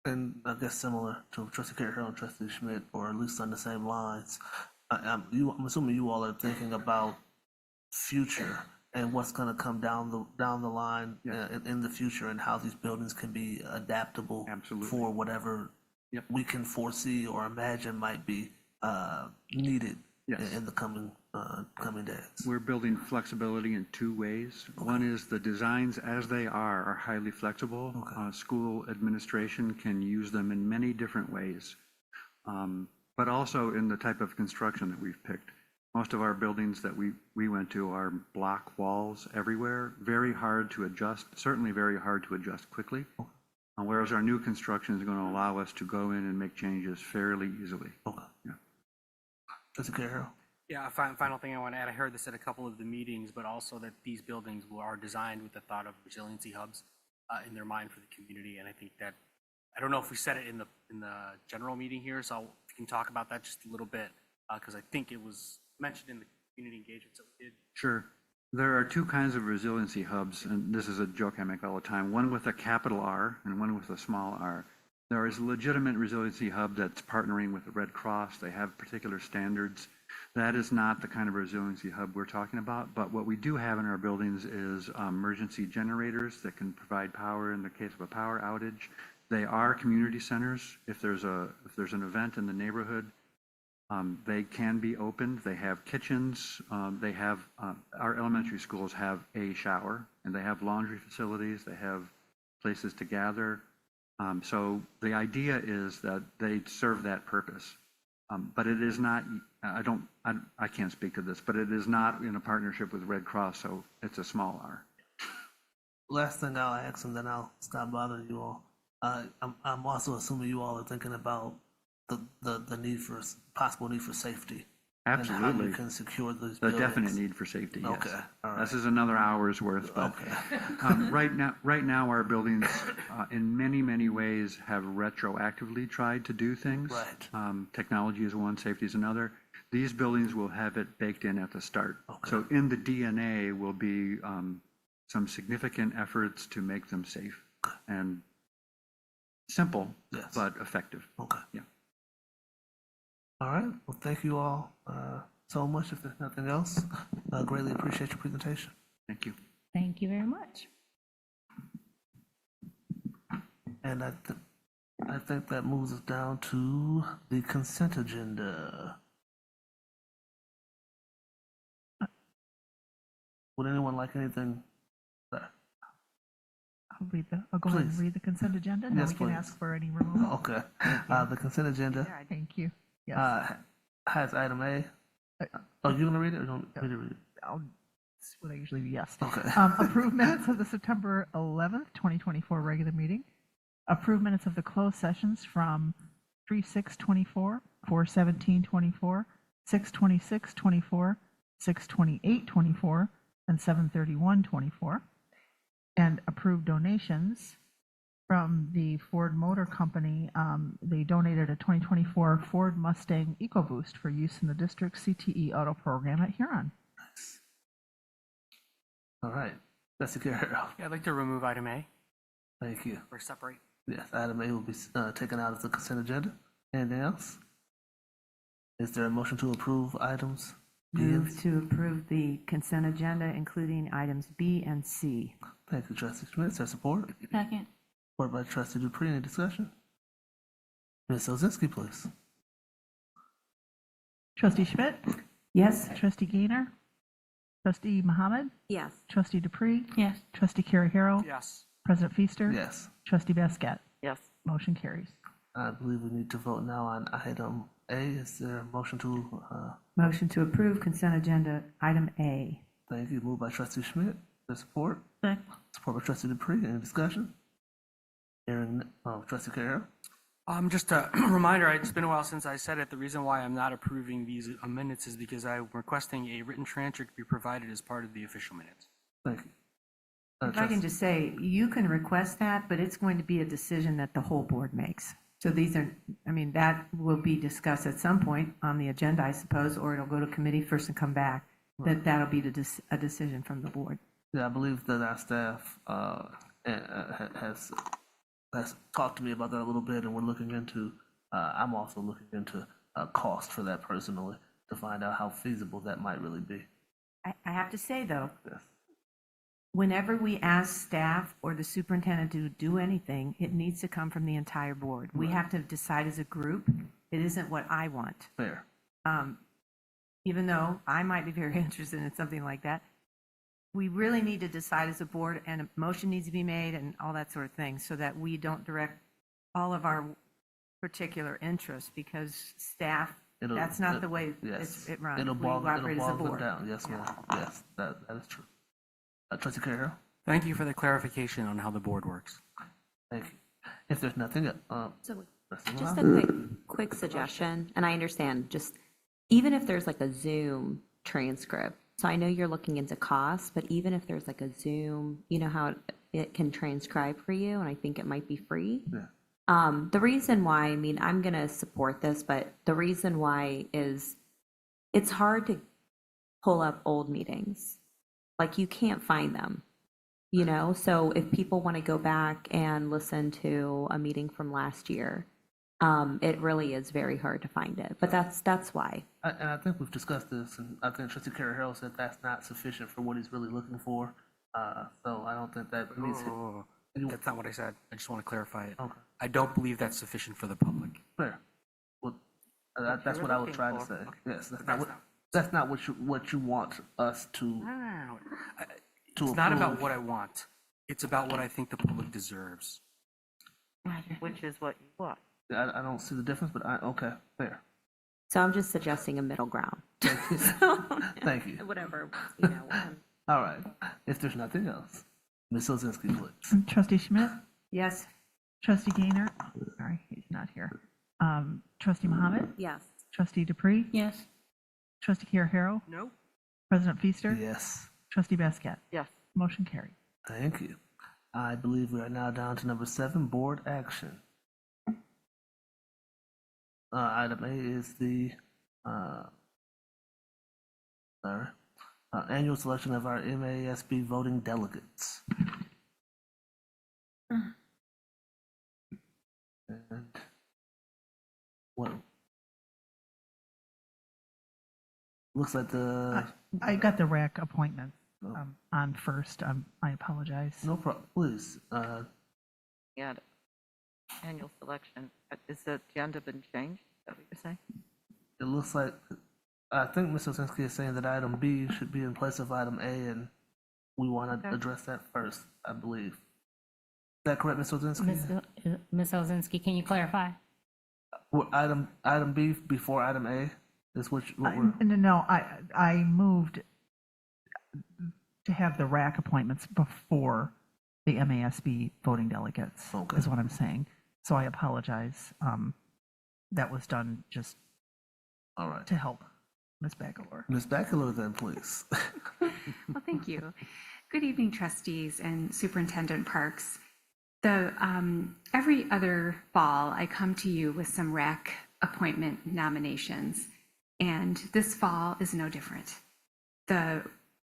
And I guess similar to Trustee Carroll and Trustee Schmidt, or at least on the same lines, I'm assuming you all are thinking about future and what's going to come down the line in the future, and how these buildings can be adaptable for whatever we can foresee or imagine might be needed in the coming days. We're building flexibility in 2 ways. One is the designs as they are highly flexible. School administration can use them in many different ways, but also in the type of construction that we've picked. Most of our buildings that we went to are block walls everywhere, very hard to adjust, certainly very hard to adjust quickly. Whereas our new construction is going to allow us to go in and make changes fairly easily. Trustee Carroll? Yeah, final thing I want to add, I heard this at a couple of the meetings, but also that these buildings are designed with the thought of resiliency hubs in their mind for the community. And I think that, I don't know if we said it in the general meeting here, so we can talk about that just a little bit, because I think it was mentioned in the community engagements that we did. Sure. There are 2 kinds of resiliency hubs, and this is a joke I make all the time, one with a capital R and one with a small r. There is a legitimate resiliency hub that's partnering with the Red Cross. They have particular standards. That is not the kind of resiliency hub we're talking about, but what we do have in our buildings is emergency generators that can provide power in the case of a power outage. They are community centers. If there's an event in the neighborhood, they can be opened. They have kitchens. Our elementary schools have a shower, and they have laundry facilities. They have places to gather. So the idea is that they serve that purpose. But it is not, I can't speak to this, but it is not in a partnership with Red Cross, so it's a small r. Last thing I'll ask, and then I'll stop bothering you all. I'm also assuming you all are thinking about the need for, possible need for safety. Absolutely. And how you can secure those The buildings. definite need for safety, yes. Okay, all right. This is another hour's worth, but right now our buildings, in many ways, have retroactively tried to do things. Right. Technology is one, safety is another. These buildings will have it baked in at the start. So in the DNA will be some significant efforts to make them safe and simple, but effective. Okay. Yeah. All right. Well, thank you all so much. If there's nothing else, I greatly appreciate your presentation. Thank you. Thank you very much. And I think that moves us down to the consent agenda. Would anyone like anything? I'll go ahead and Please. read the consent agenda, and then Yes, we can please. ask for any removal. Okay. The consent agenda Thank you. Yes. has item A. Oh, you gonna read it or don't you want me to read it? That's what I usually do, yes. Okay. Approve minutes of the September 11th, 2024 regular meeting. Approve minutes of the closed sessions from 3/6/24, 4/17/24, 6/26/24, 6/28/24, and 7/31/24. And approve donations from the Ford Motor Company. They donated a 2024 Ford Mustang EcoBoost for use in the district CTE auto program at Huron. All right. Trustee Carroll. Yeah, I'd like to remove item A Thank you. or separate. Yes, item A will be taken out of the consent agenda. Anything else? Is there a motion to approve items B and Move to approve the consent agenda, including items B and C. Thank you, Trustee Schmidt. Is there support? Second. Support by Trustee Dupree. Any discussion? Ms. Ozinski, please. Trustee Schmidt? Yes. Trustee Gainer? Trustee Muhammad? Yes. Trustee Dupree? Yes. Trustee Carey Harrell? Yes. President Feaster? Yes. Trustee Basket? Yes. Motion carries. I believe we need to vote now on item A. Is there a motion to? Motion to approve consent agenda, item A. Thank you. Moved by Trustee Schmidt. Is there support? Second. Support by Trustee Dupree. Any discussion? Hearing Trustee Carroll. Just a reminder, it's been a while since I said it. The reason why I'm not approving these minutes is because I'm requesting a written transcript be provided as part of the official minutes. Thank you. If I can just say, you can request that, but it's going to be a decision that the whole board makes. So these are, I mean, that will be discussed at some point on the agenda, I suppose, or it'll go to committee first and come back. That'll be a decision from the board. Yeah, I believe that our staff has talked to me about that a little bit, and we're looking into, I'm also looking into cost for that personally to find out how feasible that might really be. I have to say, though, Yes. whenever we ask staff or the superintendent to do anything, it needs to come from the entire board. We have to decide as a group. It isn't what I want. Fair. Even though I might be very interested in something like that, we really need to decide as a board, and a motion needs to be made and all that sort of thing, so that we don't direct all of our particular interests, because staff, that's not the way it runs. It'll We bog operate as a them board. down. Yes, ma'am. Yes, that is true. Trustee Carroll? Thank you for the clarification on how the board works. Thank you. If there's nothing else, So Trustee just Malone? a quick suggestion, and I understand, just even if there's like a Zoom transcript, so I know you're looking into costs, but even if there's like a Zoom, you know how it can transcribe for you, and I think it might be free. Yeah. The reason why, I mean, I'm going to support this, but the reason why is it's hard to pull up old meetings. Like, you can't find them, you know? So if people want to go back and listen to a meeting from last year, it really is very hard to find it. But that's why. And I think we've discussed this, and I think Trustee Carroll said that's not sufficient for what he's really looking for. So I don't think that meets it. That's not what I said. I just want to clarify it. Okay. I don't believe that's sufficient for the public. Fair. Well, that's what I was trying to say. Yes, that's not what you want us to. It's not about what I want. It's about what I think the public deserves. Which is what you want. I don't see the difference, but okay, fair. So I'm just suggesting a middle ground. Thank you. Whatever, you know. All right. If there's nothing else, Ms. Ozinski, please. Trustee Schmidt? Yes. Trustee Gaynor? Sorry, he's not here. Trustee Muhammad? Yes. Trustee Dupree? Yes. Trustee Carroll? No. President Feaster? Yes. Trustee Basket? Yes. Motion carried. Thank you. I believe we are now down to number 7, board action. Item A is the annual selection of our MASB voting delegates. And what looks like I got the RAC appointments on first. I apologize. No problem. Please. And annual selection, is the agenda been changed? Is that what you're saying? It looks like, I think Ms. Ozinski is saying that item B should be in place of item A, and we want to address that first, I believe. Is that correct, Ms. Ozinski? Ms. Ozinski, can you clarify? Item B before item A is what we're... No, I moved to have the RAC appointments before the MASB voting delegates, is what I'm saying. So I apologize. That was done just all right to help Ms. Baccalor. Ms. Baccalor, then, please. Well, thank you. Good evening, trustees and Superintendent Parks. Every other fall, I come to you with some RAC appointment nominations, and this fall is no different. The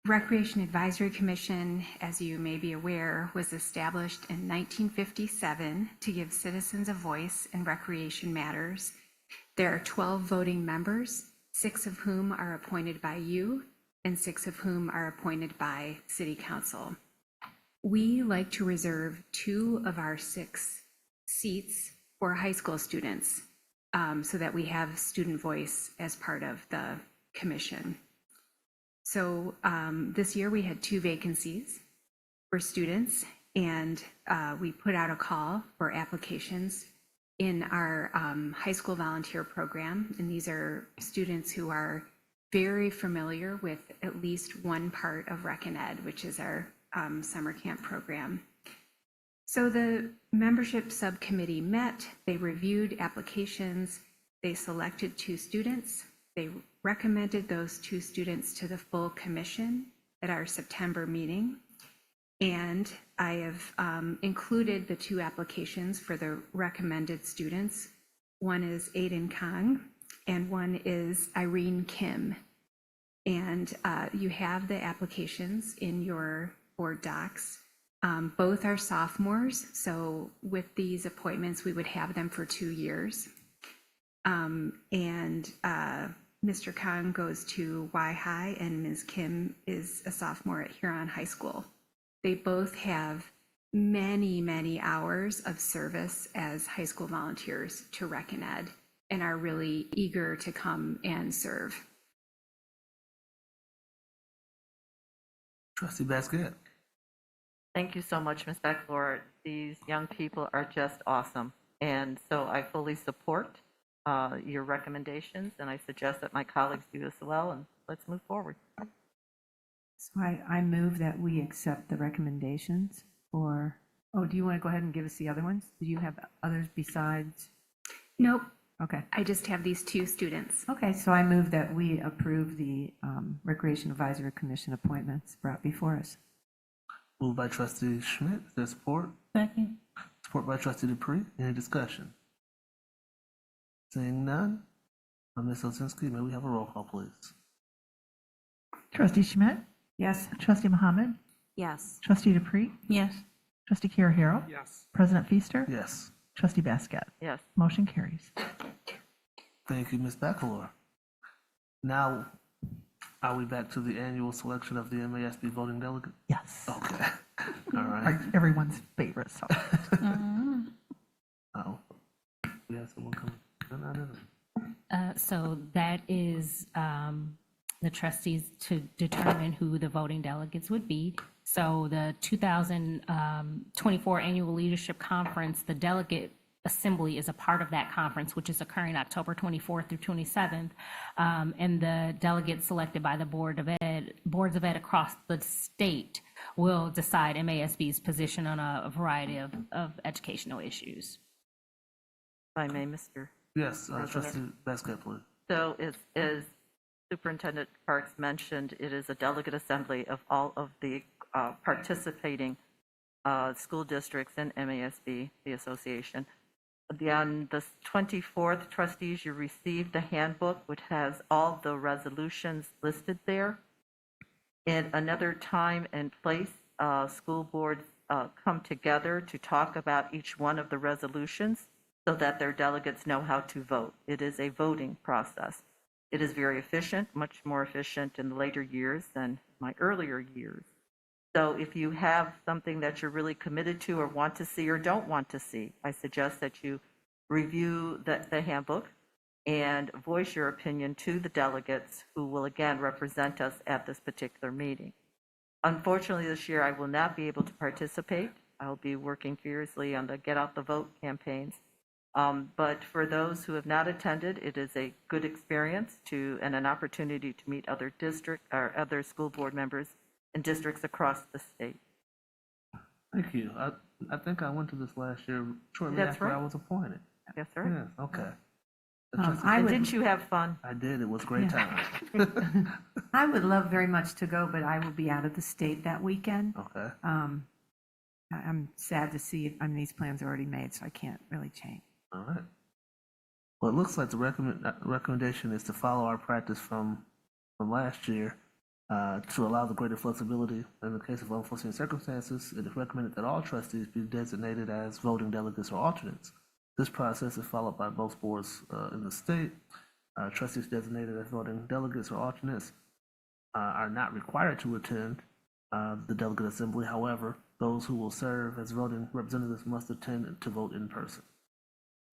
Recreation Advisory Commission, as you may be aware, was established in 1957 to give citizens a voice in recreation matters. There are 12 voting members, 6 of whom are appointed by you and 6 of whom are appointed by City Council. We like to reserve 2 of our 6 seats for high school students so that we have student voice as part of the commission. So this year we had 2 vacancies for students, and we put out a call for applications in our high school volunteer program. And these are students who are very familiar with at least one part of Rec and Ed, which is our summer camp program. So the membership subcommittee met, they reviewed applications, they selected 2 students, they recommended those 2 students to the full commission at our September meeting. And I have included the 2 applications for the recommended students. One is Aiden Kang and one is Irene Kim. And you have the applications in your board docs. Both are sophomores, so with these appointments, we would have them for 2 years. Mr. Kang goes to Y High, and Ms. Kim is a sophomore at Huron High School. They both have many, many hours of service as high school volunteers to Rec and Ed and are really eager to come and serve. Trustee Basket. Thank you so much, Ms. Beckler. These young people are just awesome. And so I fully support your recommendations, and I suggest that my colleagues do as well, and let's move forward. So I move that we accept the recommendations for, do you want to go ahead and give us the other ones? Do you have others besides? Nope. Okay. I just have these 2 students. Okay, so I move that we approve the Recreation Advisory Commission appointments brought before us. Moved by Trustee Schmidt. Is there support? Second. Support by Trustee Dupree. Any discussion? Seeing none. Ms. Osinski, may we have a roll call, please? Trustee Schmidt? Yes. Trustee Muhammad? Yes. Trustee Dupree? Yes. Trustee Kirahiro? Yes. President Feaster? Yes. Trustee Basket? Yes. Motion carries. Thank you, Ms. Baccalor. Now, are we back to the annual selection of the MASB voting delegate? Yes. Okay. All right. Everyone's favorite subject. Oh, we have someone coming. So that is the trustees to determine who the voting delegates would be. So the 2024 Annual Leadership Conference, the delegate assembly is a part of that conference, which is occurring October 24th through 27th. And the delegates selected by the boards of ed across the state will decide MASB's position on a variety of educational issues. If I may, Mr. Yes, President. Trustee Basket, please. So as Superintendent Parks mentioned, it is a delegate assembly of all of the participating school districts in MASB, the association. On the 24th, trustees, you received a handbook which has all the resolutions listed there. In another time and place, school boards come together to talk about each one of the resolutions so that their delegates know how to vote. It is a voting process. It is very efficient, much more efficient in the later years than my earlier years. So if you have something that you're really committed to or want to see or don't want to see, I suggest that you review the handbook and voice your opinion to the delegates who will again represent us at this particular meeting. Unfortunately, this year I will not be able to participate. I'll be working furiously on the Get Out the Vote campaigns. But for those who have not attended, it is a good experience and an opportunity to meet other district or other school board members in districts across the state. Thank you. I think I went to this last year shortly That's after right. I was appointed. Yes, sir. Yes, okay. Didn't you have fun? I did. It was a great time. I would love very much to go, but I will be out of the state that weekend. Okay. I'm sad to see, these plans are already made, so I can't really change. All right. Well, it looks like the recommendation is to follow our practice from last year to allow the greater flexibility. In the case of unforeseen circumstances, it is recommended that all trustees be designated as voting delegates or alternates. This process is followed by both boards in the state. Trustees designated as voting delegates or alternates are not required to attend the delegate assembly. However, those who will serve as voting representatives must attend to vote in person.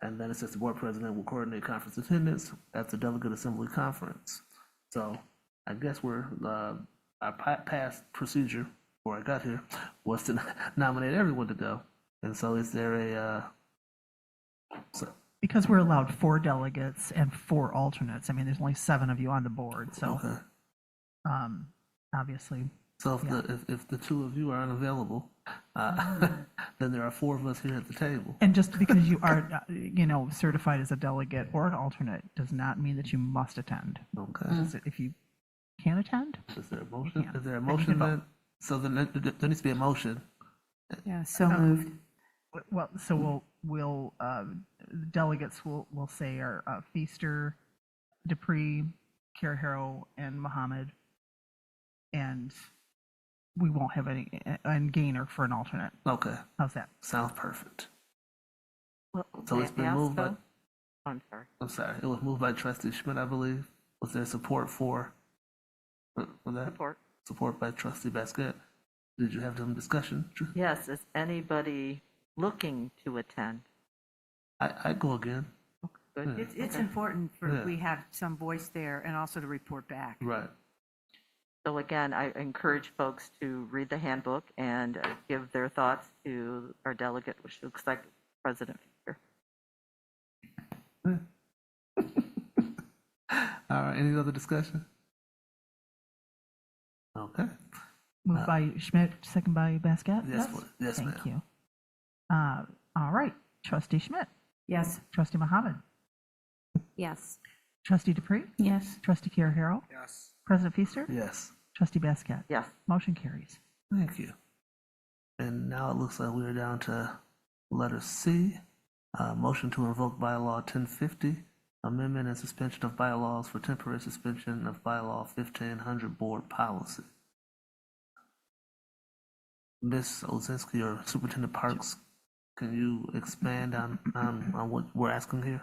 And then it says the board president will coordinate conference attendance at the delegate assembly conference. So I guess our past procedure before I got here was to nominate everyone to go. And so is there Because we're allowed 4 delegates and 4 alternates. There's only 7 of you on the board, so obviously. So if the 2 of you are unavailable, then there are four of us here at the table. And just because you are, certified as a delegate or an alternate does not mean that you must attend. Okay. If you can't attend, Is there a motion? can't. Is there a Then you motion can vote. then? So then there needs to be a motion. Yeah, so moved. Well, so we'll delegates will say are Feaster, Dupree, Caraharo, and Mohammed, and we won't have any and Gainer for an alternate. Okay. How's that? Sounds perfect. Well, So it's been may I moved by, ask, though? I'm sorry. I'm sorry, it was moved by trustee Schmidt, I believe. Was there support for that? Support. Support by trustee Basket. Did you have some discussion? Yes, is anybody looking to attend? I go again. Good. It's important for Yeah. we have some voice there and also to report back. Right. So again, I encourage folks to read the handbook and give their thoughts to our delegate, which looks like President Fisher. All right, any other discussion? Okay. Moved by Schmidt, second by Basket? Yes, please. Yes, Thank ma'am. you. All right, trustee Schmidt, Yes. trustee Mohammed, Yes. trustee Dupree, Yes. trustee Caraharo, Yes. President Feaster, Yes. trustee Basket. Yes. Motion carries. Thank you. And now it looks like we're down to letter C, motion to invoke bylaw 1050, amendment and suspension of bylaws for temporary suspension of bylaw 1500 board policy. Ms. Ozinski or Superintendent Parks, can you expand on what we're asking here?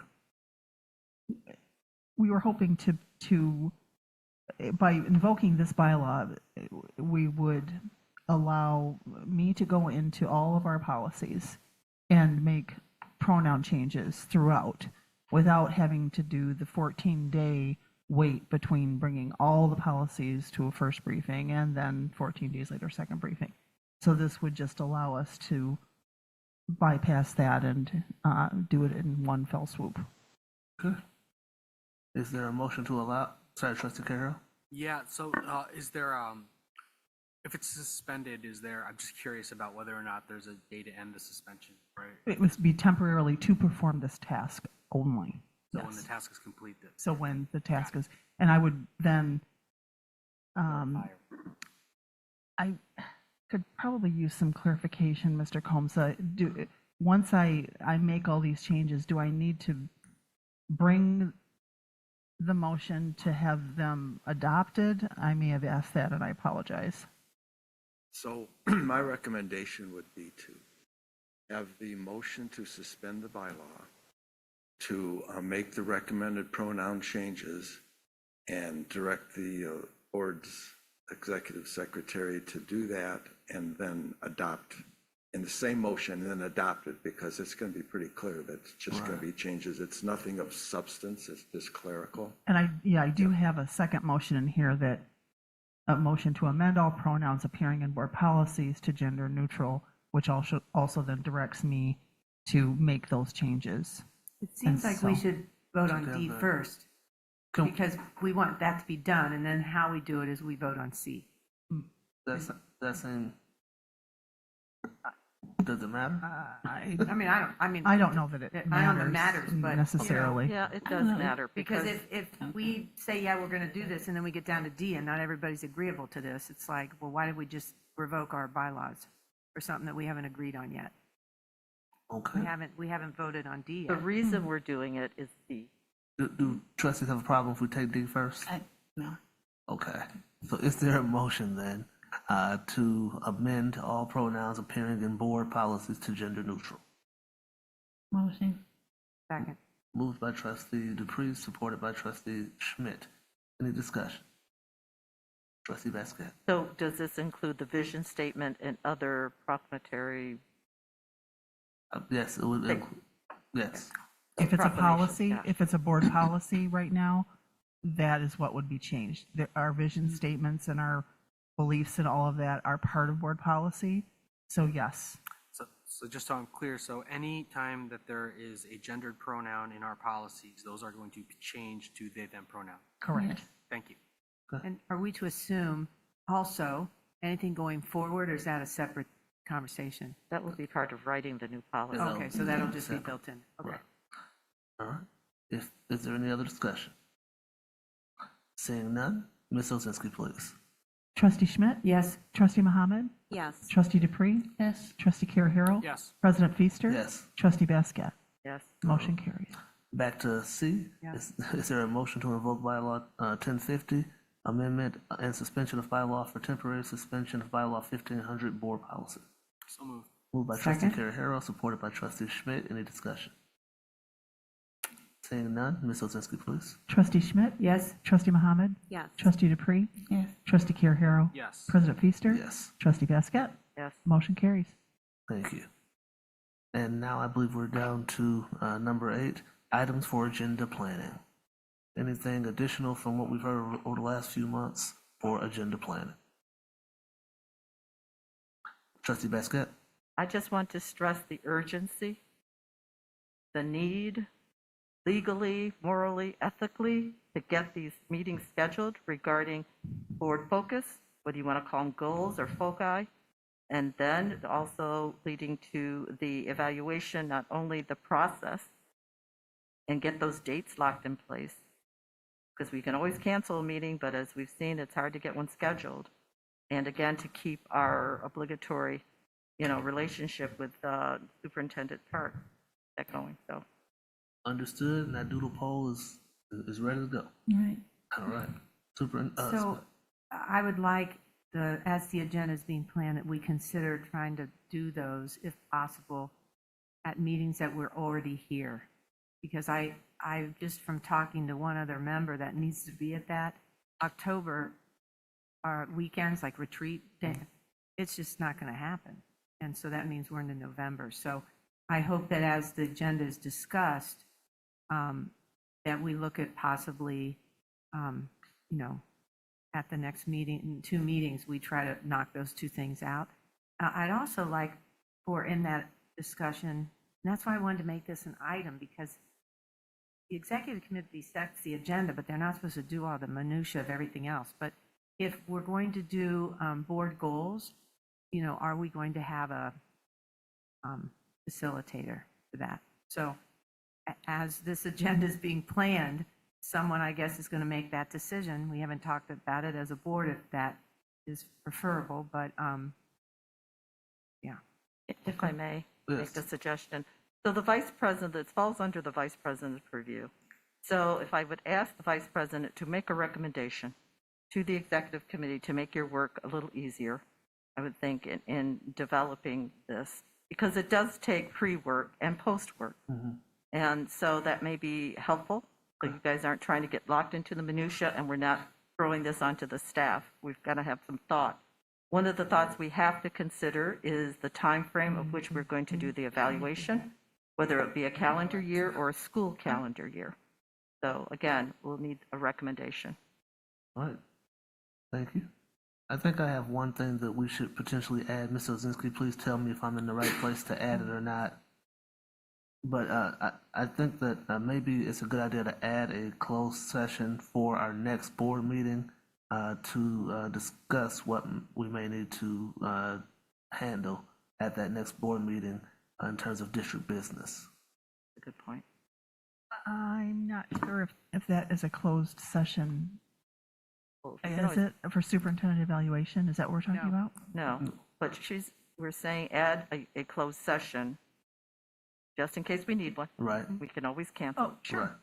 We were hoping to by invoking this bylaw, we would allow me to go into all of our policies and make pronoun changes throughout without having to do the 14-day wait between bringing all the policies to a first briefing and then 14 days later, second briefing. So this would just allow us to bypass that and do it in one fell swoop. Good. Is there a motion to allow, sorry, trustee Carroll? Yeah, so is there, if it's suspended, I'm just curious about whether or not there's a day to end the suspension, right? It would be temporarily to perform this task only. So when Yes. the task is completed. So when the task is, and I would then, I could probably use some clarification, Mr. Combs. Once I make all these changes, do I need to bring the motion to have them adopted? I may have asked that and I apologize. So my recommendation would be to have the motion to suspend the bylaw, to make the recommended pronoun changes and direct the board's executive secretary to do that, and then adopt in the same motion, and then adopt it, because it's going to be pretty clear that it's just going to be changes. It's nothing of substance. It's just clerical. And I do have a second motion in here, that a motion to amend all pronouns appearing in board policies to gender neutral, which also then directs me to make those changes. It seems And like we so- should vote on D Together. first, because we want that to be done, and then how we do it is we vote on C. That's in, does it matter? I I don't know that it I don't know it matters, but necessarily. Yeah, it does matter because if we say, yeah, we're going to do this, and then we get down to D and not everybody's agreeable to this, it's like, well, why did we just revoke our bylaws for something that we haven't agreed on yet? Okay. We haven't voted on D The yet. reason we're doing it is D. Do trustees have a problem if we take D first? No. Okay. So is there a motion then to amend all pronouns appearing in board policies to gender neutral? Motion. Second. Moved by trustee Dupree, supported by trustee Schmidt. Any discussion? Trustee Basket. So does this include the vision statement and other proclamatory? Yes, it would include, yes. If it's a Proclamation, policy, yeah. if it's a board policy right now, that is what would be changed. Our vision statements and our beliefs and all of that are part of board policy. So yes, So just so I'm clear, so any time that there is a gendered pronoun in our policies, those are going to be changed to they, them pronoun. correct. Thank you. And are we to assume also anything going forward, or is that a separate conversation. That will be part of writing the new policy. Okay, so that'll just be built in. Okay. All right. Is there any other discussion? Seeing none, Ms. Ozinski, please. Trustee Schmidt? Yes. Trustee Mohammed? Yes. Trustee Dupree? Yes. Trustee Carahero? Yes. President Feaster? Yes. Trustee Basket? Yes. Motion carries. Back to C. Yes. Is there a motion to invoke bylaw 1050, amendment and suspension of bylaw for temporary suspension of bylaw 1500 board policy? So moved. Moved by Trustee Second. Carahero, supported by Trustee Schmidt. Any discussion? Seeing none, Ms. Ozinski, please. Trustee Schmidt? Yes. Trustee Mohammed? Yes. Trustee Dupree? Yes. Trustee Carahero? Yes. President Feaster? Yes. Trustee Basket? Yes. Motion carries. Thank you. And now I believe we're down to number 8, items for agenda planning. Anything additional from what we've heard over the last few months for agenda planning? Trustee Basket? I just want to stress the urgency, the need, legally, morally, ethically, to get these meetings scheduled regarding board focus, whether you want to call them goals or foci, and then also leading to the evaluation, not only the process, and get those dates locked in place. Because we can always cancel a meeting, but as we've seen, it's hard to get one scheduled. And again, to keep our obligatory, relationship with Superintendent Park going. So Understood, and that doodle poll is ready to go. Right. All right. So I would like as the agenda is being planned, that we consider trying to do those, if possible, at meetings that we're already here. Because I just from talking to one other member that needs to be at that, October, our weekends, like retreat day, it's just not going to happen. And so that means we're into November. So I hope that as the agenda is discussed, that we look at possibly, at the next meeting, in 2 meetings, we try to knock those 2 things out. I'd also like for in that discussion, and that's why I wanted to make this an item, because the executive committee sets the agenda, but they're not supposed to do all the minutia of everything else. But if we're going to do board goals, are we going to have a facilitator for that? So as this agenda is being planned, someone, I guess, is going to make that decision. We haven't talked about it as a board if that is preferable, but yeah. if I may Yes. make a suggestion. So the vice president, it falls under the vice president's purview. So if I would ask the vice president to make a recommendation to the executive committee to make your work a little easier, I would think, in developing this, because it does take pre-work and post-work. And so that may be helpful. So you guys aren't trying to get locked into the minutia, and we're not throwing this onto the staff. We've got to have some thought. One of the thoughts we have to consider is the time frame of which we're going to do the evaluation, whether it be a calendar year or a school calendar year. So again, we'll need a recommendation. All right. Thank you. I think I have one thing that we should potentially add. Ms. Ozinski, please tell me if I'm in the right place to add it or not. But I think that maybe it's a good idea to add a closed session for our next board meeting to discuss what we may need to handle at that next board meeting in terms of district business. A good point. I'm not sure if that is a closed session. Is it for superintendent evaluation? Is that what we're talking about? No, but we're saying add a closed session, just in case we need one. Right. We can always cancel. Oh, sure.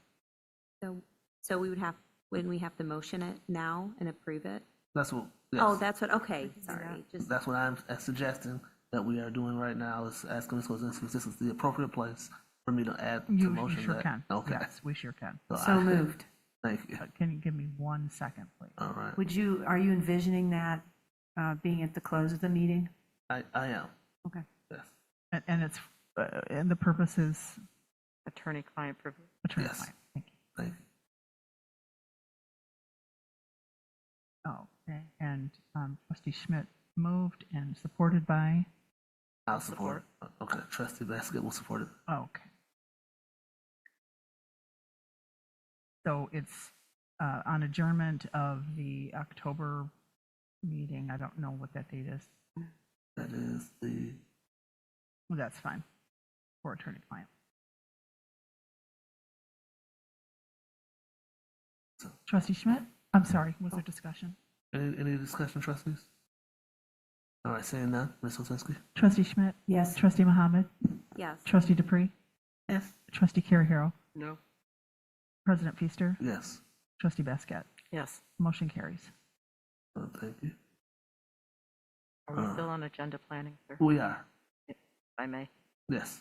Right. So we would have, when we have to motion it now and approve it? That's what. Yes. Oh, that's what, okay, sorry. Just That's what I'm suggesting that we are doing right now, is asking Ms. Ozinski if this is the appropriate place for me to add to You motion sure that. can. Okay. Yes, we sure can. So moved. Thank you. Can you give me 1 second, please? All right. Are you envisioning that being at the close of the meeting? I am. Okay. Yes. And it's, and the purpose is Attorney-client privilege. attorney-client. Thank you. Thank you. Okay, and trustee Schmidt moved and supported by? I'll support. Okay, trustee Basket will support it. Okay. So it's on adjournment of the October meeting. I don't know what that date is. That is the, Well, that's fine for attorney-client. Trustee Schmidt? I'm sorry, was there discussion? any discussion, trustees? All right, saying none, Ms. Osinski? Trustee Schmidt? Yes. Trustee Mohammed? Yes. Trustee Dupree? Yes. Trustee Carahero? No. President Feaster? Yes. Trustee Basket? Yes. Motion carries. Thank you. Are we still on agenda planning, sir? We are, If I may. yes.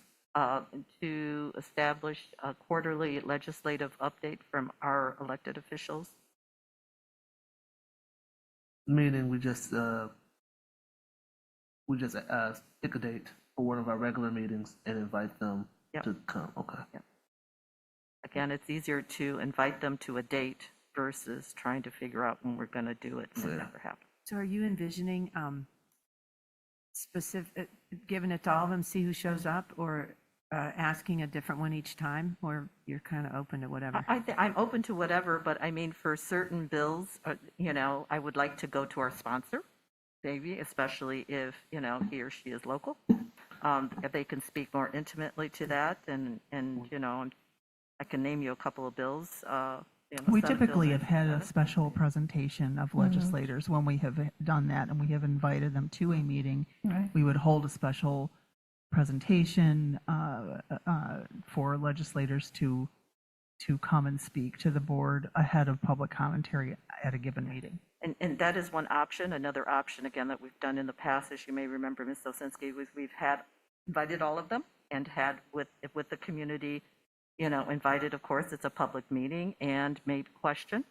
To establish a quarterly legislative update from our elected officials. Meaning we just pick a date for one of our regular meetings and invite them to come, okay? Again, it's easier to invite them to a date versus trying to figure out when we're going to do it, and it never happens. So are you envisioning specific, giving it to all of them, see who shows up, or asking a different one each time, or you're kind of open to whatever? I'm open to whatever, but I mean, for certain bills, I would like to go to our sponsor, maybe, especially if, he or she is local. If they can speak more intimately to that, and I can name you a couple of bills. We Senate typically Bill have had a 97. special presentation of legislators when we have done that, and we have invited them to a meeting. Right. We would hold a special presentation for legislators to come and speak to the board ahead of public commentary at a given meeting. And that is one option. Another option, again, that we've done in the past, as you may remember, Ms. Osinski, was we've invited all of them and had with the community, invited, of course, it's a public meeting, and made question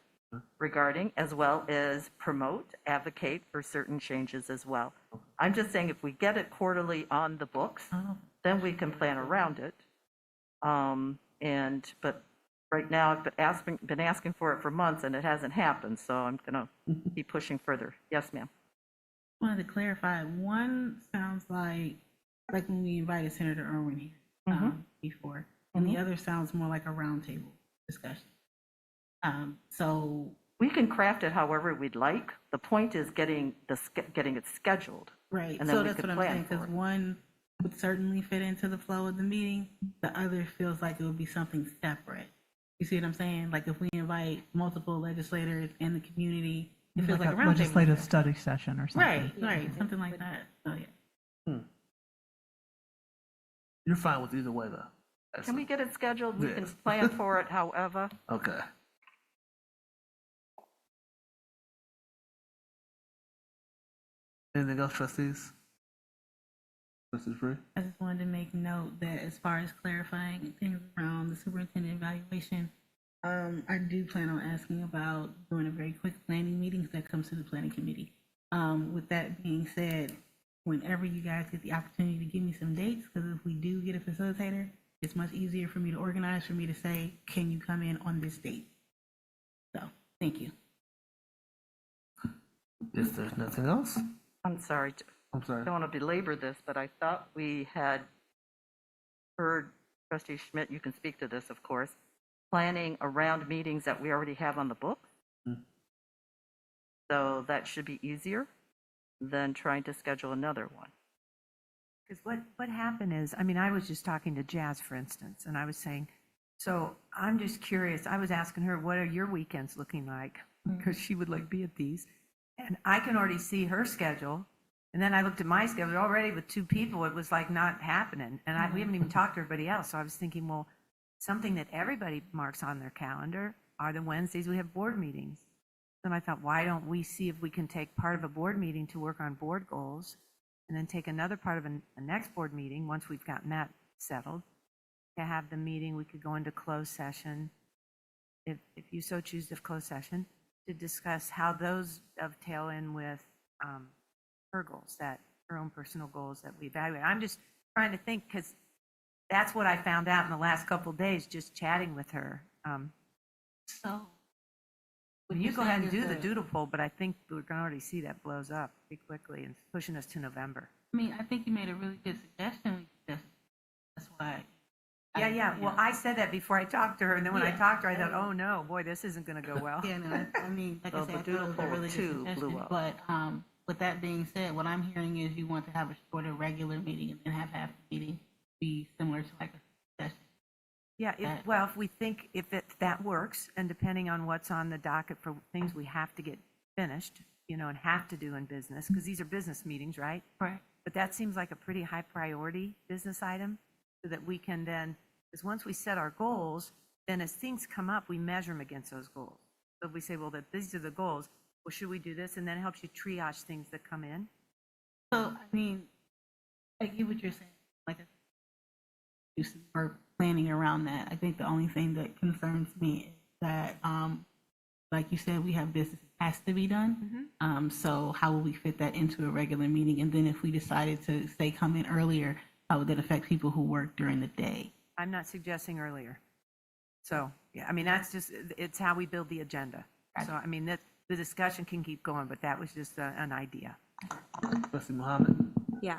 regarding, as well as promote, advocate for certain changes as well. I'm just saying, if we get it quarterly on the books, then we can plan around it. But right now, I've been asking for it for months, and it hasn't happened, so I'm going to keep pushing further. Yes, ma'am. Wanted to clarify, one sounds like when we invited Senator Irwin here before, and the other sounds more like a roundtable discussion. So we can craft it however we'd like. The point is getting it scheduled. Right. And then So we that's could what I'm plan saying, for because it. one would certainly fit into the flow of the meeting. The other feels like it would be something separate. You see what I'm saying? Like if we invite multiple legislators in the community, it feels like a roundtable. legislative study session or something. Right, something like that. So yeah. You're fine with either way, though? Can we get it scheduled? We can Yes. plan for it however. Okay. Anything else, trustees? Trustee Free? I just wanted to make note that as far as clarifying things around the superintendent evaluation, I do plan on asking about doing a very quick planning meeting if that comes to the planning committee. With that being said, whenever you guys get the opportunity to give me some dates, because if we do get a facilitator, it's much easier for me to organize, for me to say, can you come in on this date? So, thank you. If there's nothing else? I'm sorry. I'm sorry. I don't want to belabor this, but I thought we had heard, Trustee Schmidt, you can speak to this, of course, planning around meetings that we already have on the books. So that should be easier than trying to schedule another one. Because what happened is, I was just talking to Jazz, for instance, and I was saying, so I'm just curious. I was asking her, what are your weekends looking like? Because she would be at these. And I can already see her schedule. And then I looked at my schedule already with 2 people. It was not happening. And we haven't even talked to everybody else. So I was thinking, well, something that everybody marks on their calendar are the Wednesdays we have board meetings. And I thought, why don't we see if we can take part of a board meeting to work on board goals, and then take another part of a next board meeting once we've gotten that settled, to have the meeting. We could go into closed session, if you so choose, the closed session, to discuss how those dovetail in with her goals, her own personal goals that we evaluate. I'm just trying to think, because that's what I found out in the last couple of days, just chatting with her. So You go ahead and do the doodle poll, but I think we're going to already see that blows up pretty quickly and pushing us to November. I think you made a really good suggestion. That's why. Yeah. Well, I said that before I talked to her, and then when I Yeah. talked to her, I thought, oh no, boy, this isn't going to go well. Yeah, no, like So I said, the I thought doodle it was a poll really good two blew suggestion. up. But with that being said, what I'm hearing is you want to have a shorter regular meeting and then have half the meeting be similar to like a session. Yeah, well, if we think, that works, and depending on what's on the docket for things we have to get finished, and have to do in business, because these are business meetings, right? Right. But that seems like a pretty high priority business item, so that we can then, because once we set our goals, then as things come up, we measure them against those goals. So if we say, well, that these are the goals, well, should we do this? And then it helps you triage things that come in. So, I mean, I get what you're saying. Like, do some more planning around that. I think the only thing that concerns me is that, like you said, we have business that has to be done. So how will we fit that into a regular meeting? And then if we decided to, say, come in earlier, how would that affect people who work during the day? I'm not suggesting earlier. So, yeah, I mean, that's just, it's how we build the agenda. So, I mean, the discussion can keep going, but that was just an idea. Trustee Mohammed? Yeah,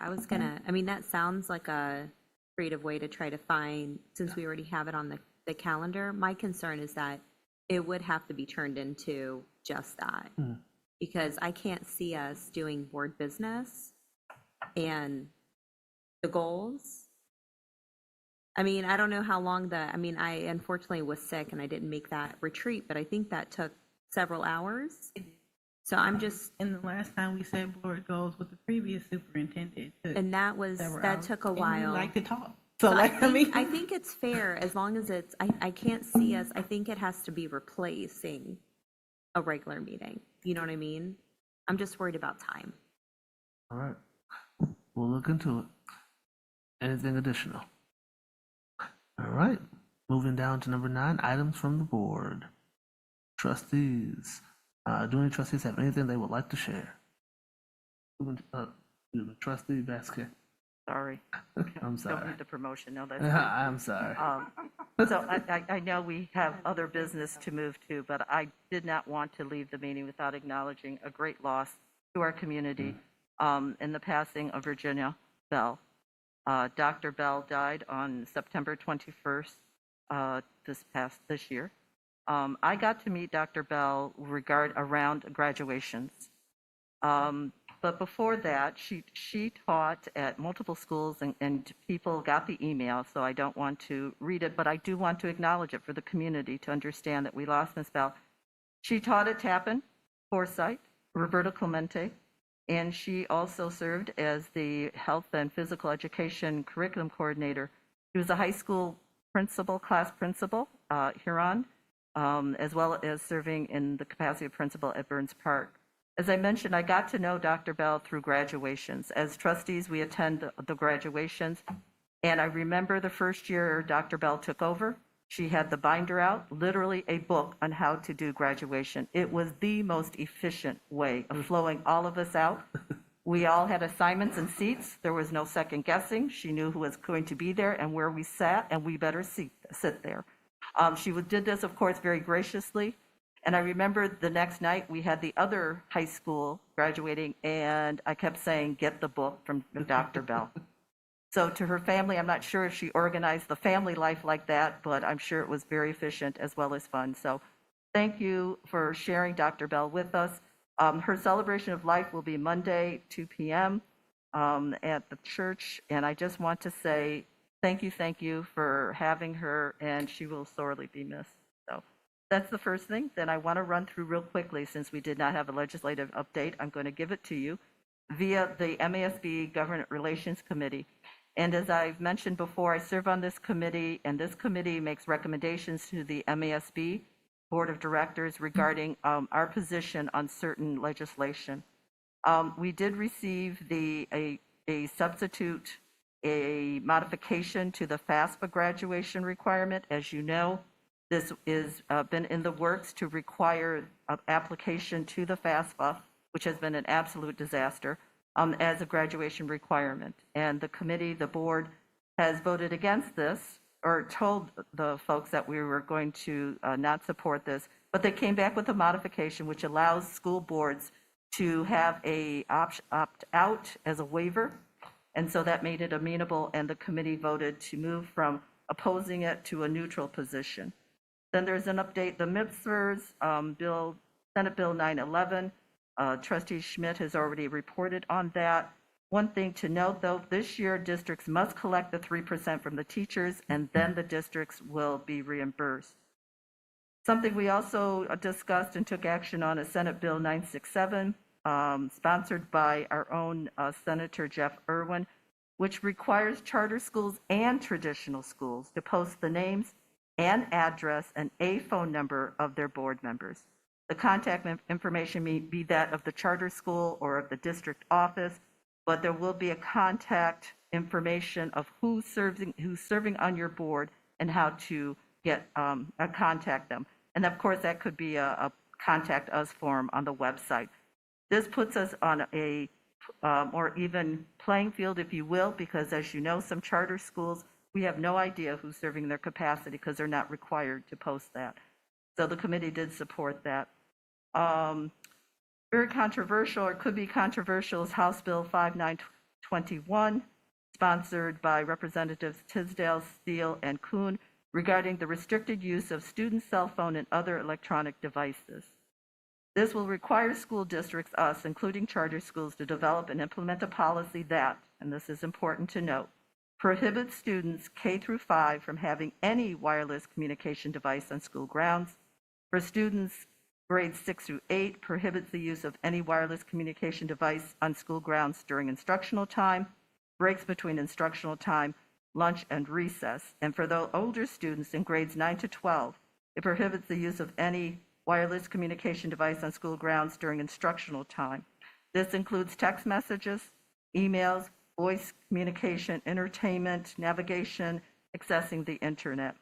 I mean, that sounds like a creative way to try to find, since we already have it on the calendar. My concern is that it would have to be turned into just that. Because I can't see us doing board business and the goals. I mean, I don't know how long I unfortunately was sick and I didn't make that retreat, but I think that took several hours. So I'm just. And the last time we said board goals with the previous superintendent. And that took a while. And we like to talk. So I think it's fair as long as it's, I can't see us, I think it has to be replacing a regular meeting. You know what I mean? I'm just worried about time. All right. We'll look into it. Anything additional? All right. Moving down to number 9, items from the board. Trustees. Do any trustees have anything they would like to share? Trustee Basket. Sorry. I'm sorry. Don't need the promotion. No, that's I'm sorry. So I know we have other business to move to, but I did not want to leave the meeting without acknowledging a great loss to our community in the passing of Virginia Bell. Dr. Bell died on September 21st this year. I got to meet Dr. Bell around graduations. But before that, she taught at multiple schools, and people got the email, so I don't want to read it, but I do want to acknowledge it for the community to understand that we lost Ms. Bell. She taught at Tappan, Forsyth, Roberto Clemente, and she also served as the health and physical education curriculum coordinator. She was a high school class principal, Huron, as well as serving in the capacity of principal at Burns Park. As I mentioned, I got to know Dr. Bell through graduations. As trustees, we attend the graduations, and I remember the first year Dr. Bell took over, she had the binder out, literally a book on how to do graduation. It was the most efficient way of flowing all of us out. We all had assignments and seats. There was no second guessing. She knew who was going to be there and where we sat, and we better sit there. She did this, of course, very graciously. And I remember the next night we had the other high school graduating, and I kept saying, get the book from Dr. Bell. So to her family, I'm not sure if she organized the family life like that, but I'm sure it was very efficient as well as fun. So thank you for sharing Dr. Bell with us. Her celebration of life will be Monday, 2 p.m. At the church. And I just want to say thank you for having her, and she will sorely be missed. So that's the first thing. Then I want to run through real quickly, since we did not have a legislative update. I'm going to give it to you via the MASB Government Relations Committee. And as I've mentioned before, I serve on this committee, and this committee makes recommendations to the MASB Board of Directors regarding our position on certain legislation. We did receive a substitute, a modification to the FAFSA graduation requirement. As you know, this is been in the works to require application to the FAFSA, which has been an absolute disaster, as a graduation requirement. And the board has voted against this, or told the folks that we were going to not support this, but they came back with a modification which allows school boards to have a opt-out as a waiver. And so that made it amenable, and the committee voted to move from opposing it to a neutral position. Then there's an update, the MIPSers, Senate Bill 911, Trustee Schmidt has already reported on that. One thing to note, though, this year districts must collect the 3% from the teachers, and then the districts will be reimbursed. Something we also discussed and took action on is Senate Bill 967, sponsored by our own Senator Jeff Irwin, which requires charter schools and traditional schools to post the names and address and a phone number of their board members. The contact information may be that of the charter school or of the district office, but there will be a contact information of who's serving on your board and how to get contact them. And of course, that could be a contact us form on the website. This puts us on a more even playing field, if you will, because as you know, some charter schools, we have no idea who's serving their capacity because they're not required to post that. So the committee did support that. Very controversial, or could be controversial, is House Bill 5921, sponsored by Representatives Tisdale, Steele, and Kuhn, regarding the restricted use of student cell phone and other electronic devices. This will require school districts, us, including charter schools, to develop and implement a policy that, and this is important to note, prohibits students K through 5 from having any wireless communication device on school grounds. For students grades 6 through 8, prohibits the use of any wireless communication device on school grounds during instructional time, breaks between instructional time, lunch, and recess. And for the older students in grades 9 to 12, it prohibits the use of any wireless communication device on school grounds during instructional time. This includes text messages, emails, voice communication, entertainment, navigation, accessing the internet.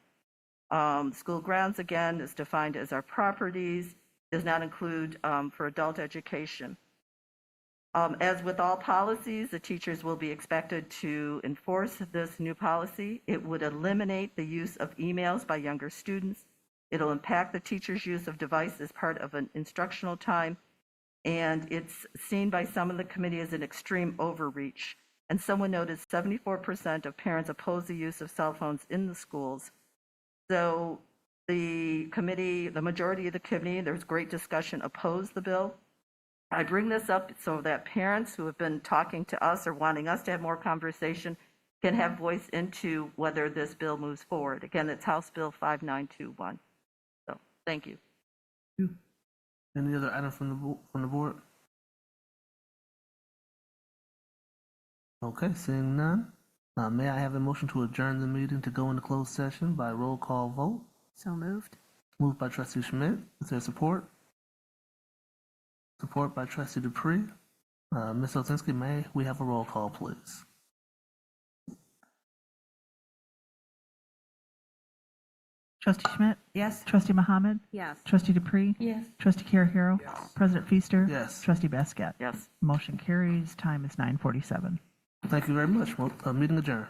School grounds, again, is defined as our properties, does not include for adult education. As with all policies, the teachers will be expected to enforce this new policy. It would eliminate the use of emails by younger students. It'll impact the teacher's use of device as part of an instructional time, and it's seen by some in the committee as an extreme overreach. And someone noted 74% of parents oppose the use of cell phones in the schools. So the committee, the majority of the committee, there's great discussion, oppose the bill. I bring this up so that parents who have been talking to us or wanting us to have more conversation can have voice into whether this bill moves forward. Again, it's House Bill 5921. So, thank you. Any other items from the board? Okay, seeing none. May I have a motion to adjourn the meeting to go into closed session by roll call vote? So moved. Moved by Trustee Schmidt. Is there support? Support by Trustee Dupree. Ms. Ozinski, may we have a roll call, please? Trustee Schmidt? Yes. Trustee Mohammed? Yes. Trustee Dupree? Yes. Trustee Carahero? Yes. President Feaster? Yes. Trustee Basket? Yes. Motion carries. Time is 9:47. Thank you very much. Meeting adjourned.